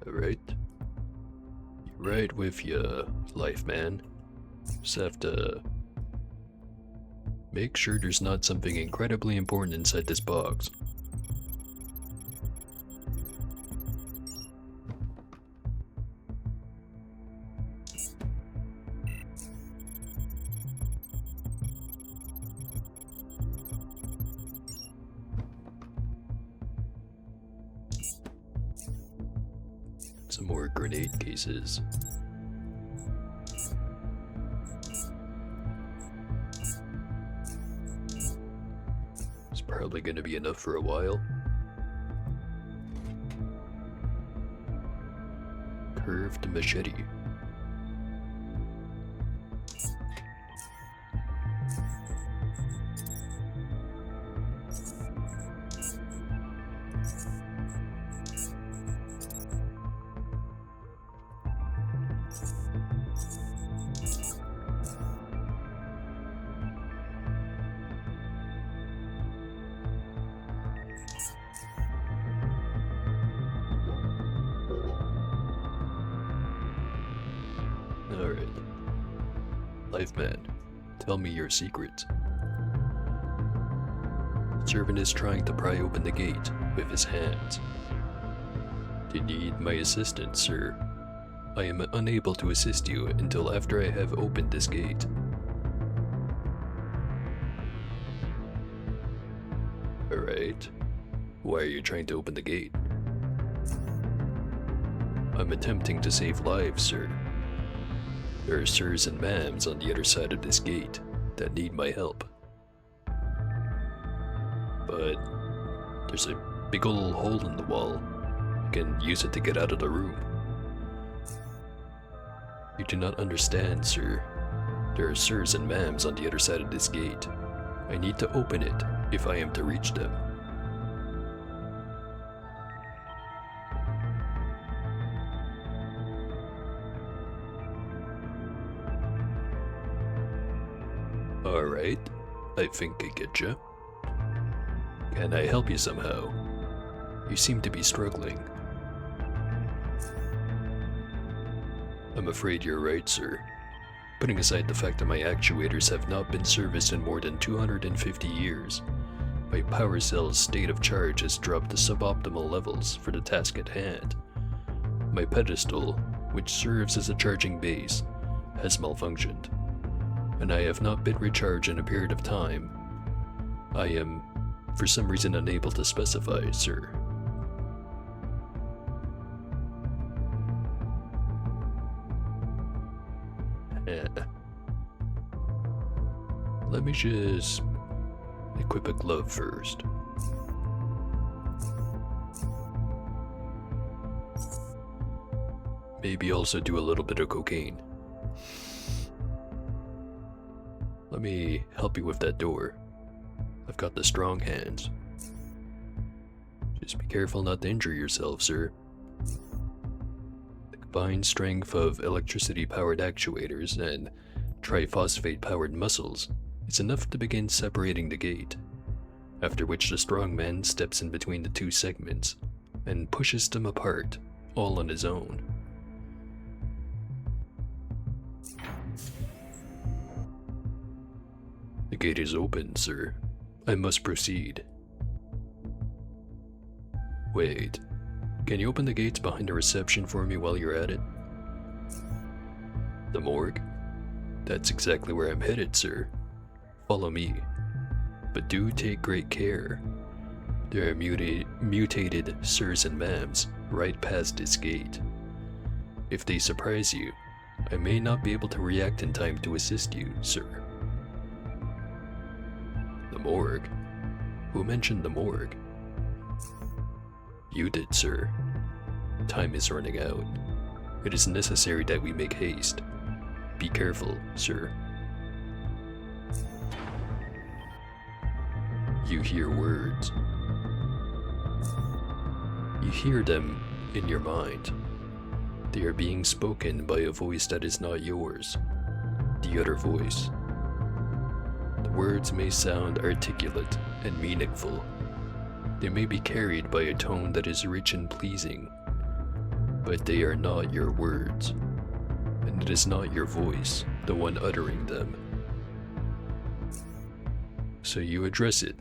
Alright. Right with ya, Life Man. Just have to make sure there's not something incredibly important inside this box. Some more grenade cases. It's probably going to be enough for a while. Curved machete. Alright. Life Man, tell me your secret. Servant is trying to pry open the gate with his hands. Do you need my assistance, sir? I am unable to assist you until after I have opened this gate. Alright. Why are you trying to open the gate? I'm attempting to save lives, sir. There are sirs and ma'ams on the other side of this gate that need my help. But there's a big ol' hole in the wall. I can use it to get out of the room. You do not understand, sir. There are sirs and ma'ams on the other side of this gate. I need to open it if I am to reach them. Alright, I think I get you. Can I help you somehow? You seem to be struggling. I'm afraid you're right, sir. Putting aside the fact that my actuators have not been serviced in more than 250 years, my power cell's state of charge has dropped to suboptimal levels for the task at hand. My pedestal, which serves as a charging base, has malfunctioned, and I have not been recharged in a period of time. I am, for some reason, unable to specify, sir. Let me just equip a glove first. Maybe also do a little bit of cocaine. Let me help you with that door. I've got the strong hands. Just be careful not to injure yourself, sir. The combined strength of electricity-powered actuators and triphosphate-powered muscles is enough to begin separating the gate. after which the strong man steps in between the two segments and pushes them apart, all on his own. The gate is open, sir. I must proceed. Wait, can you open the gates behind the reception for me while you're at it? The morgue? That's exactly where I'm headed, sir. Follow me. But do take great care. There are mutated sirs and ma'ams right past this gate. If they surprise you, I may not be able to react in time to assist you, sir. The morgue? Who mentioned the morgue? You did, sir. Time is running out. It is necessary that we make haste. Be careful, sir. You hear words. You hear them in your mind. They are being spoken by a voice that is not yours, the other voice. The words may sound articulate and meaningful. They may be carried by a tone that is rich and pleasing, but they are not your words, and it is not your voice, the one uttering them. So you address it,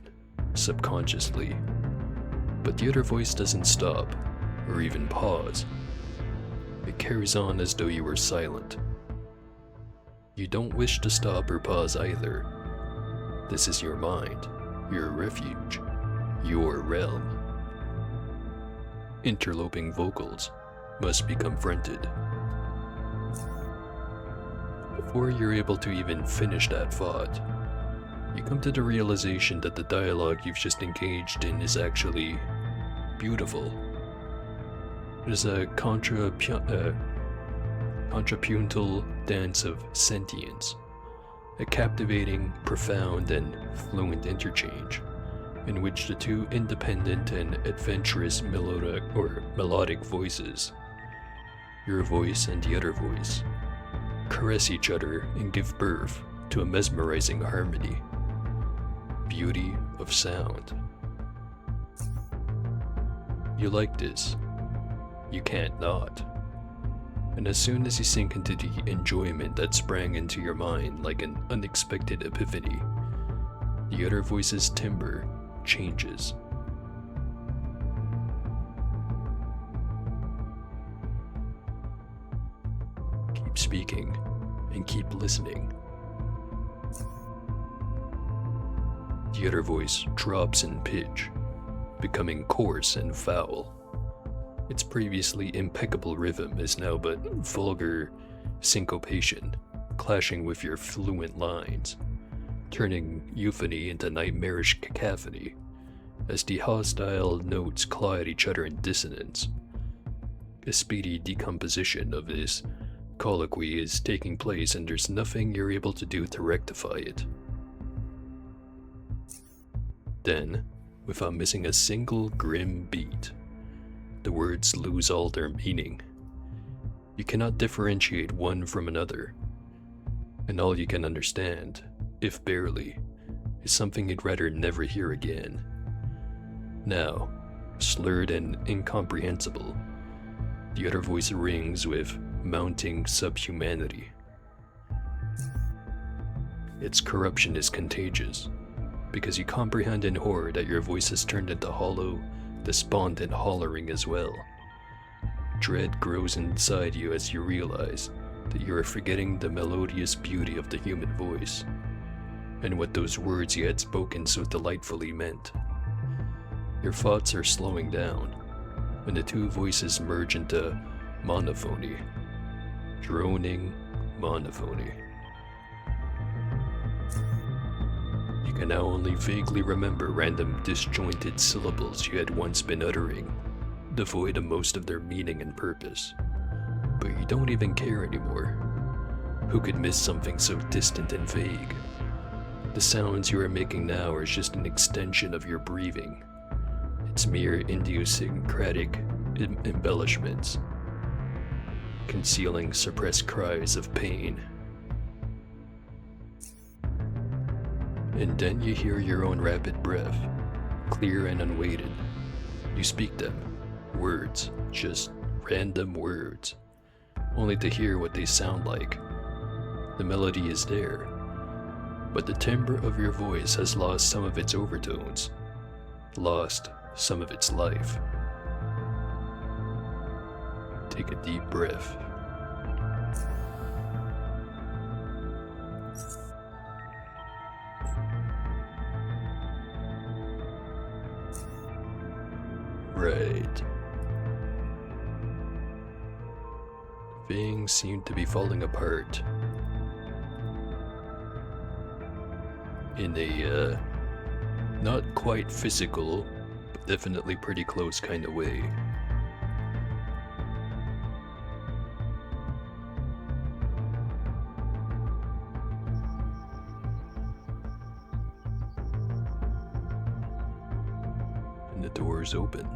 subconsciously, but the other voice doesn't stop, or even pause. It carries on as though you were silent. You don't wish to stop or pause either. This is your mind, your refuge, your realm. Interloping vocals must be confronted. Before you're able to even finish that thought, you come to the realization that the dialogue you've just engaged in is actually beautiful. It is a contrapuntal dance of sentience, a captivating, profound, and fluent interchange, in which the two independent and adventurous melodic voices, your voice and the other voice, caress each other and give birth to a mesmerizing harmony. Beauty of sound. You like this. You can't not. And as soon as you sink into the enjoyment that sprang into your mind like an unexpected epiphany, the other voice's timbre changes. Keep speaking and keep listening. The other voice drops in pitch, becoming coarse and foul. Its previously impeccable rhythm is now but vulgar syncopation, clashing with your fluent lines, turning euphony into nightmarish cacophony, as the hostile notes claw at each other in dissonance. A speedy decomposition of this colloquy is taking place, and there's nothing you're able to do to rectify it. Then, without missing a single grim beat, the words lose all their meaning. You cannot differentiate one from another, and all you can understand, if barely, is something you'd rather never hear again. Now, slurred and incomprehensible, the other voice rings with mounting subhumanity. Its corruption is contagious, because you comprehend in horror that your voice has turned into hollow, despondent hollering as well. Dread grows inside you as you realize that you are forgetting the melodious beauty of the human voice, and what those words you had spoken so delightfully meant. Your thoughts are slowing down, and the two voices merge into monophony, droning monophony. You can now only vaguely remember random disjointed syllables you had once been uttering, devoid of most of their meaning and purpose. But you don't even care anymore. Who could miss something so distant and vague? The sounds you are making now are just an extension of your breathing. It's mere idiosyncratic embellishments, concealing suppressed cries of pain. And then you hear your own rapid breath, clear and unweighted. You speak them, words, just random words, only to hear what they sound like. The melody is there, but the timbre of your voice has lost some of its overtones, lost some of its life. Take a deep breath. Right. Things seem to be falling apart in a not quite physical, but definitely pretty close kind of way. And the door's open.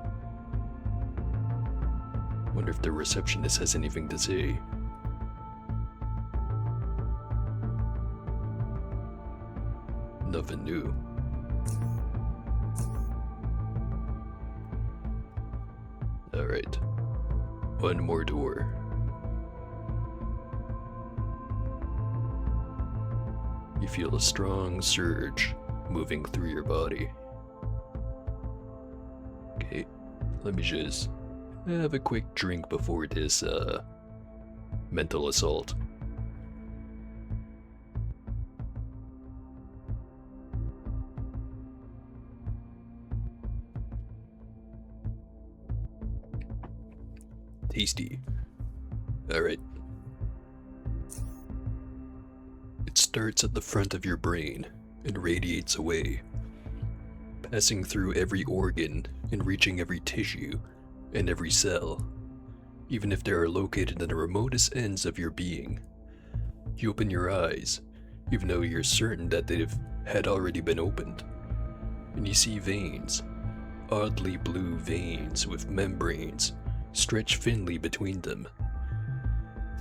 Wonder if the receptionist has anything to say. Nothing new. Alright. One more door. You feel a strong surge moving through your body. Okay, let me just have a quick drink before this mental assault. Tasty. Alright. It starts at the front of your brain and radiates away, passing through every organ and reaching every tissue and every cell, even if they are located in the remotest ends of your being. You open your eyes, even though you're certain that they had already been opened, and you see veins, oddly blue veins with membranes stretched thinly between them.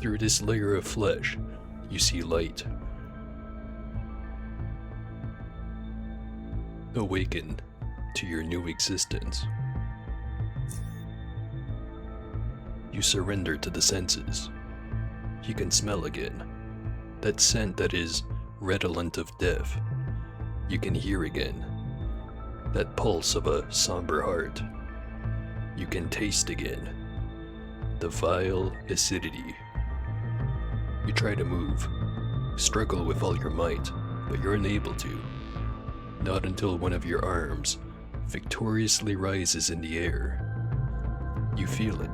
Through this layer of flesh, you see light. Awaken to your new existence. You surrender to the senses. You can smell again. That scent that is redolent of death. You can hear again. That pulse of a somber heart. You can taste again. The vile acidity. You try to move, struggle with all your might, but you're unable to. Not until one of your arms victoriously rises in the air. You feel it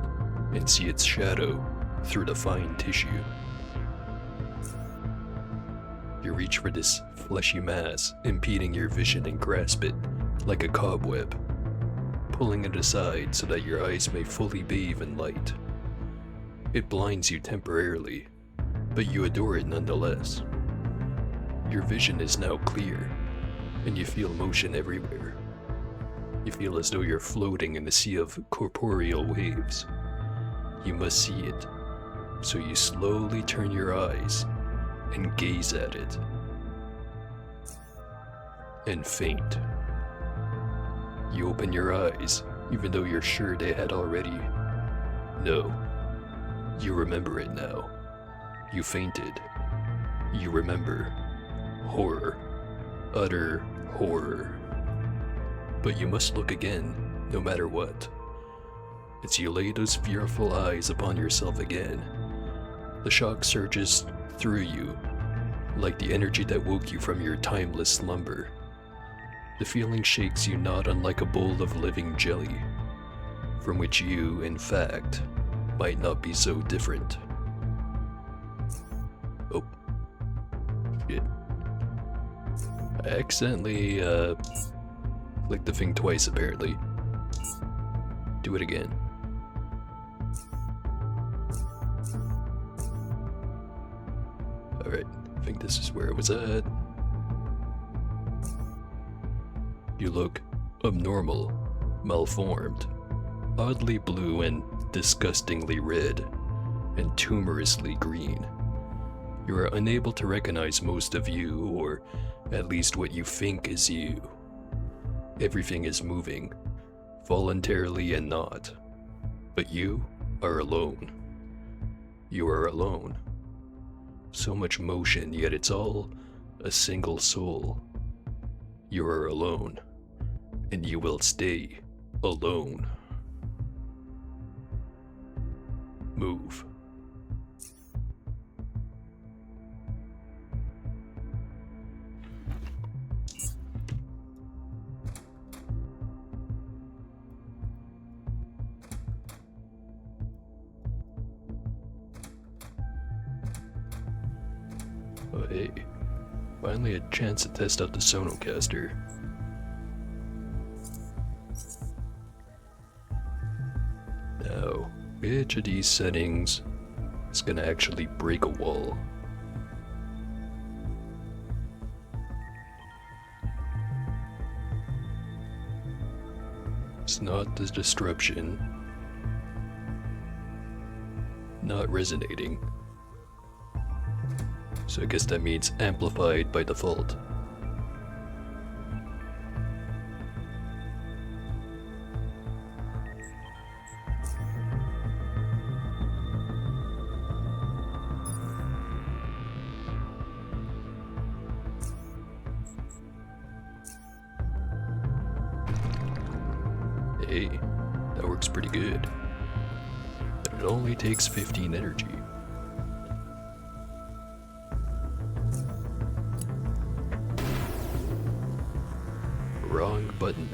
and see its shadow through the fine tissue. You reach for this fleshy mass impeding your vision and grasp it like a cobweb, pulling it aside so that your eyes may fully bathe in light. It blinds you temporarily, but you adore it nonetheless. Your vision is now clear, and you feel motion everywhere. You feel as though you're floating in a sea of corporeal waves. You must see it, so you slowly turn your eyes and gaze at it. And faint. You open your eyes, even though you're sure they had already. No. You remember it now. You fainted. You remember. Horror. Utter horror. But you must look again, no matter what. As you lay those fearful eyes upon yourself again, the shock surges through you, like the energy that woke you from your timeless slumber. The feeling shakes you not unlike a bowl of living jelly, from which you, in fact, might not be so different. Oh. Shit. I accidentally, clicked the thing twice, apparently. Do it again. Alright, I think this is where it was at. You look abnormal, malformed, oddly blue and disgustingly red, and tumorously green. You are unable to recognize most of you, or at least what you think is you. Everything is moving, voluntarily and not. But you are alone. You are alone. So much motion, yet it's all a single soul. You are alone, and you will stay alone. Move. Oh hey, finally a chance to test out the Sonocaster. Now, which of these settings is gonna actually break a wall? It's not the disruption, not resonating. So I guess that means amplified by default. Hey, that works pretty good. But it only takes 15 energy. Wrong button.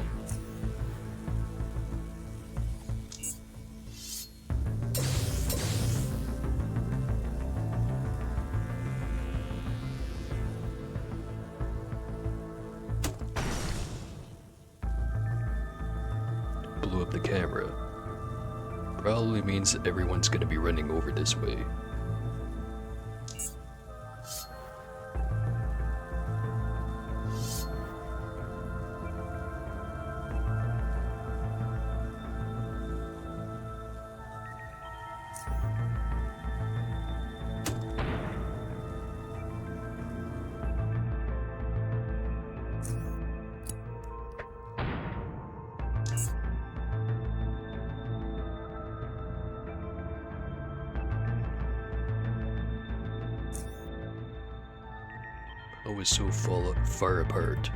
Blew up the camera. Probably means that everyone's gonna be running over this way. Always so far apart.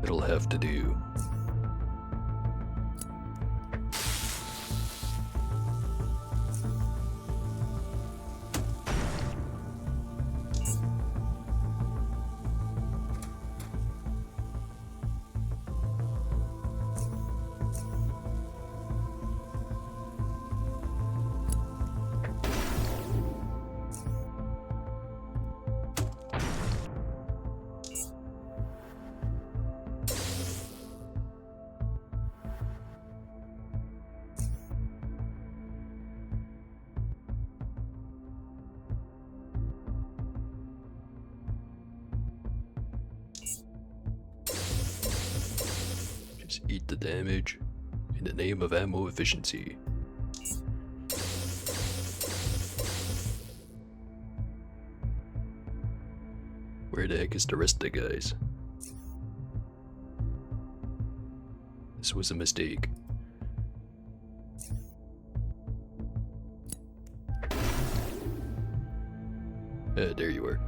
It'll have to do. Just eat the damage in the name of ammo efficiency. Where the heck is the rest of the guys? This was a mistake. There you are.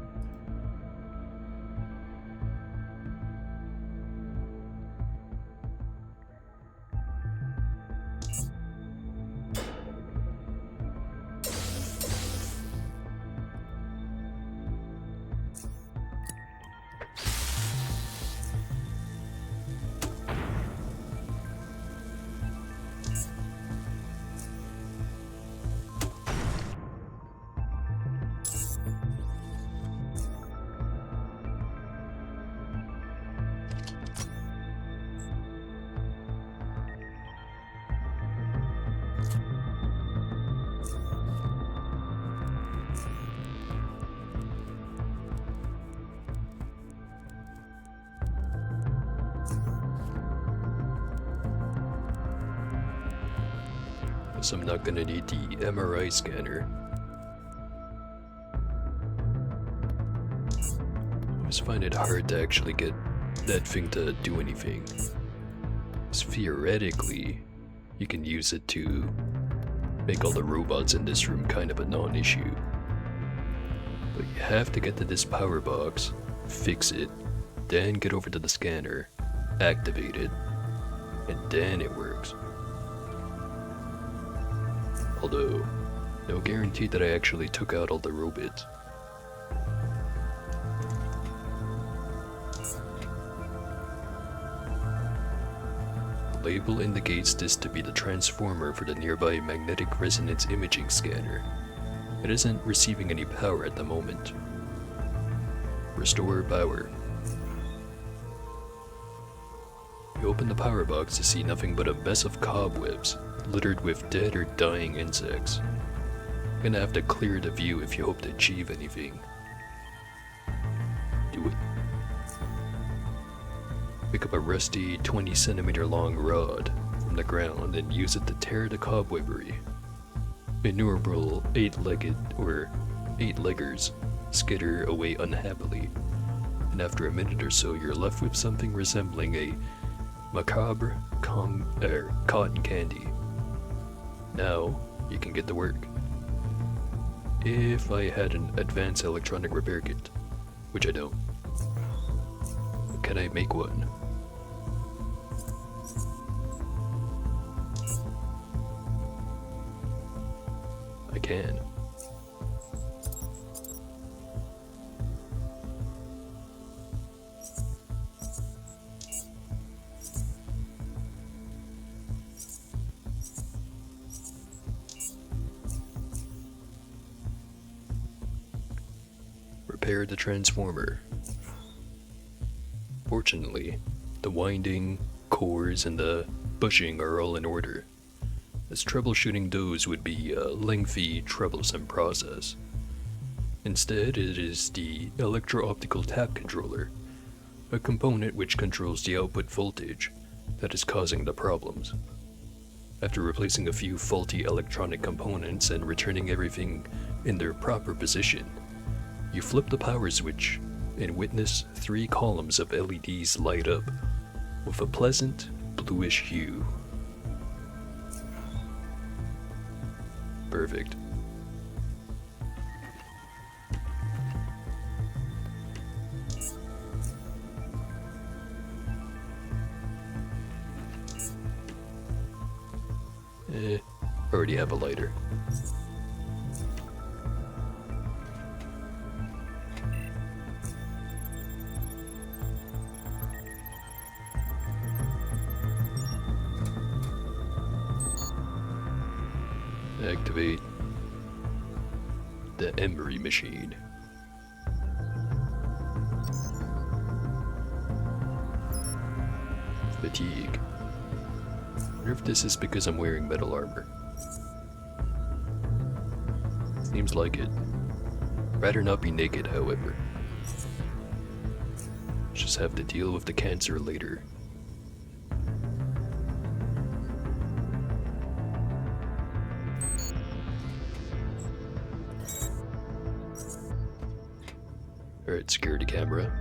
Guess I'm not gonna need the MRI scanner. I always find it hard to actually get that thing to do anything. 'Cause theoretically, you can use it to make all the robots in this room kind of a non-issue. But you have to get to this power box, fix it, then get over to the scanner, activate it, and then it works. Although, no guarantee that I actually took out all the robots. The label indicates this to be the transformer for the nearby magnetic resonance imaging scanner. It isn't receiving any power at the moment. Restore power. You open the power box to see nothing but a mess of cobwebs, littered with dead or dying insects. You're gonna have to clear the view if you hope to achieve anything. Do it. Pick up a rusty 20 centimeter long rod from the ground and use it to tear the cobwebbery. Innumerable eight-leggers skitter away unhappily, and after a minute or so you're left with something resembling a macabre cotton candy. Now you can get to work. If I had an advanced electronic repair kit, which I don't. Can I make one? I can. Repair the transformer. Fortunately, the winding, cores, and the bushing are all in order, as troubleshooting those would be a lengthy, troublesome process. Instead, it is the electro-optical tap controller, a component which controls the output voltage, that is causing the problems. After replacing a few faulty electronic components and returning everything in their proper position, you flip the power switch and witness 3 columns of LEDs light up with a pleasant bluish hue. Perfect. Already have a lighter. Activate the emery machine. Fatigue. Wonder if this is because I'm wearing metal armor. Seems like it. Rather not be naked, however. Just have to deal with the cancer later. Alright, security camera.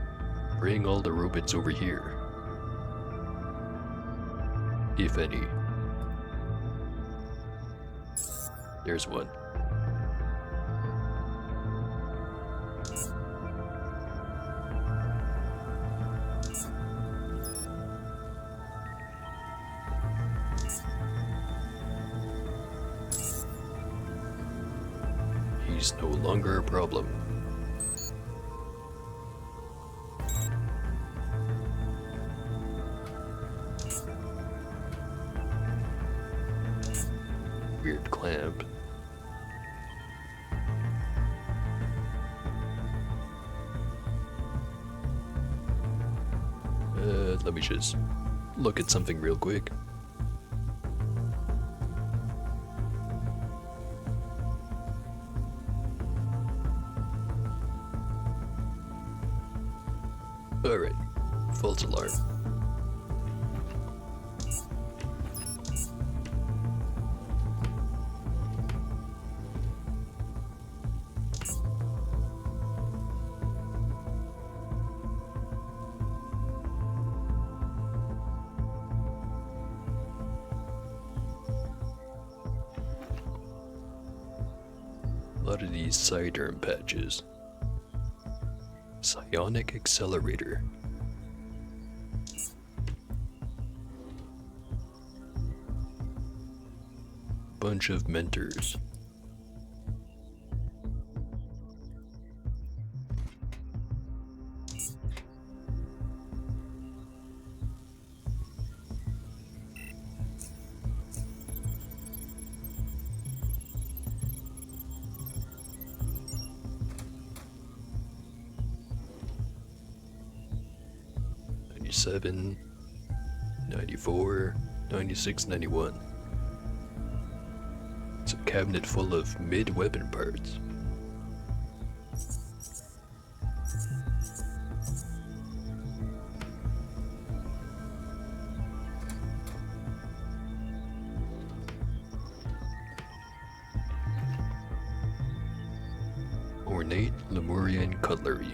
Bring all the robots over here. If any. There's one. He's no longer a problem. Weird clamp. Let me just look at something real quick. Alright, false alarm. A lot of these sidearm patches. Psionic Accelerator. Bunch of mentors. '97, '94, '96, '91. It's a cabinet full of mid-weapon parts. Ornate Lemurian cutlery.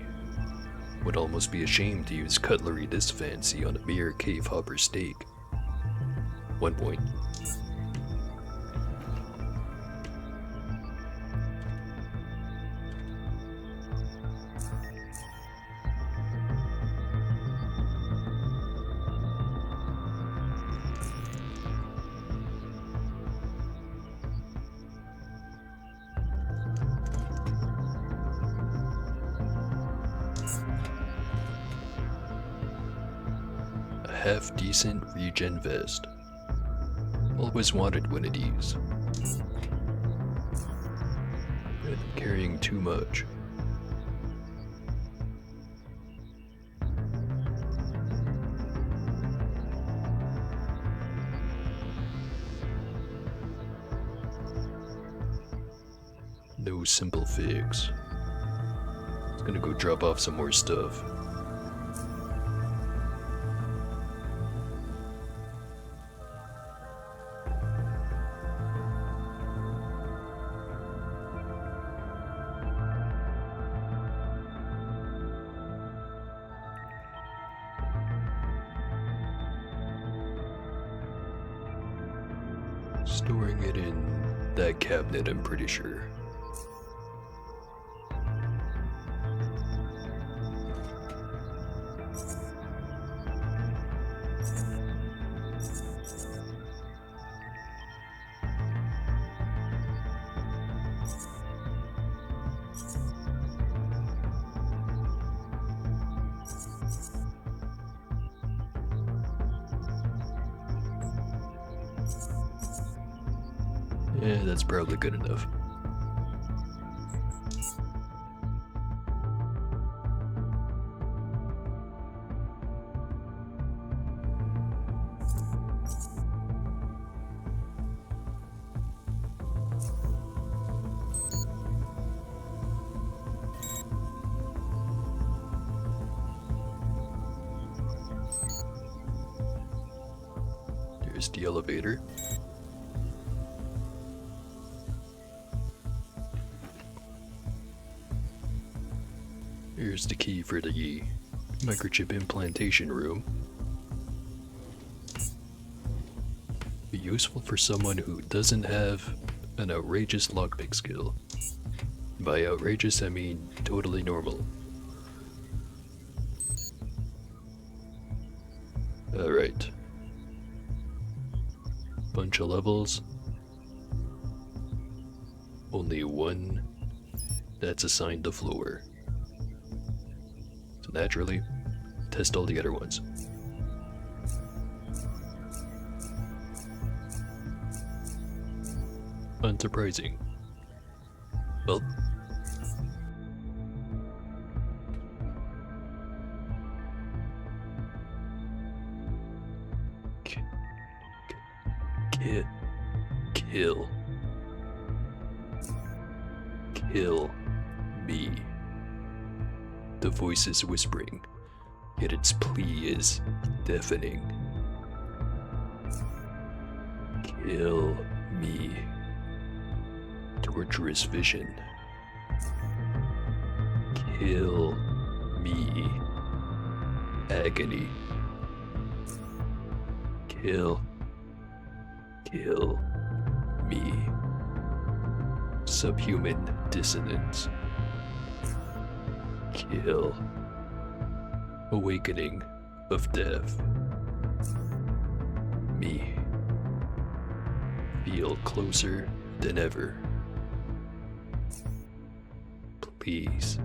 Would almost be ashamed to use cutlery this fancy on a mere cave hopper steak. 1 point. Half-decent regen vest. Always wanted one of these. And I'm carrying too much. No simple fix. It's gonna go drop off some more stuff. Storing it in that cabinet, I'm pretty sure. Yeah, that's probably good enough. There's the elevator. Here's the key for the microchip implantation room. Be useful for someone who doesn't have an outrageous lockpick skill. By outrageous, I mean totally normal. Alright. Bunch of levels. Only one that's assigned the floor. So naturally, test all the other ones. Unsurprising. Well, kill me. The voice is whispering, yet its plea is deafening. Kill me. Torturous vision. Kill me. Agony. Kill me. Subhuman dissonance. Kill. Awakening of death. Me. Feel closer than ever. Please.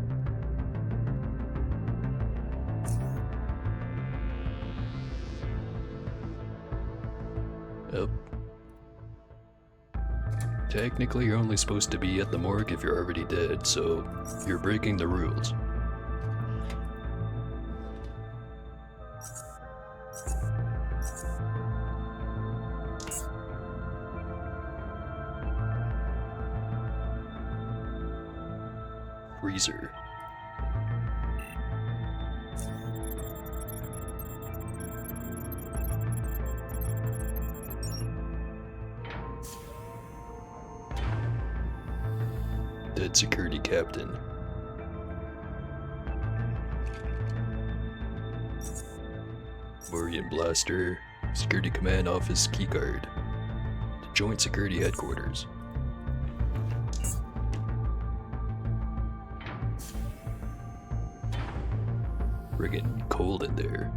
Up. Technically, you're only supposed to be at the morgue if you're already dead, so you're breaking the rules. Freezer. Dead security captain. Morian blaster. Security command office keycard. The Joint Security Headquarters. Friggin' cold in there.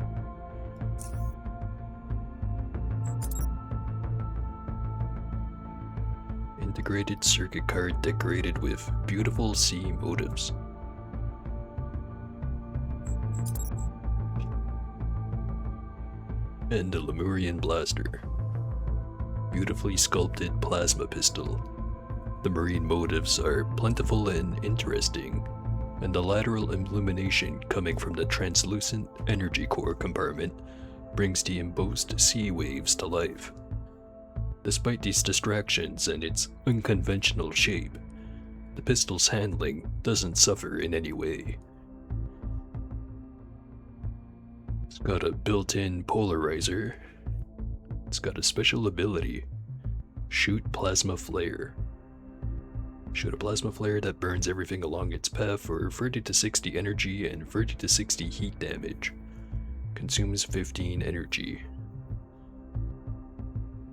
Integrated circuit card decorated with beautiful sea motifs. And a Lemurian blaster. Beautifully sculpted plasma pistol. The marine motifs are plentiful and interesting, and the lateral illumination coming from the translucent energy core compartment brings the embossed sea waves to life. Despite these distractions and its unconventional shape, the pistol's handling doesn't suffer in any way. It's got a built-in polarizer. It's got a special ability, shoot plasma flare. Shoot a plasma flare that burns everything along its path for 30 to 60 energy and 30 to 60 heat damage. Consumes 15 energy.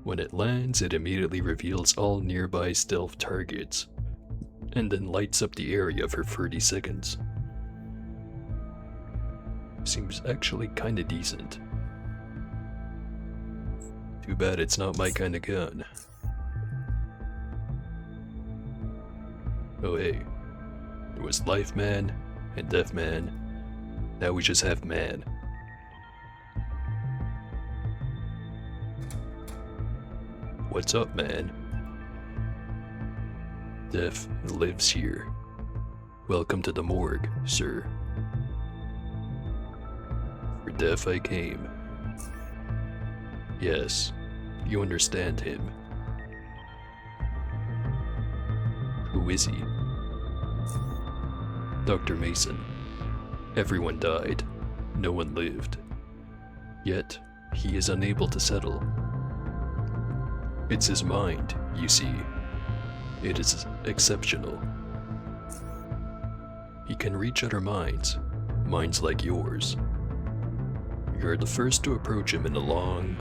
When it lands, it immediately reveals all nearby stealth targets, and then lights up the area for 30 seconds. Seems actually kinda decent. Too bad it's not my kinda gun. Oh hey, there was Life Man and Death Man, now we just have Man. What's up, man? Death lives here. Welcome to the morgue, sir. For death I came. Yes, you understand him. Who is he? Dr. Mason. Everyone died. No one lived. Yet, he is unable to settle. It's his mind, you see. It is exceptional. He can reach other minds, minds like yours. You're the first to approach him in a long,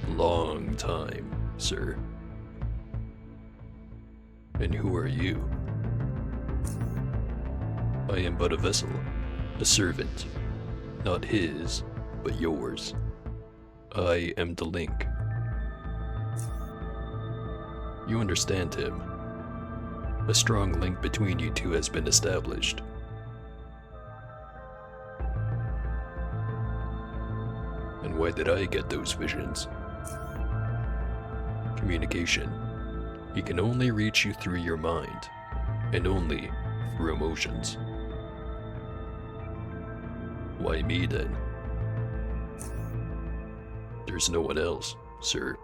long time, sir. And who are you? I am but a vessel, a servant. Not his, but yours. I am the link. You understand him. A strong link between you two has been established. And why did I get those visions? Communication. He can only reach you through your mind, and only through emotions. Why me then? There's no one else, sir.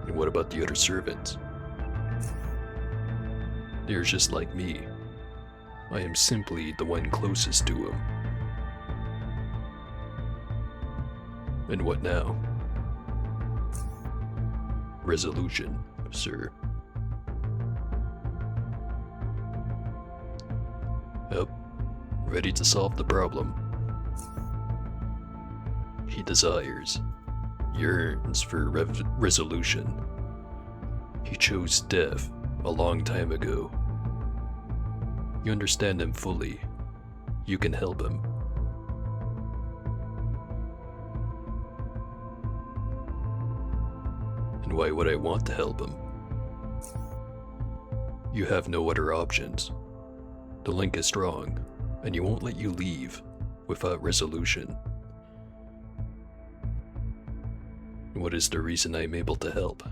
And what about the other servants? They're just like me. I am simply the one closest to him. And what now? Resolution, sir. Yep, ready to solve the problem. He desires, yearns for resolution. He chose death a long time ago. You understand him fully. You can help him. And why would I want to help him? You have no other options. The link is strong, and he won't let you leave without resolution. What is the reason I'm able to help?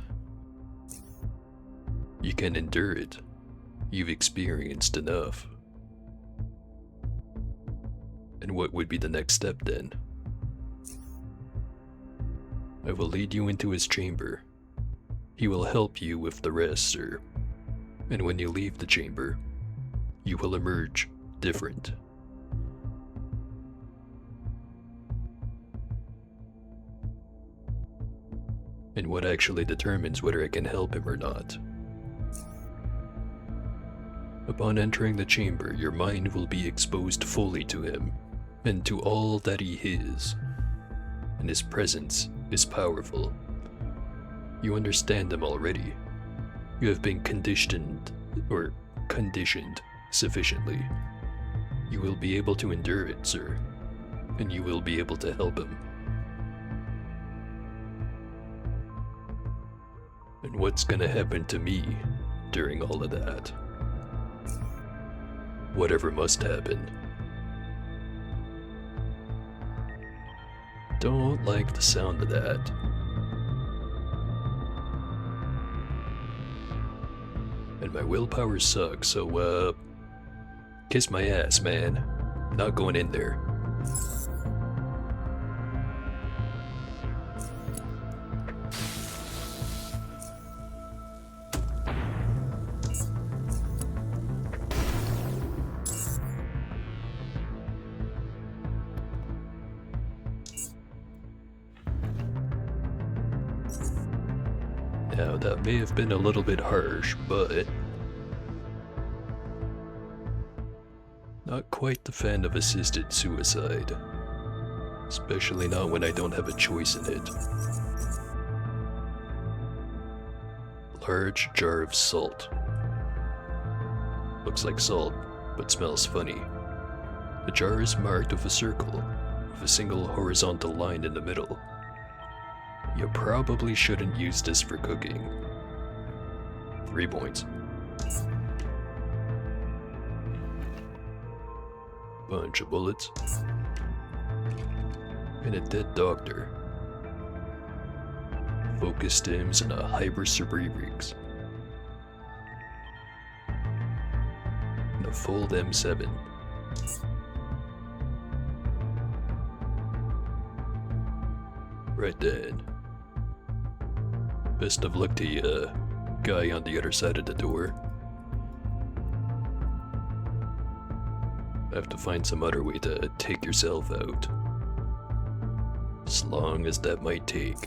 You can endure it. You've experienced enough. And what would be the next step then? I will lead you into his chamber. He will help you with the rest, sir. And when you leave the chamber, you will emerge different. And what actually determines whether I can help him or not? Upon entering the chamber, your mind will be exposed fully to him, and to all that he is. And his presence is powerful. You understand him already. You have been conditioned sufficiently. You will be able to endure it, sir, and you will be able to help him. And what's gonna happen to me during all of that? Whatever must happen. Don't like the sound of that. And my willpower sucks, so kiss my ass, man. Not going in there. Now, that may have been a little bit harsh, but not quite the fan of assisted suicide. Especially not when I don't have a choice in it. Large jar of salt. Looks like salt, but smells funny. The jar is marked with a circle, with a single horizontal line in the middle. You probably shouldn't use this for cooking. 3 points. Bunch of bullets. And a dead doctor. Focus stims and a hypercerebrix. And a fold M7. Right then. Best of luck to you, guy on the other side of the door. I have to find some other way to take yourself out. As long as that might take.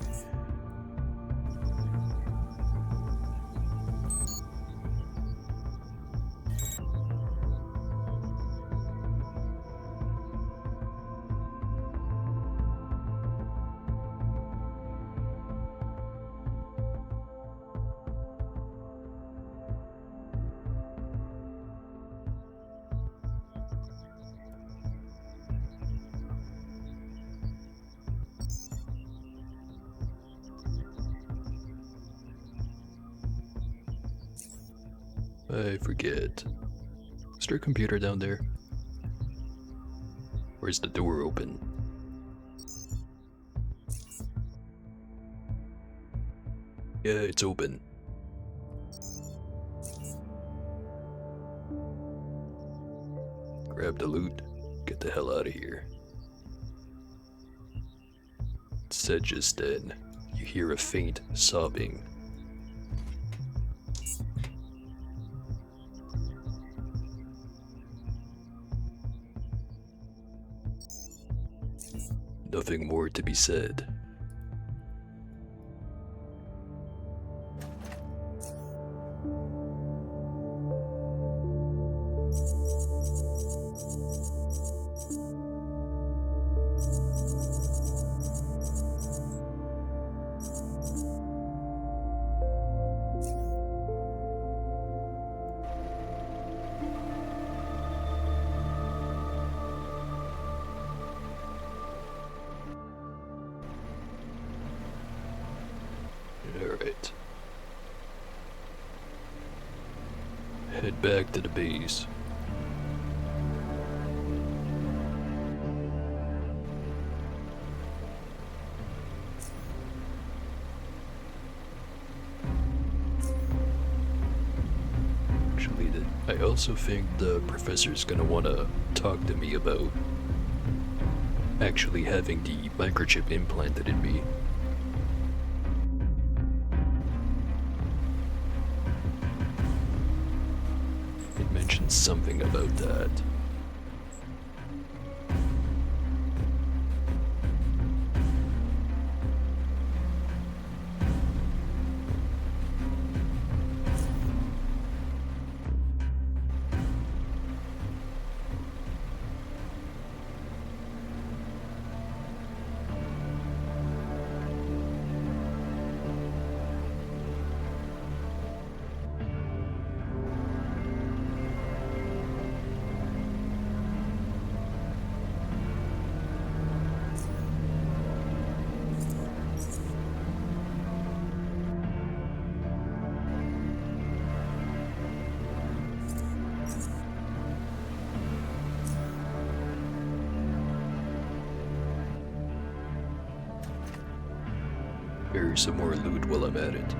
I forget. Is there a computer down there? Where's the door open? Yeah, it's open. Grab the loot, get the hell out of here. It said just then, you hear a faint sobbing. Nothing more to be said. Alright. Head back to the base. Actually, I also think the professor's gonna wanna talk to me about actually having the microchip implanted in me. It mentioned something about that. Bury some more loot while I'm at it.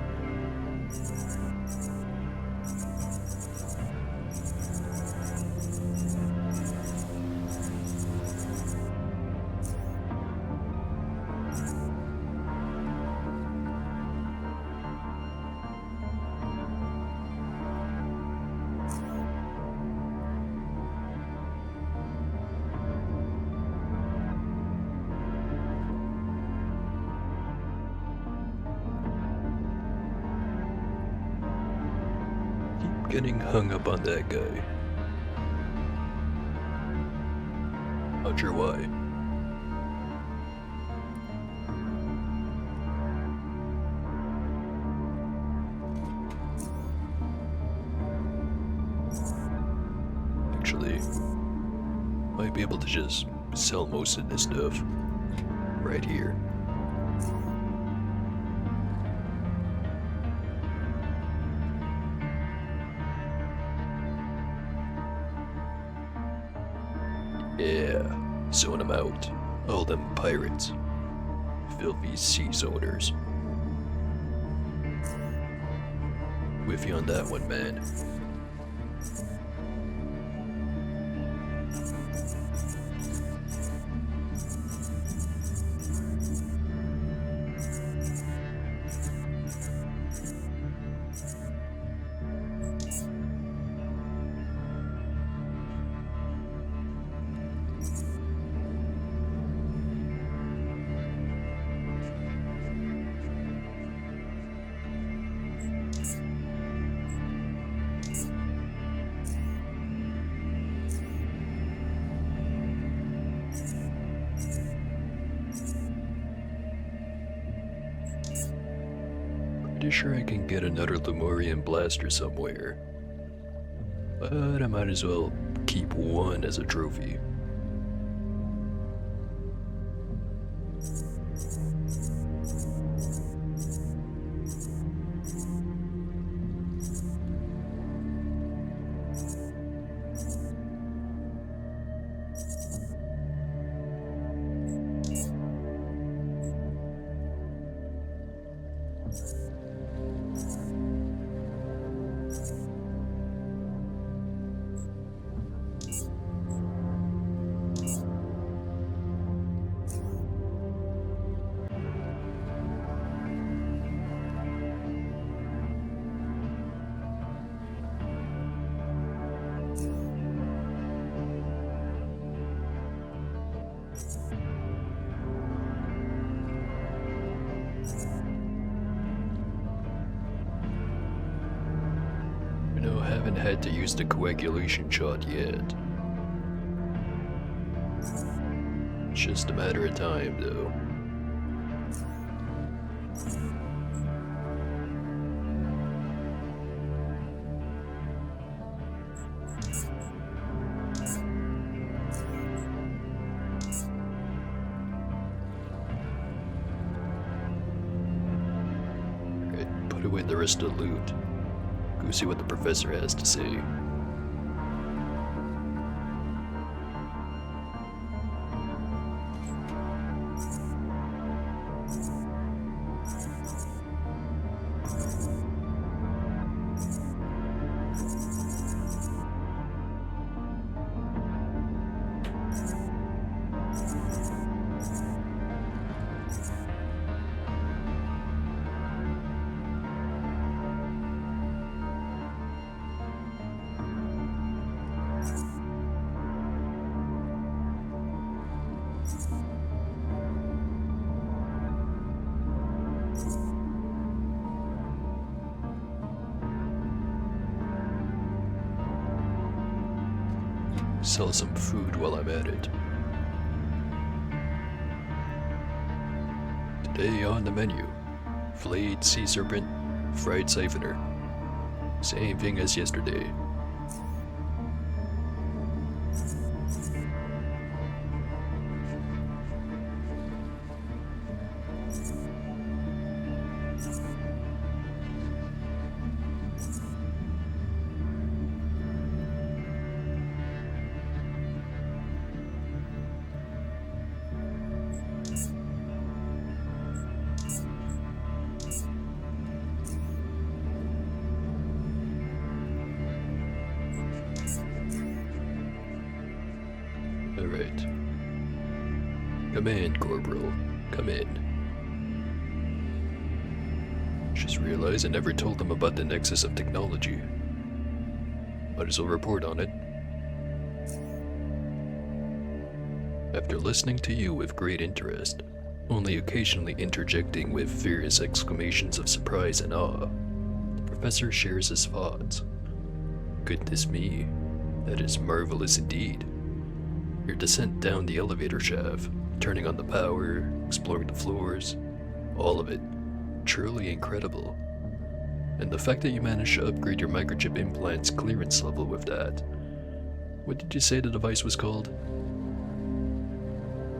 Getting hung up on that guy. Not sure why. Actually, might be able to just sell most of this stuff right here. Yeah, zone them out. All them pirates. Filthy sea zoners. With you on that one, man. Pretty sure I can get another Lemurian blaster somewhere. But I might as well keep one as a trophy. Haven't had to use the coagulation shot yet. It's just a matter of time, though. Right. away the rest of the loot. Go see what the professor has to say. Sell some food while I'm at it. Today on the menu, filleted sea serpent, fried siphoner. Same thing as yesterday. Alright. Come in, Corporal. Come in. Just realized I never told them about the nexus of technology. Might as well report on it. After listening to you with great interest, only occasionally interjecting with various exclamations of surprise and awe, the professor shares his thoughts. Goodness me, that is marvelous indeed. Your descent down the elevator shaft, turning on the power, exploring the floors, all of it, truly incredible. And the fact that you managed to upgrade your microchip implant's clearance level with that. What did you say the device was called?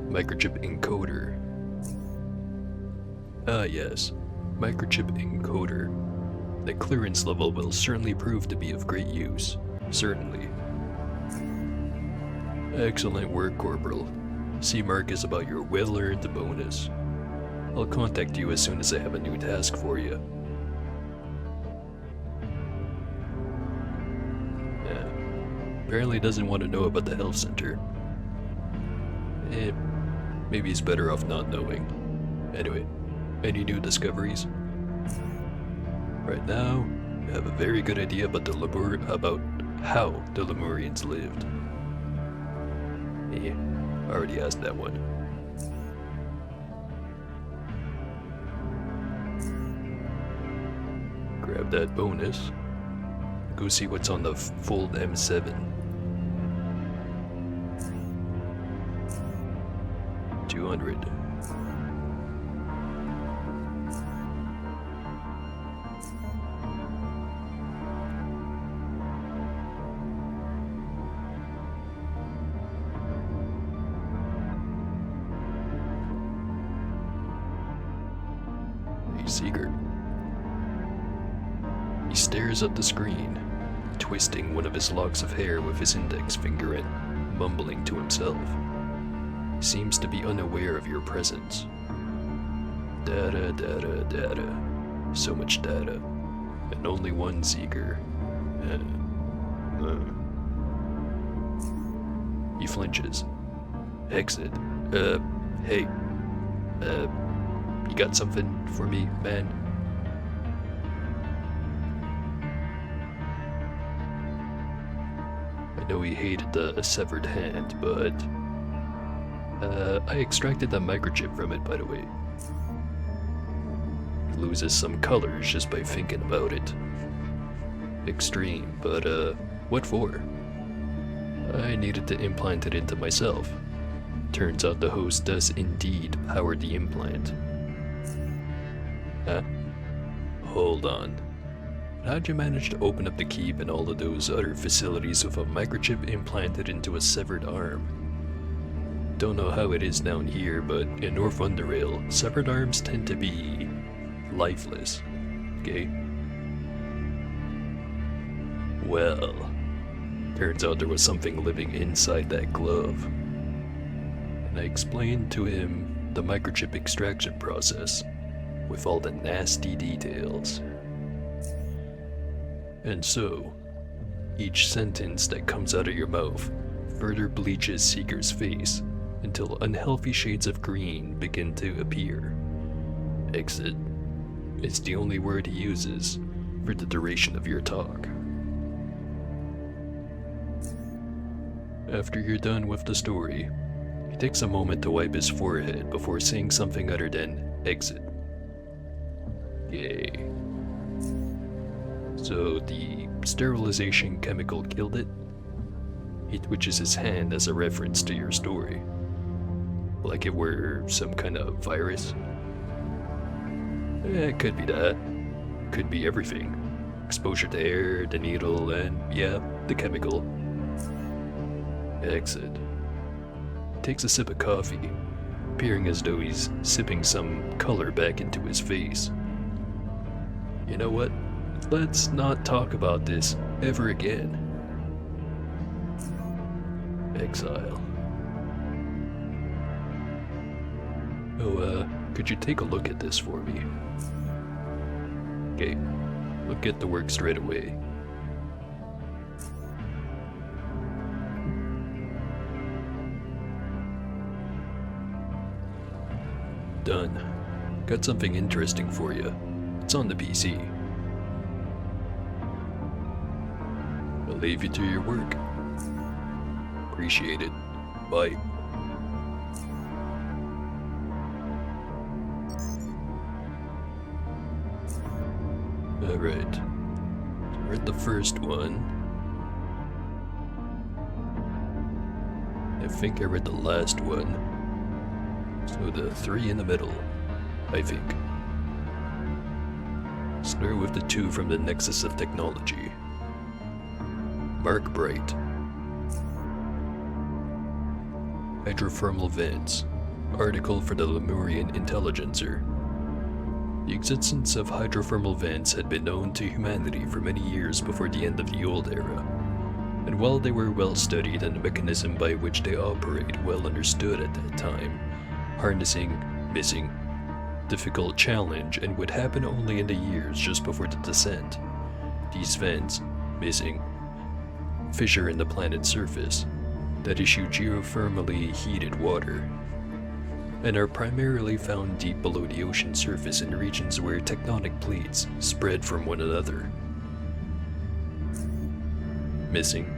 Microchip encoder. Ah yes, microchip encoder. The clearance level will certainly prove to be of great use. Certainly. Excellent work, Corporal. C-Mark is about your well-earned bonus. I'll contact you as soon as I have a new task for you. Apparently doesn't want to know about the health center. Maybe he's better off not knowing. Anyway, any new discoveries? Right now, I have a very good idea about about how the Lemurians lived. Already asked that one. Grab that bonus. Go see what's on the Fold M7. 200. Seeger. He stares at the screen, twisting one of his locks of hair with his index finger and mumbling to himself. He seems to be unaware of your presence. Data, data, data. So much data. And only one Seeger. He flinches. Exit. Hey. You got something for me, man? I know he hated the severed hand, but I extracted the microchip from it, by the way. He loses some colors just by thinking about it. Extreme, but what for? I needed to implant it into myself. Turns out the host does indeed power the implant. Huh? Hold on. How'd you manage to open up the keep and all of those other facilities with a microchip implanted into a severed arm? Don't know how it is down here, but in North Underrail, severed arms tend to be lifeless. Okay. Well, turns out there was something living inside that glove. And I explained to him the microchip extraction process, with all the nasty details. And so, each sentence that comes out of your mouth further bleaches Seeker's face until unhealthy shades of green begin to appear. Exit is the only word he uses for the duration of your talk. After you're done with the story, he takes a moment to wipe his forehead before saying something other than exit. Yay. So the sterilization chemical killed it? He twitches his hand as a reference to your story. Like it were some kind of virus? It could be that. Could be everything. Exposure to air, the needle, and yeah, the chemical. Exit. Takes a sip of coffee, appearing as though he's sipping some color back into his face. You know what? Let's not talk about this ever again. Exile. Oh, could you take a look at this for me? Okay, we'll get to work straight away. Done. Got something interesting for you. It's on the PC. I'll leave you to your work. Appreciate it. Bye. Alright. We're at the first one. I think I read the last one. So the three in the middle, I think. Start with the two from the Nexus of Technology. Mark Bright. Hydrothermal vents. Article for the Lemurian Intelligencer. The existence of hydrothermal vents had been known to humanity for many years before the end of the Old Era, and while they were well studied and the mechanism by which they operate well understood at that time, harnessing, missing, difficult challenge, and would happen only in the years just before the descent. These vents, missing, fissure in the planet's surface that issue geothermally heated water, and are primarily found deep below the ocean surface in regions where tectonic plates spread from one another. Missing.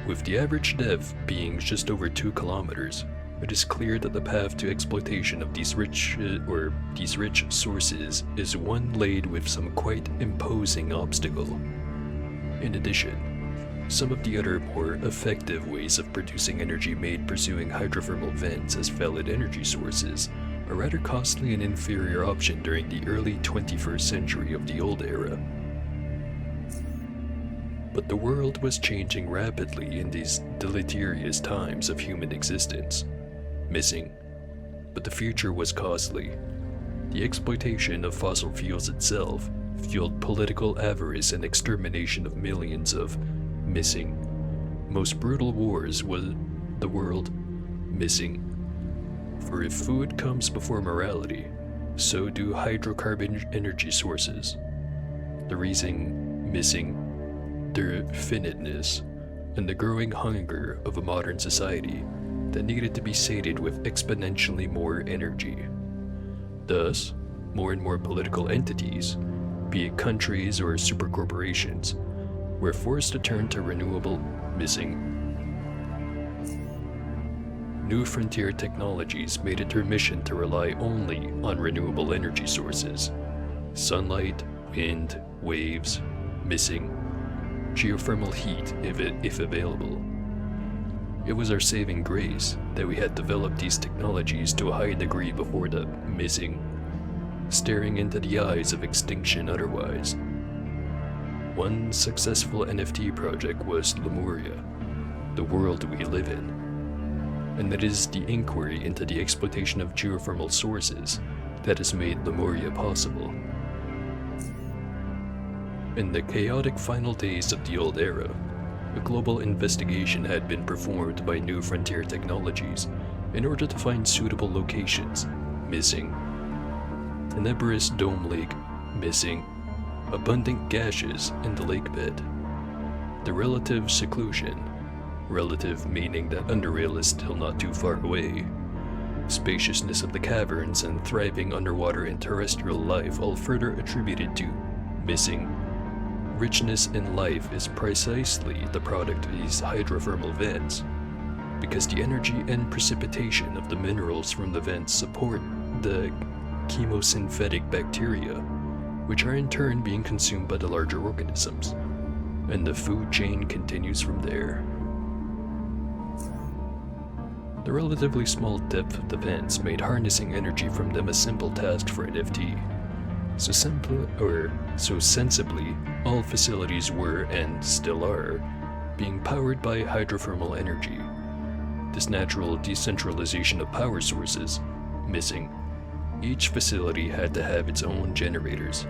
With the average depth being just over 2 kilometers, it is clear that the path to exploitation of these rich sources is one laid with some quite imposing obstacle. In addition, some of the other more effective ways of producing energy made pursuing hydrothermal vents as valid energy sources are rather costly and inferior option during the early 21st century of the Old Era. But the world was changing rapidly in these deleterious times of human existence. Missing. But the future was costly. The exploitation of fossil fuels itself fueled political avarice and extermination of millions of missing. Most brutal wars was the world missing. For if food comes before morality, so do hydrocarbon energy sources. The reason missing, their finiteness, and the growing hunger of a modern society that needed to be sated with exponentially more energy. Thus, more and more political entities, be it countries or supercorporations, were forced to turn to renewable missing. New frontier technologies made it their mission to rely only on renewable energy sources. Sunlight, wind, waves, missing, geothermal heat if available. It was our saving grace that we had developed these technologies to a high degree before the missing, staring into the eyes of extinction otherwise. One successful NFT project was Lemuria, the world we live in, and it is the inquiry into the exploitation of geothermal sources that has made Lemuria possible. In the chaotic final days of the old era, a global investigation had been performed by New Frontier Technologies in order to find suitable locations. Missing. Tenebrous dome lake. Missing. Abundant gases in the lake bed. The relative seclusion. Relative meaning that Underrail is still not too far away. Spaciousness of the caverns and thriving underwater and terrestrial life all further attributed to missing. Richness in life is precisely the product of these hydrothermal vents, because the energy and precipitation of the minerals from the vents support the chemosynthetic bacteria, which are in turn being consumed by the larger organisms, and the food chain continues from there. The relatively small depth of the vents made harnessing energy from them a simple task for an FT. So sensibly, all facilities were, and still are, being powered by hydrothermal energy. This natural decentralization of power sources, missing. Each facility had to have its own generators.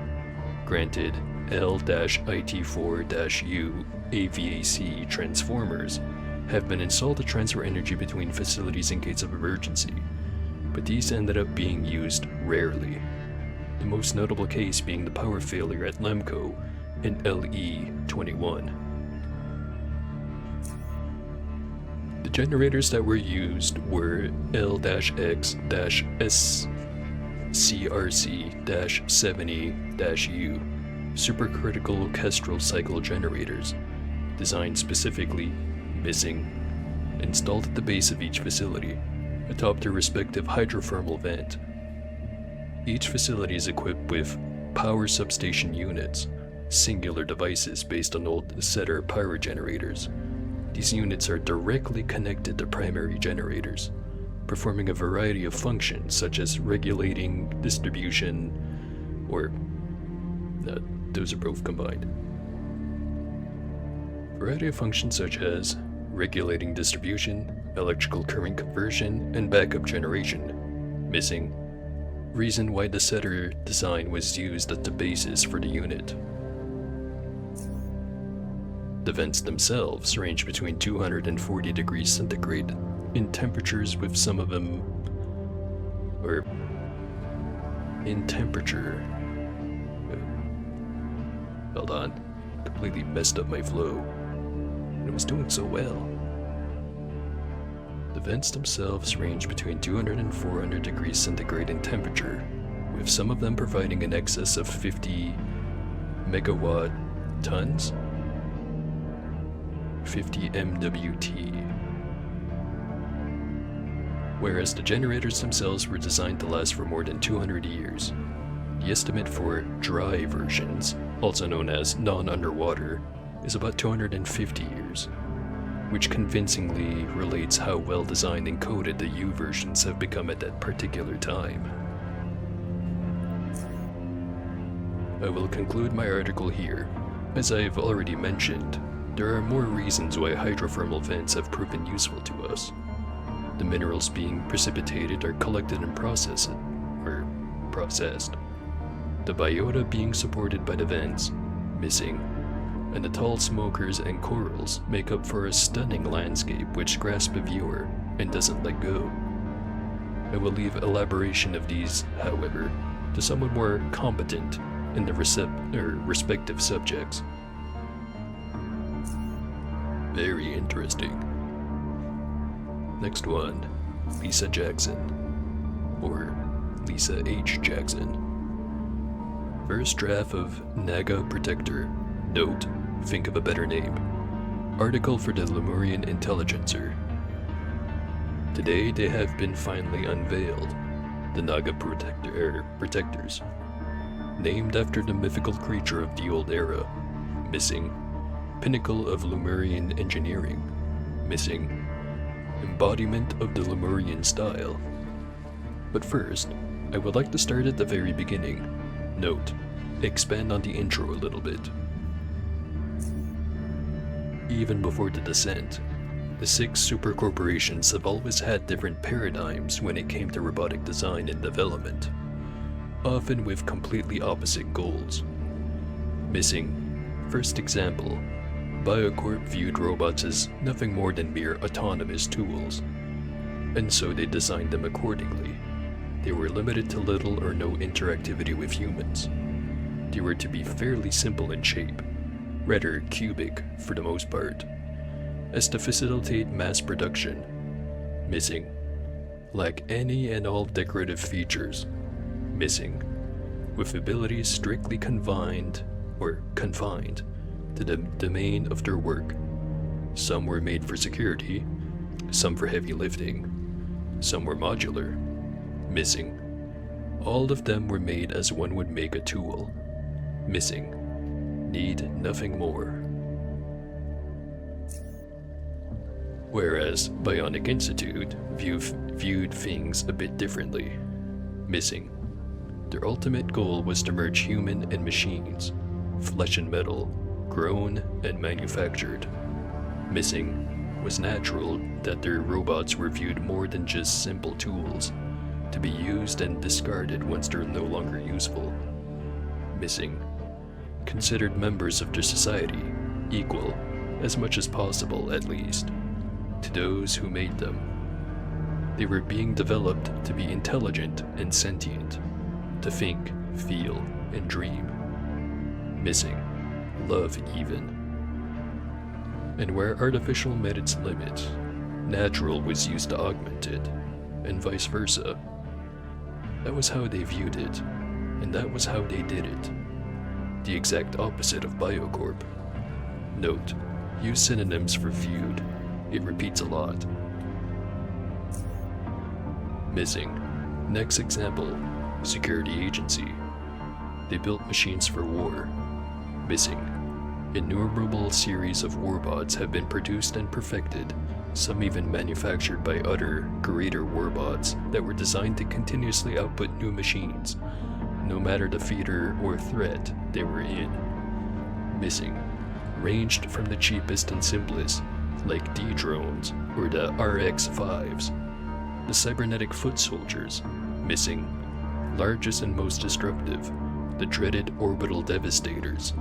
Granted, L-IT4-U AVAC transformers have been installed to transfer energy between facilities in case of emergency, but these ended up being used rarely. The most notable case being the power failure at Lemco in LE-21. The generators that were used were L-X-SCRC-70-U supercritical orchestral cycle generators, designed specifically, missing, installed at the base of each facility, atop their respective hydrothermal vent. Each facility is equipped with power substation units, singular devices based on old setter power generators. These units are directly connected to primary generators, performing a variety of functions such as regulating distribution, or those are both combined. Variety of functions such as regulating distribution, electrical current conversion, and backup generation. Missing. Reason why the setter design was used as the basis for the unit. The vents themselves range between 240 degrees centigrade in temperatures, with some of them, or in temperature. Hold on, completely messed up my flow. And it was doing so well. The vents themselves range between 200 and 400 degrees centigrade in temperature, with some of them providing in excess of 50 megawatt tons? 50 MWT. Whereas the generators themselves were designed to last for more than 200 years. The estimate for dry versions, also known as non-underwater, is about 250 years, which convincingly relates how well designed and coded the U versions have become at that particular time. I will conclude my article here. As I've already mentioned, there are more reasons why hydrothermal vents have proven useful to us. The minerals being precipitated are collected and processed. The biota being supported by the vents, missing, and the tall smokers and corals make up for a stunning landscape which grasps a viewer and doesn't let go. I will leave elaboration of these, however, to someone more competent in the respective subjects. Very interesting. Next one, Lisa Jackson, or Lisa H. Jackson. First draft of Naga Protector. Note, think of a better name. Article for the Lemurian Intelligencer. Today they have been finally unveiled. The Naga Protectors. Named after the mythical creature of the old era. Missing. Pinnacle of Lemurian engineering. Missing. Embodiment of the Lemurian style. But first, I would like to start at the very beginning. Note, expand on the intro a little bit. Even before the descent, the 6 super corporations have always had different paradigms when it came to robotic design and development, often with completely opposite goals. Missing, First example, Biocorp viewed robots as nothing more than mere autonomous tools, and so they designed them accordingly. They were limited to little or no interactivity with humans. They were to be fairly simple in shape, rather cubic for the most part, as to facilitate mass production. Missing. Lack any and all decorative features. Missing. With abilities strictly confined to the domain of their work. Some were made for security, some for heavy lifting, some were modular. Missing. All of them were made as one would make a tool. Missing. Need nothing more. Whereas Bionic Institute viewed things a bit differently. Missing. Their ultimate goal was to merge human and machines, flesh and metal, grown and manufactured. Missing was natural that their robots were viewed more than just simple tools, to be used and discarded once they're no longer useful. Missing. Considered members of their society, equal, as much as possible at least, to those who made them. They were being developed to be intelligent and sentient, to think, feel, and dream. Missing. Love even. And where artificial met its limit, natural was used to augment it, and vice versa. That was how they viewed it, and that was how they did it. The exact opposite of Biocorp. Note, use synonyms for viewed. It repeats a lot. Missing. Next example, security agency. They built machines for war. Missing. Innumerable series of warbots have been produced and perfected, some even manufactured by other, greater warbots that were designed to continuously output new machines, no matter the theater or threat they were in. Missing. Ranged from the cheapest and simplest, like D-drones or the RX-5s, the cybernetic foot soldiers. Missing. Largest and most destructive, the dreaded orbital devastators,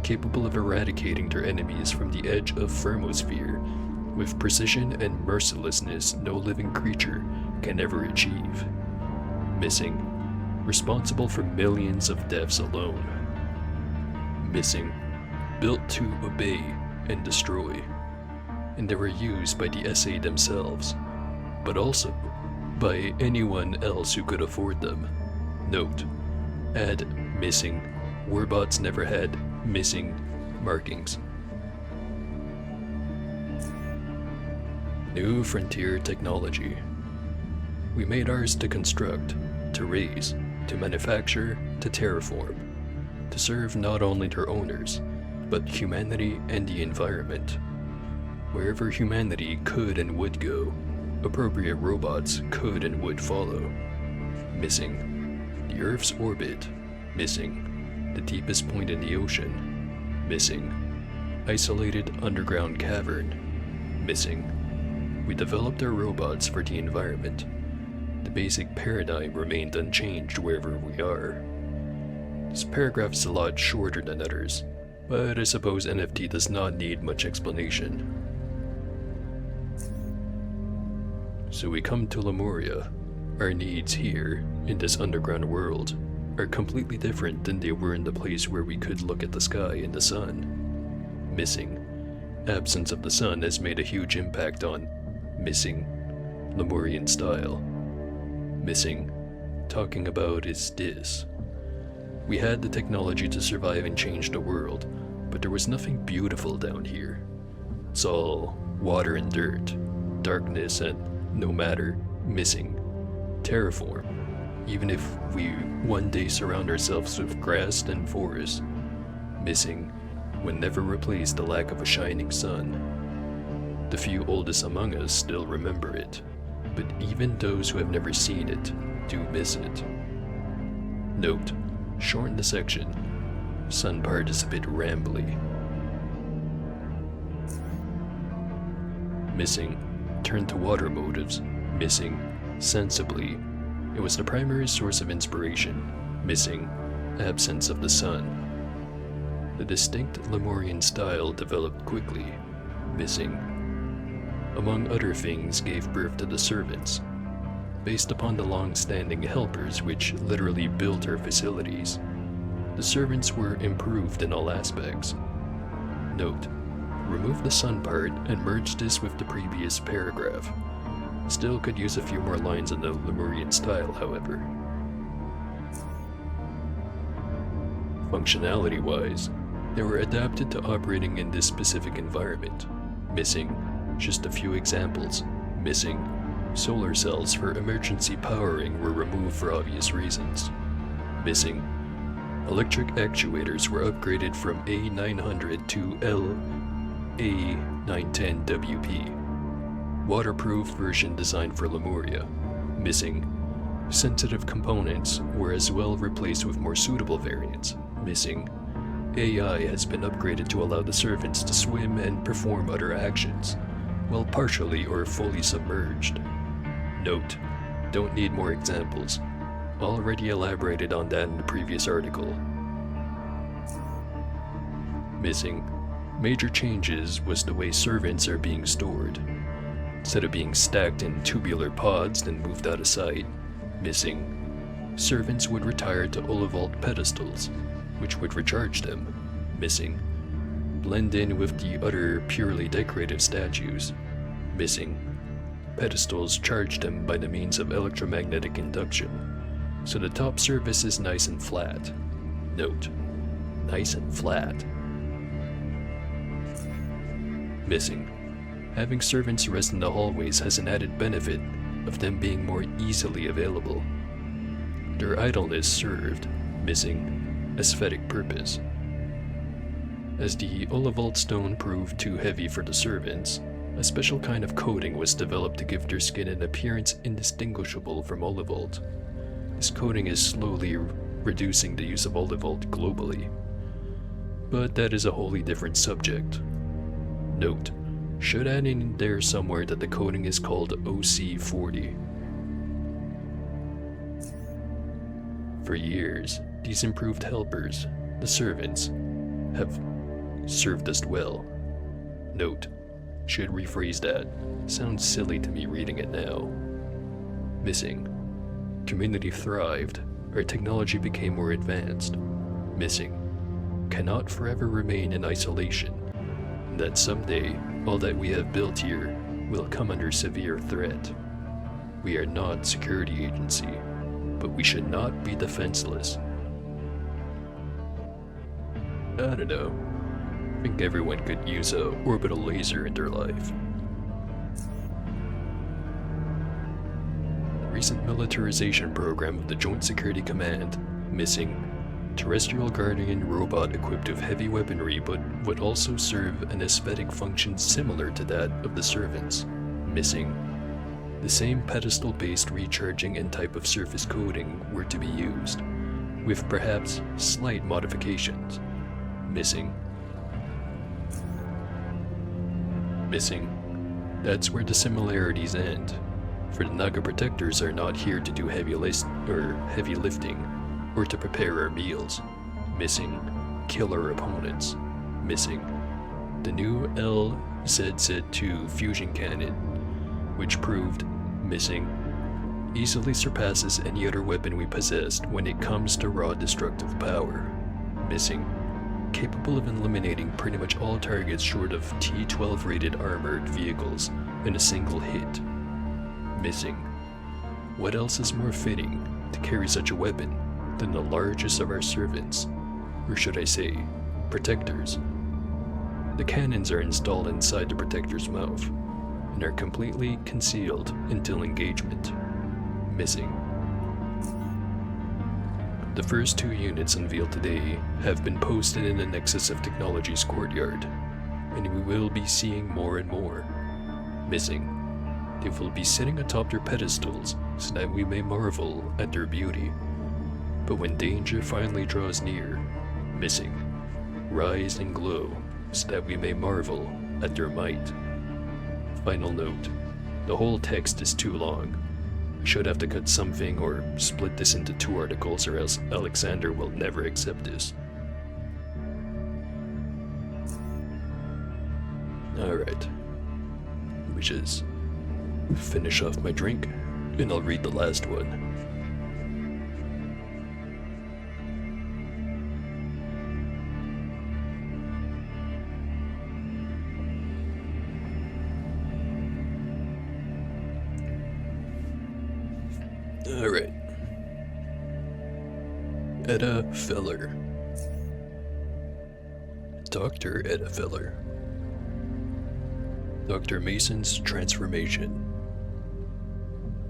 capable of eradicating their enemies from the edge of thermosphere with precision and mercilessness no living creature can ever achieve. Missing. Responsible for millions of deaths alone. Missing. Built to obey and destroy. And they were used by the SA themselves, but also by anyone else who could afford them. Note, add missing. Warbots never had missing markings. New frontier technology. We made ours to construct, to raise, to manufacture, to terraform, to serve not only their owners, but humanity and the environment. Wherever humanity could and would go, appropriate robots could and would follow. Missing. The Earth's orbit. Missing. The deepest point in the ocean. Missing. Isolated underground cavern. Missing. We developed our robots for the environment. The basic paradigm remained unchanged wherever we are. This paragraph is a lot shorter than others, but I suppose NFT does not need much explanation. So we come to Lemuria. Our needs here, in this underground world, are completely different than they were in the place where we could look at the sky and the sun. Missing. Absence of the sun has made a huge impact on missing Lemurian style. Missing. Talking about is this. We had the technology to survive and change the world, but there was nothing beautiful down here. It's all water and dirt, darkness and no matter. Missing. Terraform. Even if we one day surround ourselves with grass and forest. Missing. Would never replace the lack of a shining sun. The few oldest among us still remember it, but even those who have never seen it do miss it. Note, shorten the section. Sun part is a bit rambly. Missing. Turn to water motives. Missing. Sensibly. It was the primary source of inspiration. Missing. Absence of the sun. The distinct Lemurian style developed quickly, missing, among other things, gave birth to the servants, based upon the long-standing helpers which literally built our facilities. The servants were improved in all aspects. Note, remove the sun part and merge this with the previous paragraph. Still could use a few more lines in the Lemurian style, however. Functionality-wise, they were adapted to operating in this specific environment, missing just a few examples. Missing solar cells for emergency powering were removed for obvious reasons. Missing electric actuators were upgraded from A900 to LA910WP. Waterproof version designed for Lemuria. Missing sensitive components were as well replaced with more suitable variants. Missing AI has been upgraded to allow the servants to swim and perform other actions, while partially or fully submerged. Note, don't need more examples. Already elaborated on that in the previous article. Missing major changes was the way servants are being stored. Instead of being stacked in tubular pods then moved out of sight, missing servants would retire to Olivault pedestals, which would recharge them. Missing blend in with the other purely decorative statues. Missing pedestals charge them by the means of electromagnetic induction, so the top surface is nice and flat. Note, nice and flat. Missing having servants rest in the hallways has an added benefit of them being more easily available. Their idleness served, missing, aesthetic purpose. As the Olivault stone proved too heavy for the servants, a special kind of coating was developed to give their skin an appearance indistinguishable from Olivault. This coating is slowly reducing the use of Olivault globally. But that is a wholly different subject. Note, should add in there somewhere that the coating is called OC40. For years, these improved helpers, the servants, have served us well. Note, should rephrase that. Sounds silly to me reading it now. Missing. Community thrived. Our technology became more advanced. Missing. Cannot forever remain in isolation. That someday, all that we have built here will come under severe threat. We are not security agency, but we should not be defenseless. I don't know. I think everyone could use a orbital laser in their life. Recent militarization program of the Joint Security Command, missing terrestrial guardian robot equipped with heavy weaponry but would also serve an aesthetic function similar to that of the servants. Missing the same pedestal-based recharging and type of surface coating were to be used, with perhaps slight modifications. Missing. That's where the similarities end, for the Naga protectors are not here to do heavy lifting, or to prepare our meals. Missing killer opponents. Missing the new LZZ-2 fusion cannon, which proved missing easily surpasses any other weapon we possessed when it comes to raw destructive power. Missing capable of eliminating pretty much all targets short of T-12 rated armored vehicles in a single hit. Missing what else is more fitting to carry such a weapon than the largest of our servants, or should I say, protectors. The cannons are installed inside the protector's mouth, and are completely concealed until engagement. Missing. The first 2 units unveiled today have been posted in the Nexus of Technology's courtyard, and we will be seeing more and more. Missing. They will be sitting atop their pedestals so that we may marvel at their beauty. But when danger finally draws near, missing, rise and glow so that we may marvel at their might. Final note, the whole text is too long. I should have to cut something or split this into 2 articles or else Alexander will never accept this. Alright. Let me just finish off my drink, and I'll read the last one. Alright. Etta Feller. Dr. Etta Feller. Dr. Mason's transformation.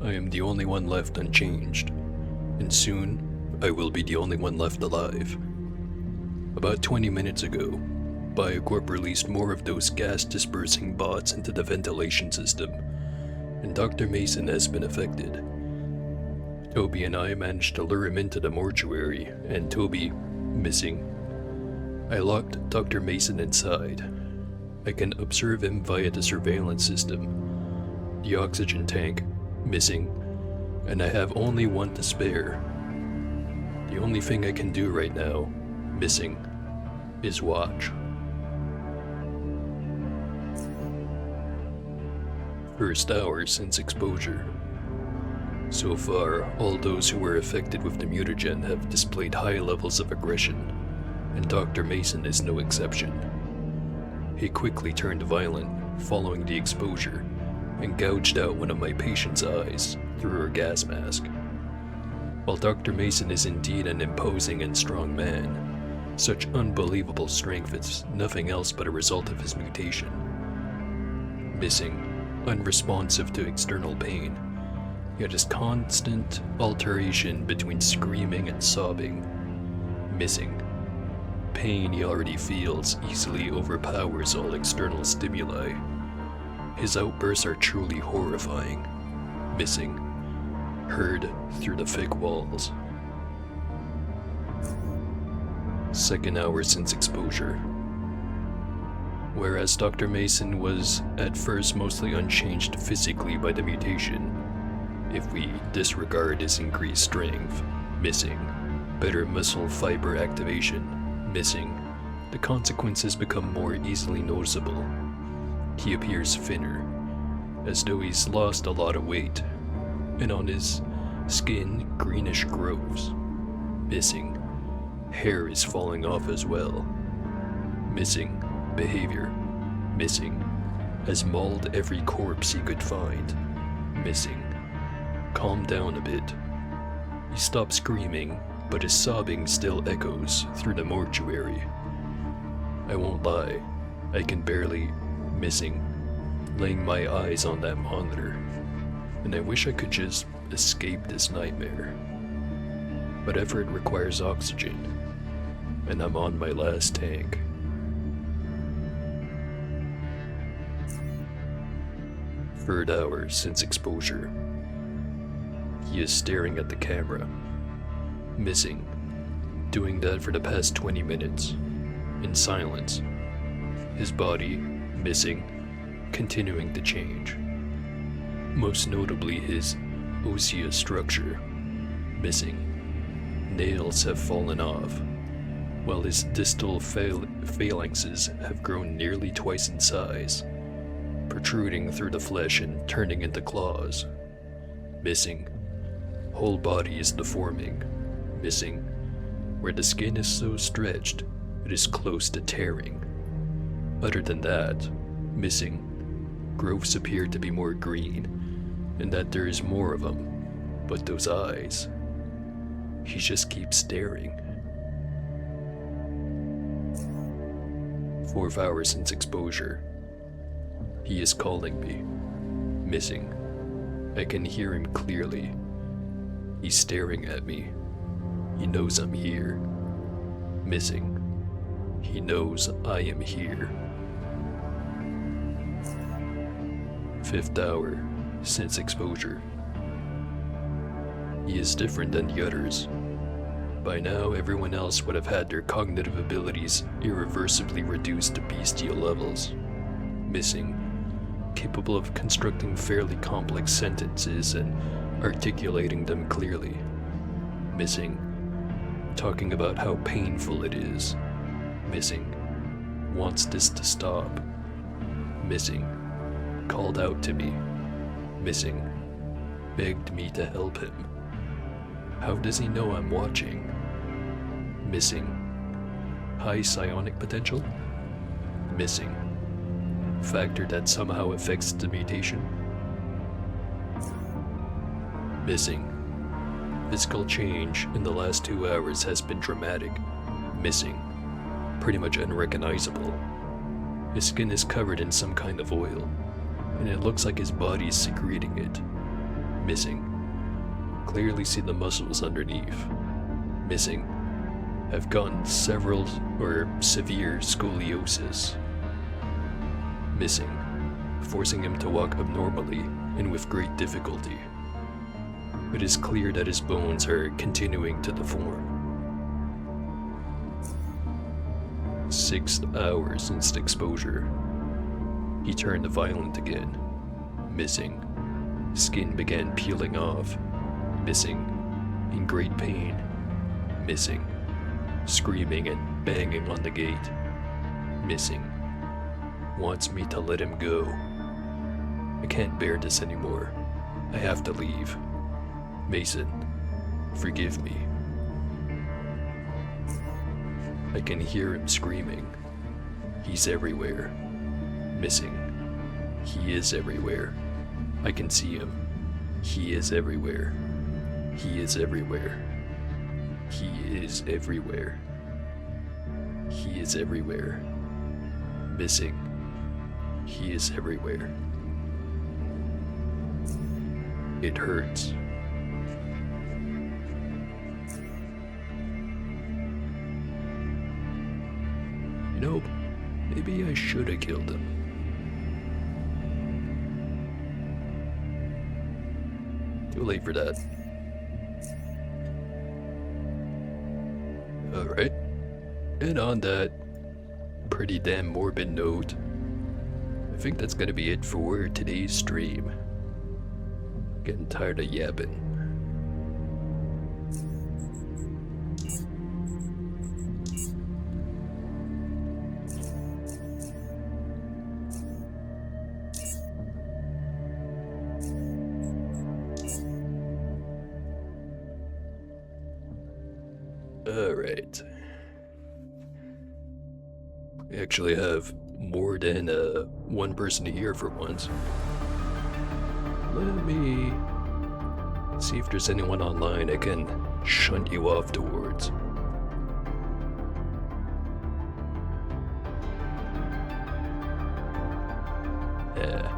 I am the only one left unchanged, and soon I will be the only one left alive. About 20 minutes ago, Biocorp released more of those gas-dispersing bots into the ventilation system, and Dr. Mason has been affected. Toby and I managed to lure him into the mortuary, and Toby, missing. I locked Dr. Mason inside. I can observe him via the surveillance system. The oxygen tank, missing, and I have only one to spare. The only thing I can do right now, missing, is watch. First hour since exposure. So far, all those who were affected with the mutagen have displayed high levels of aggression, and Dr. Mason is no exception. He quickly turned violent following the exposure and gouged out one of my patient's eyes through her gas mask. While Dr. Mason is indeed an imposing and strong man, such unbelievable strength is nothing else but a result of his mutation. Missing, unresponsive to external pain, yet his constant alteration between screaming and sobbing. Missing. Pain he already feels easily overpowers all external stimuli. His outbursts are truly horrifying. Missing. Heard through the thick walls. Second hour since exposure. Whereas Dr. Mason was at first mostly unchanged physically by the mutation, if we disregard his increased strength, missing, better muscle fiber activation, missing, the consequences become more easily noticeable. He appears thinner, as though he's lost a lot of weight, and on his skin greenish growths, missing. Hair is falling off as well. Missing behavior, missing, has mauled every corpse he could find, missing. Calmed down a bit. He stopped screaming, but his sobbing still echoes through the mortuary. I won't lie, I can barely, missing, laying my eyes on that monitor, and I wish I could just escape this nightmare. But effort requires oxygen, and I'm on my last tank. Third hour since exposure. He is staring at the camera, missing, doing that for the past 20 minutes, in silence. His body, missing, continuing to change. Most notably his osseous structure, missing. Nails have fallen off, while his distal phalanxes have grown nearly twice in size, protruding through the flesh and turning into claws. Missing. Whole body is deforming, missing, where the skin is so stretched it is close to tearing. Other than that, missing, growths appear to be more green, and that there is more of them, but those eyes, he just keeps staring. 4 hours since exposure. He is calling me, missing. I can hear him clearly. He's staring at me. He knows I'm here. Missing. He knows I am here. 5th hour since exposure. He is different than the others. By now, everyone else would have had their cognitive abilities irreversibly reduced to bestial levels. Missing. Capable of constructing fairly complex sentences and articulating them clearly. Missing. Talking about how painful it is. Missing. Wants this to stop. Missing. Called out to me. Missing. Begged me to help him. How does he know I'm watching? Missing. High psionic potential? Missing. Factor that somehow affects the mutation? Missing. Physical change in the last 2 hours has been dramatic. Missing. Pretty much unrecognizable. His skin is covered in some kind of oil, and it looks like his body's secreting it. Missing. Clearly see the muscles underneath. Missing. Have gotten several or severe scoliosis. Missing. Forcing him to walk abnormally and with great difficulty. It is clear that his bones are continuing to deform. 6 hours since exposure. He turned violent again. Missing. Skin began peeling off. Missing. In great pain. Missing. Screaming and banging on the gate. Missing. Wants me to let him go. I can't bear this anymore. I have to leave. Mason, forgive me. I can hear him screaming. He's everywhere. Missing. He is everywhere. I can see him. He is everywhere. He is everywhere. He is everywhere. He is everywhere. Missing. He is everywhere. It hurts. You know, maybe I should have killed him. Too late for that. Alright. And on that pretty damn morbid note, I think that's gonna be it for today's stream. Getting tired of yapping. Alright. We actually have more than one person here for once. Let me see if there's anyone online I can shunt you off towards. Yeah,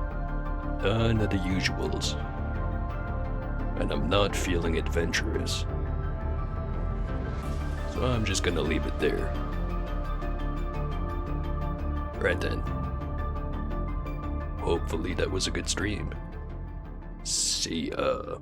none of the usuals. And I'm not feeling adventurous. So I'm just gonna leave it there. Right then. Hopefully that was a good stream. See ya.